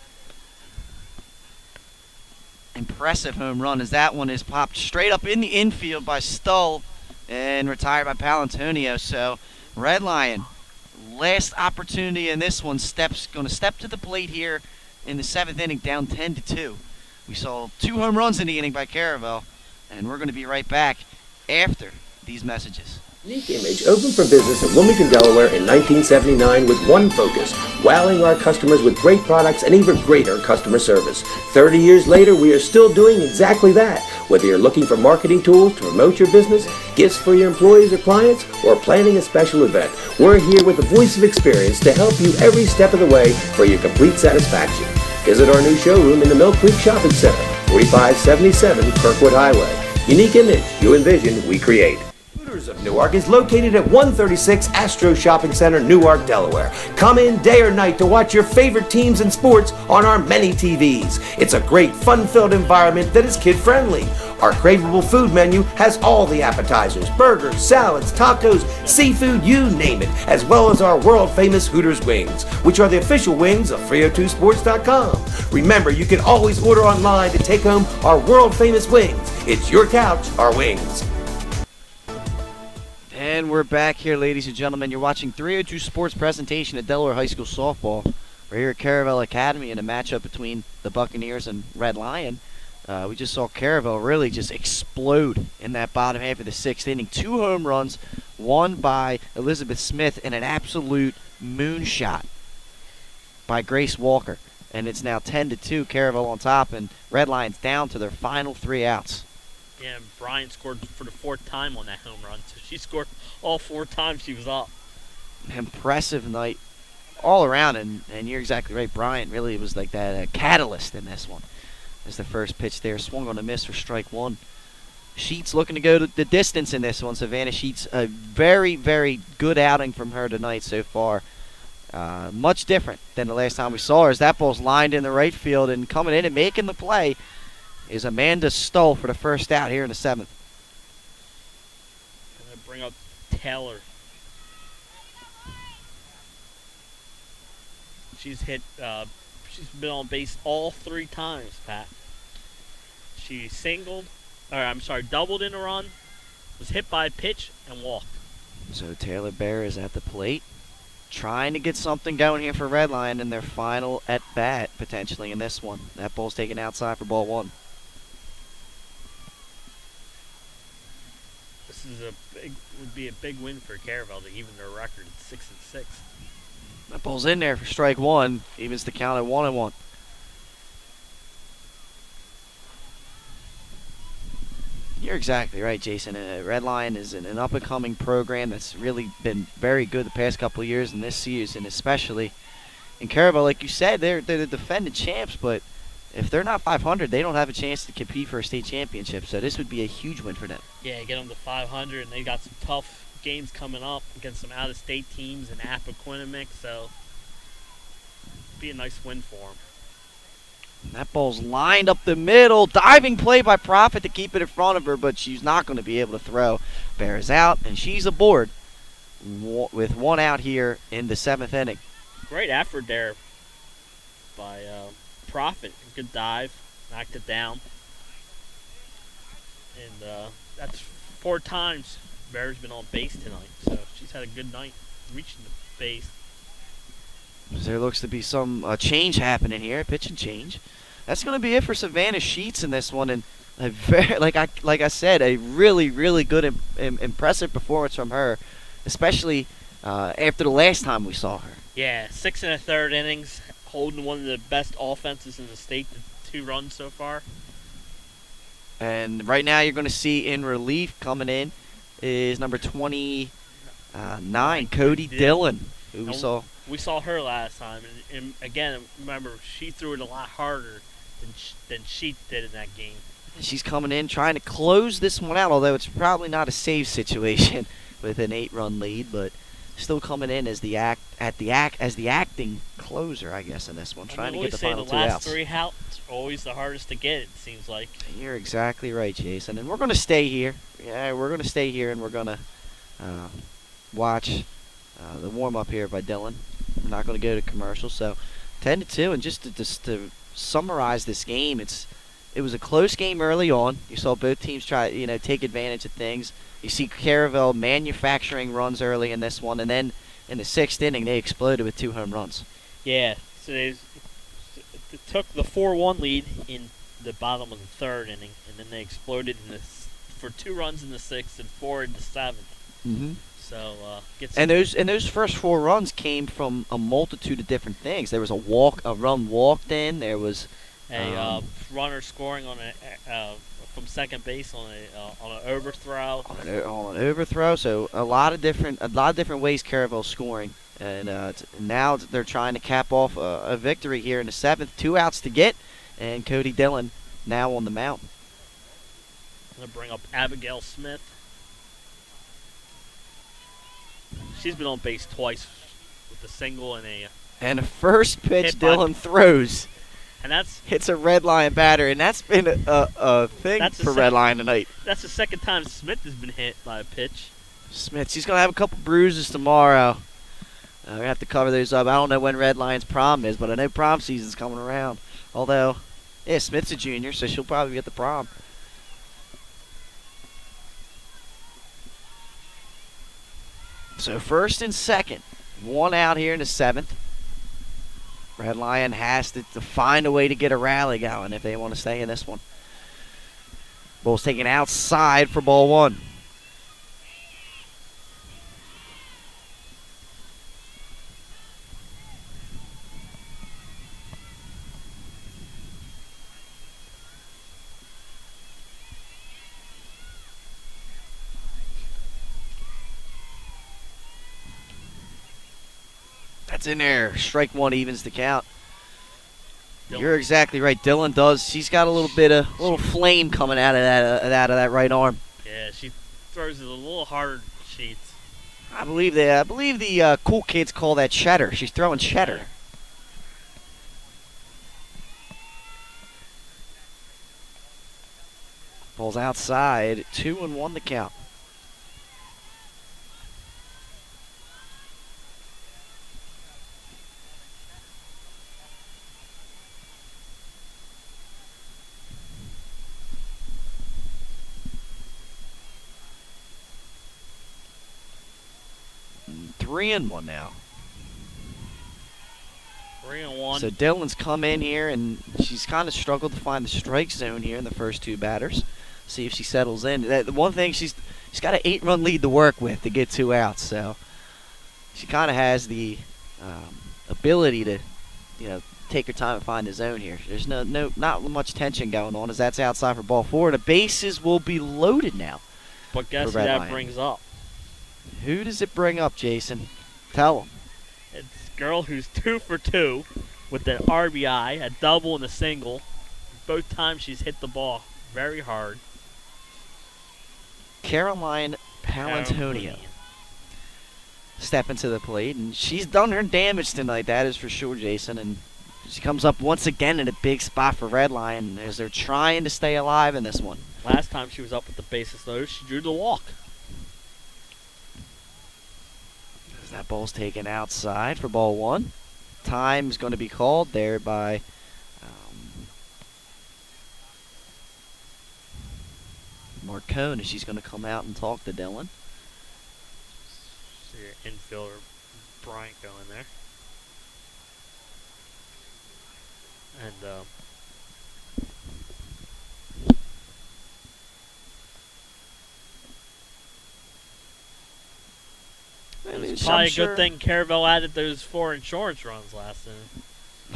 Impressive home run as that one is popped straight up in the infield by Stull and retired by Palantonio. So Red Lion, last opportunity in this one, going to step to the plate here in the 7th inning, down 10-2. We saw 2 home runs in the inning by Caravel, and we're going to be right back after these messages. Unique Image opened for business in Wilmington, Delaware in 1979 with one focus, wowing our customers with great products and even greater customer service. 30 years later, we are still doing exactly that. Whether you're looking for marketing tools to promote your business, gifts for your employees or clients, or planning a special event, we're here with the voice of experience to help you every step of the way for your complete satisfaction. Visit our new showroom in the Mill Creek Shopping Center, 4577 Kirkwood Highway. Unique Image, you envision, we create. Hooters of Newark is located at 136 Astro Shopping Center, Newark, Delaware. Come in day or night to watch your favorite teams and sports on our many TVs. It's a great, fun-filled environment that is kid-friendly. Our craveable food menu has all the appetizers, burgers, salads, tacos, seafood, you name it, as well as our world-famous Hooters wings, which are the official wings of 302sports.com. Remember, you can always order online to take home our world-famous wings. It's your couch, our wings. And we're back here, ladies and gentlemen. You're watching 302 Sports presentation at Delaware High School Softball. We're here at Caravel Academy in a matchup between the Buccaneers and Red Lion. We just saw Caravel really just explode in that bottom half of the 6th inning. 2 home runs, one by Elizabeth Smith, and an absolute moonshot by Grace Walker. And it's now 10-2, Caravel on top, and Red Lions down to their final 3 outs. Yeah, Brian scored for the 4th time on that home run, so she scored all 4 times she was up. Impressive night all around, and you're exactly right. Brian really was like that catalyst in this one. As the first pitch there, swung on a miss for strike 1. Sheets looking to go the distance in this one. Savannah Sheets, a very, very good outing from her tonight so far. Much different than the last time we saw her, as that ball's lined in the right field, and coming in and making the play is Amanda Stull for the first out here in the 7th. Gonna bring up Taylor. She's hit. She's been on base all 3 times, Pat. She doubled in a run, was hit by a pitch, and walked. So Taylor Bear is at the plate, trying to get something going here for Red Lion in their final at bat potentially in this one. That ball's taken outside for ball 1. This is would be a big win for Caravel to even their record at 6-6. That ball's in there for strike 1, evens the count at 1-1. You're exactly right, Jason. Red Lion is an up-and-coming program that's really been very good the past couple of years, and this season especially. And Caravel, like you said, they're the defending champs, but if they're not 500, they don't have a chance to compete for a state championship. So this would be a huge win for them. Yeah, get them to 500, and they got some tough games coming up against some out-of-state teams in Appoquinimink, so be a nice win for them. That ball's lined up the middle. Diving play by Profit to keep it in front of her, but she's not going to be able to throw. Bear is out, and she's aboard with 1 out here in the 7th inning. Great effort there by Profit. Good dive, knocked it down. And that's 4 times Bear's been on base tonight, so she's had a good night reaching the base. There looks to be some change happening here, pitching change. That's going to be it for Savannah Sheets in this one, and a very, like I said, a really, really good, impressive performance from her, especially after the last time we saw her. Yeah, 6 1/3 innings, holding one of the best offenses in the state to 2 runs so far. And right now you're going to see in relief coming in is number 29, Cody Dillon, who we saw We saw her last time, and again, remember, she threw it a lot harder than she did in that game. She's coming in trying to close this one out, although it's probably not a save situation with an 8-run lead, but still coming in as the acting closer, I guess, in this one, trying to get the final 2 the last outs. 3 outs are always the hardest to get. It seems like. You're exactly right, Jason, and we're going to stay here. Yeah, we're going to stay here, and we're going to watch the warm up here by Dylan. We're not going to go to commercial, so 10-2, and just to summarize this game, it was a close game early on. You saw both teams try, take advantage of things. You see Caravel manufacturing runs early in this one, and then in the 6th inning, they exploded with 2 home runs. Yeah, so they took the 4-1 lead in the bottom of the 3rd inning, and then they exploded for 2 runs in the 6th and 4 in the 7th. Mm-hmm. So and those first 4 runs came from a multitude of different things. There was a run walked in. There was a runner scoring on from second base on an overthrow. On an overthrow. So a lot of different ways Caravel's scoring, and now they're trying to cap off a victory here in the 7th. 2 outs to get, and Cody Dillon now on the mound. I'm gonna bring up Abigail Smith. She's been on base twice with a single and a first pitch hit Dillon throws. And hits a Red Lion batter, and that's been a thing for Red Lion tonight. That's the second time Smith has been hit by a pitch. Smith, she's going to have a couple bruises tomorrow. We're going to have to cover those up. I don't know when Red Lion's prom is, but I know prom season's coming around. Although, yeah, Smith's a junior, so she'll probably be at the prom. So 1st and 2nd, 1 out here in the 7th. Red Lion has to find a way to get a rally going if they want to stay in this one. Ball's taken outside for ball 1. That's in there. Strike 1 evens the count. Dylan. You're exactly right. Dylan does. She's got a little flame coming out of that right arm. Yeah, she throws it a little harder than Sheets. I believe the cool kids call that cheddar. She's throwing cheddar. Ball's outside. 2-1 the count. And 3-1 now. 3-1. So Dylan's come in here, and she's kind of struggled to find the strike zone here in the first 2 batters. See if she settles in. The one thing, she's got an 8-run lead to work with to get 2 outs. So she kind of has the ability to, take her time and find the zone here. There's not much tension going on as that's outside for ball 4. The bases will be loaded now. But guess who that brings up? Who does it bring up, Jason? Tell them. It's a girl who's 2 for 2 with an RBI, a double and a single. Both times she's hit the ball very hard. Caroline Palantonio stepping to the plate, and she's done her damage tonight, that is for sure, Jason. And she comes up once again in a big spot for Red Lion as they're trying to stay alive in this one. Last time she was up with the bases loaded, she drew the walk. As that ball's taken outside for ball 1. Time's going to be called there by Marcone, as she's going to come out and talk to Dylan. See your infielder Bryant going there. And it's probably a good thing Caravel added those 4 insurance runs last inning.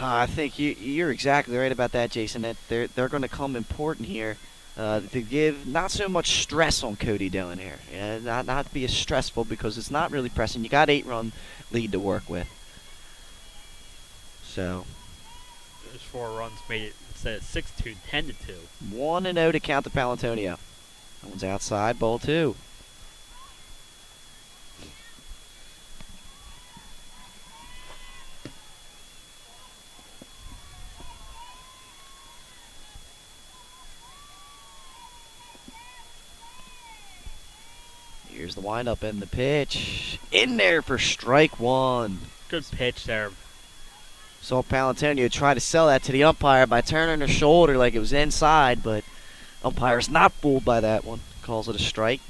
I think you're exactly right about that, Jason. That they're going to come important here to give not so much stress on Cody Dillon here. Not be as stressful because it's not really pressing. You got 8-run lead to work with. So Those 4 runs made it, instead of 6-2, 10-2. 1-0 to count to Palantonio. That one's outside, ball 2. Here's the windup and the pitch. In there for strike 1. Good pitch there. Saw Palantonio try to sell that to the umpire by turning her shoulder like it was inside, but umpire's not fooled by that one. Calls it a strike.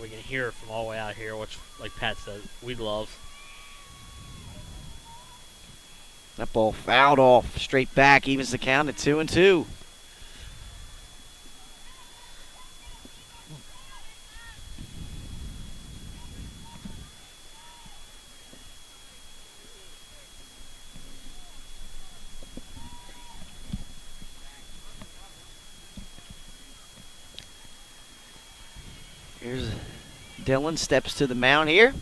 We can hear it from all the way out here, which, like Pat said, we love. That ball fouled off. Straight back, evens the count at 2-2. Here's Dylan, steps to the mound here.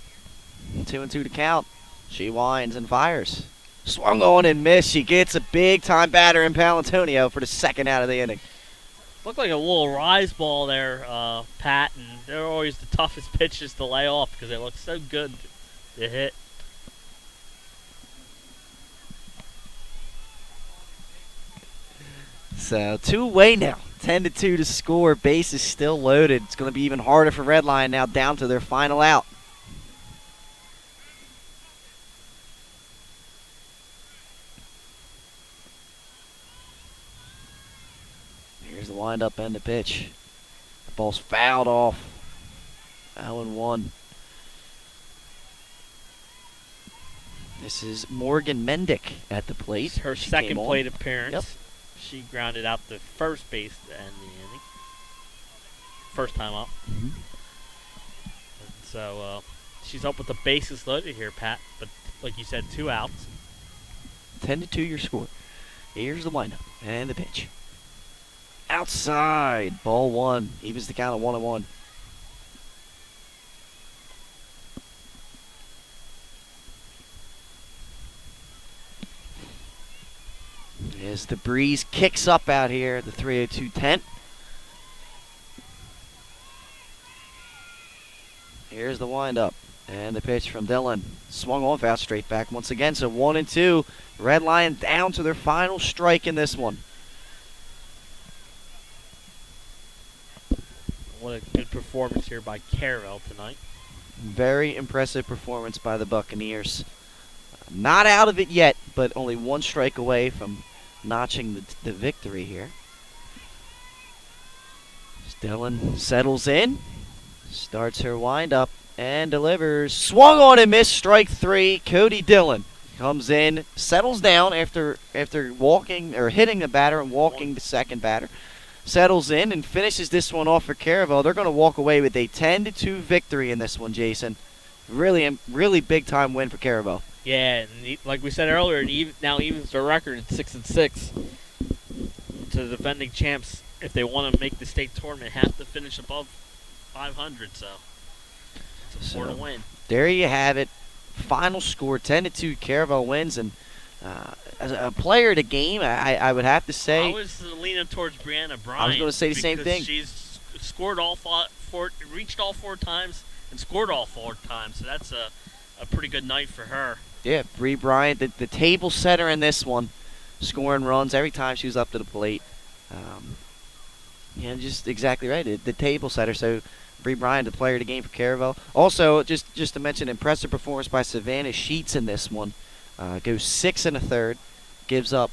2-2 to count. She winds and fires. Swung on and missed. She gets a big-time batter in Palantonio for the second out of the inning. Looked like a little rise ball there, Pat, and they're always the toughest pitches to lay off because they look so good to hit. So 2 away now. 10-2 to score. Base is still loaded. It's going to be even harder for Redline now, down to their final out. Here's the windup and the pitch. The ball's fouled off. 0-1. This is Morgan Mendick at the plate. It's her She second came on. plate appearance. Yep. She grounded out the first base to end the inning. First time up. Mhm. So she's up with the bases loaded here, Pat. But like you said, 2 outs. 10-2 your score. Here's the windup and the pitch. Outside. Ball 1. Evens the count of 1-1. As the breeze kicks up out here at the 302 tent. Here's the windup and the pitch from Dylan. Swung on fast straight back once again. So 1-2. Red Lion down to their final strike in this one. What a good performance here by Caravel tonight. Very impressive performance by the Buccaneers. Not out of it yet, but only 1 strike away from notching the victory here. Dylan settles in, starts her windup, and delivers. Swung on and missed, strike 3. Cody Dillon comes in, settles down after walking or hitting the batter and walking the second batter. Settles in and finishes this one off for Caravel. They're going to walk away with a 10-2 victory in this one, Jason. Really big time win for Caravel. Yeah, and like we said earlier, it now evens their record at 6-6. To the defending champs, if they want to make the state tournament, have to finish above 500. So it's a 4 to win. There you have it. Final score 10-2. Caravel wins, and as a player of the game, I would have to say I was leaning towards Brianna Bryant. I was going to say the same thing. She's scored all 4, reached all 4 times, and scored all 4 times. So that's a pretty good night for her. Yeah, Bree Bryant, the table setter in this one, scoring runs every time she was up to the plate. Yeah, just exactly right. The table setter. So Bree Bryant, the player of the game for Caravel. Also, just to mention, impressive performance by Savannah Sheets in this one. Goes 6 1/3, gives up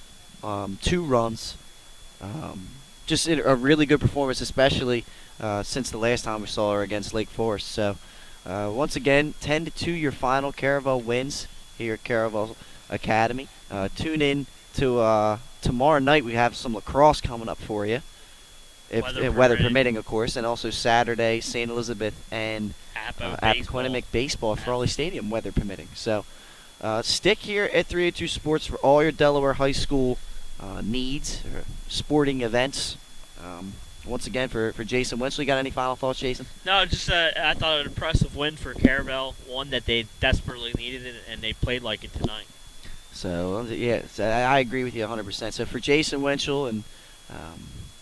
2 runs. Just a really good performance, especially since the last time we saw her against Lake Forest. So once again, 10-2 your final. Caravel wins here at Caravel Academy. Tune in to tomorrow night. We have some lacrosse coming up for you, if weather permitting, of course, and also Saturday, St. Elizabeth and Appoquinimink baseball at Frawley Stadium, weather permitting. So stick here at 382 Sports for all your Delaware High School needs, or sporting events. Once again, for Jason Winchley, got any final thoughts, Jason? No, just I thought an impressive win for Caravel, one that they desperately needed, and they played like it tonight. So yeah, so I agree with you 100%. So for Jason Winchell and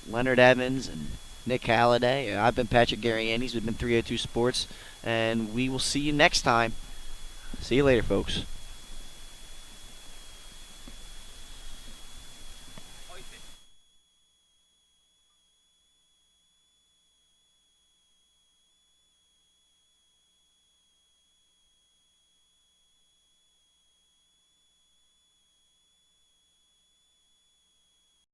Leonard Evans and Nick Halliday, I've been Patrick Garianis. We've been 302 Sports, and we will see you next time. See you later, folks.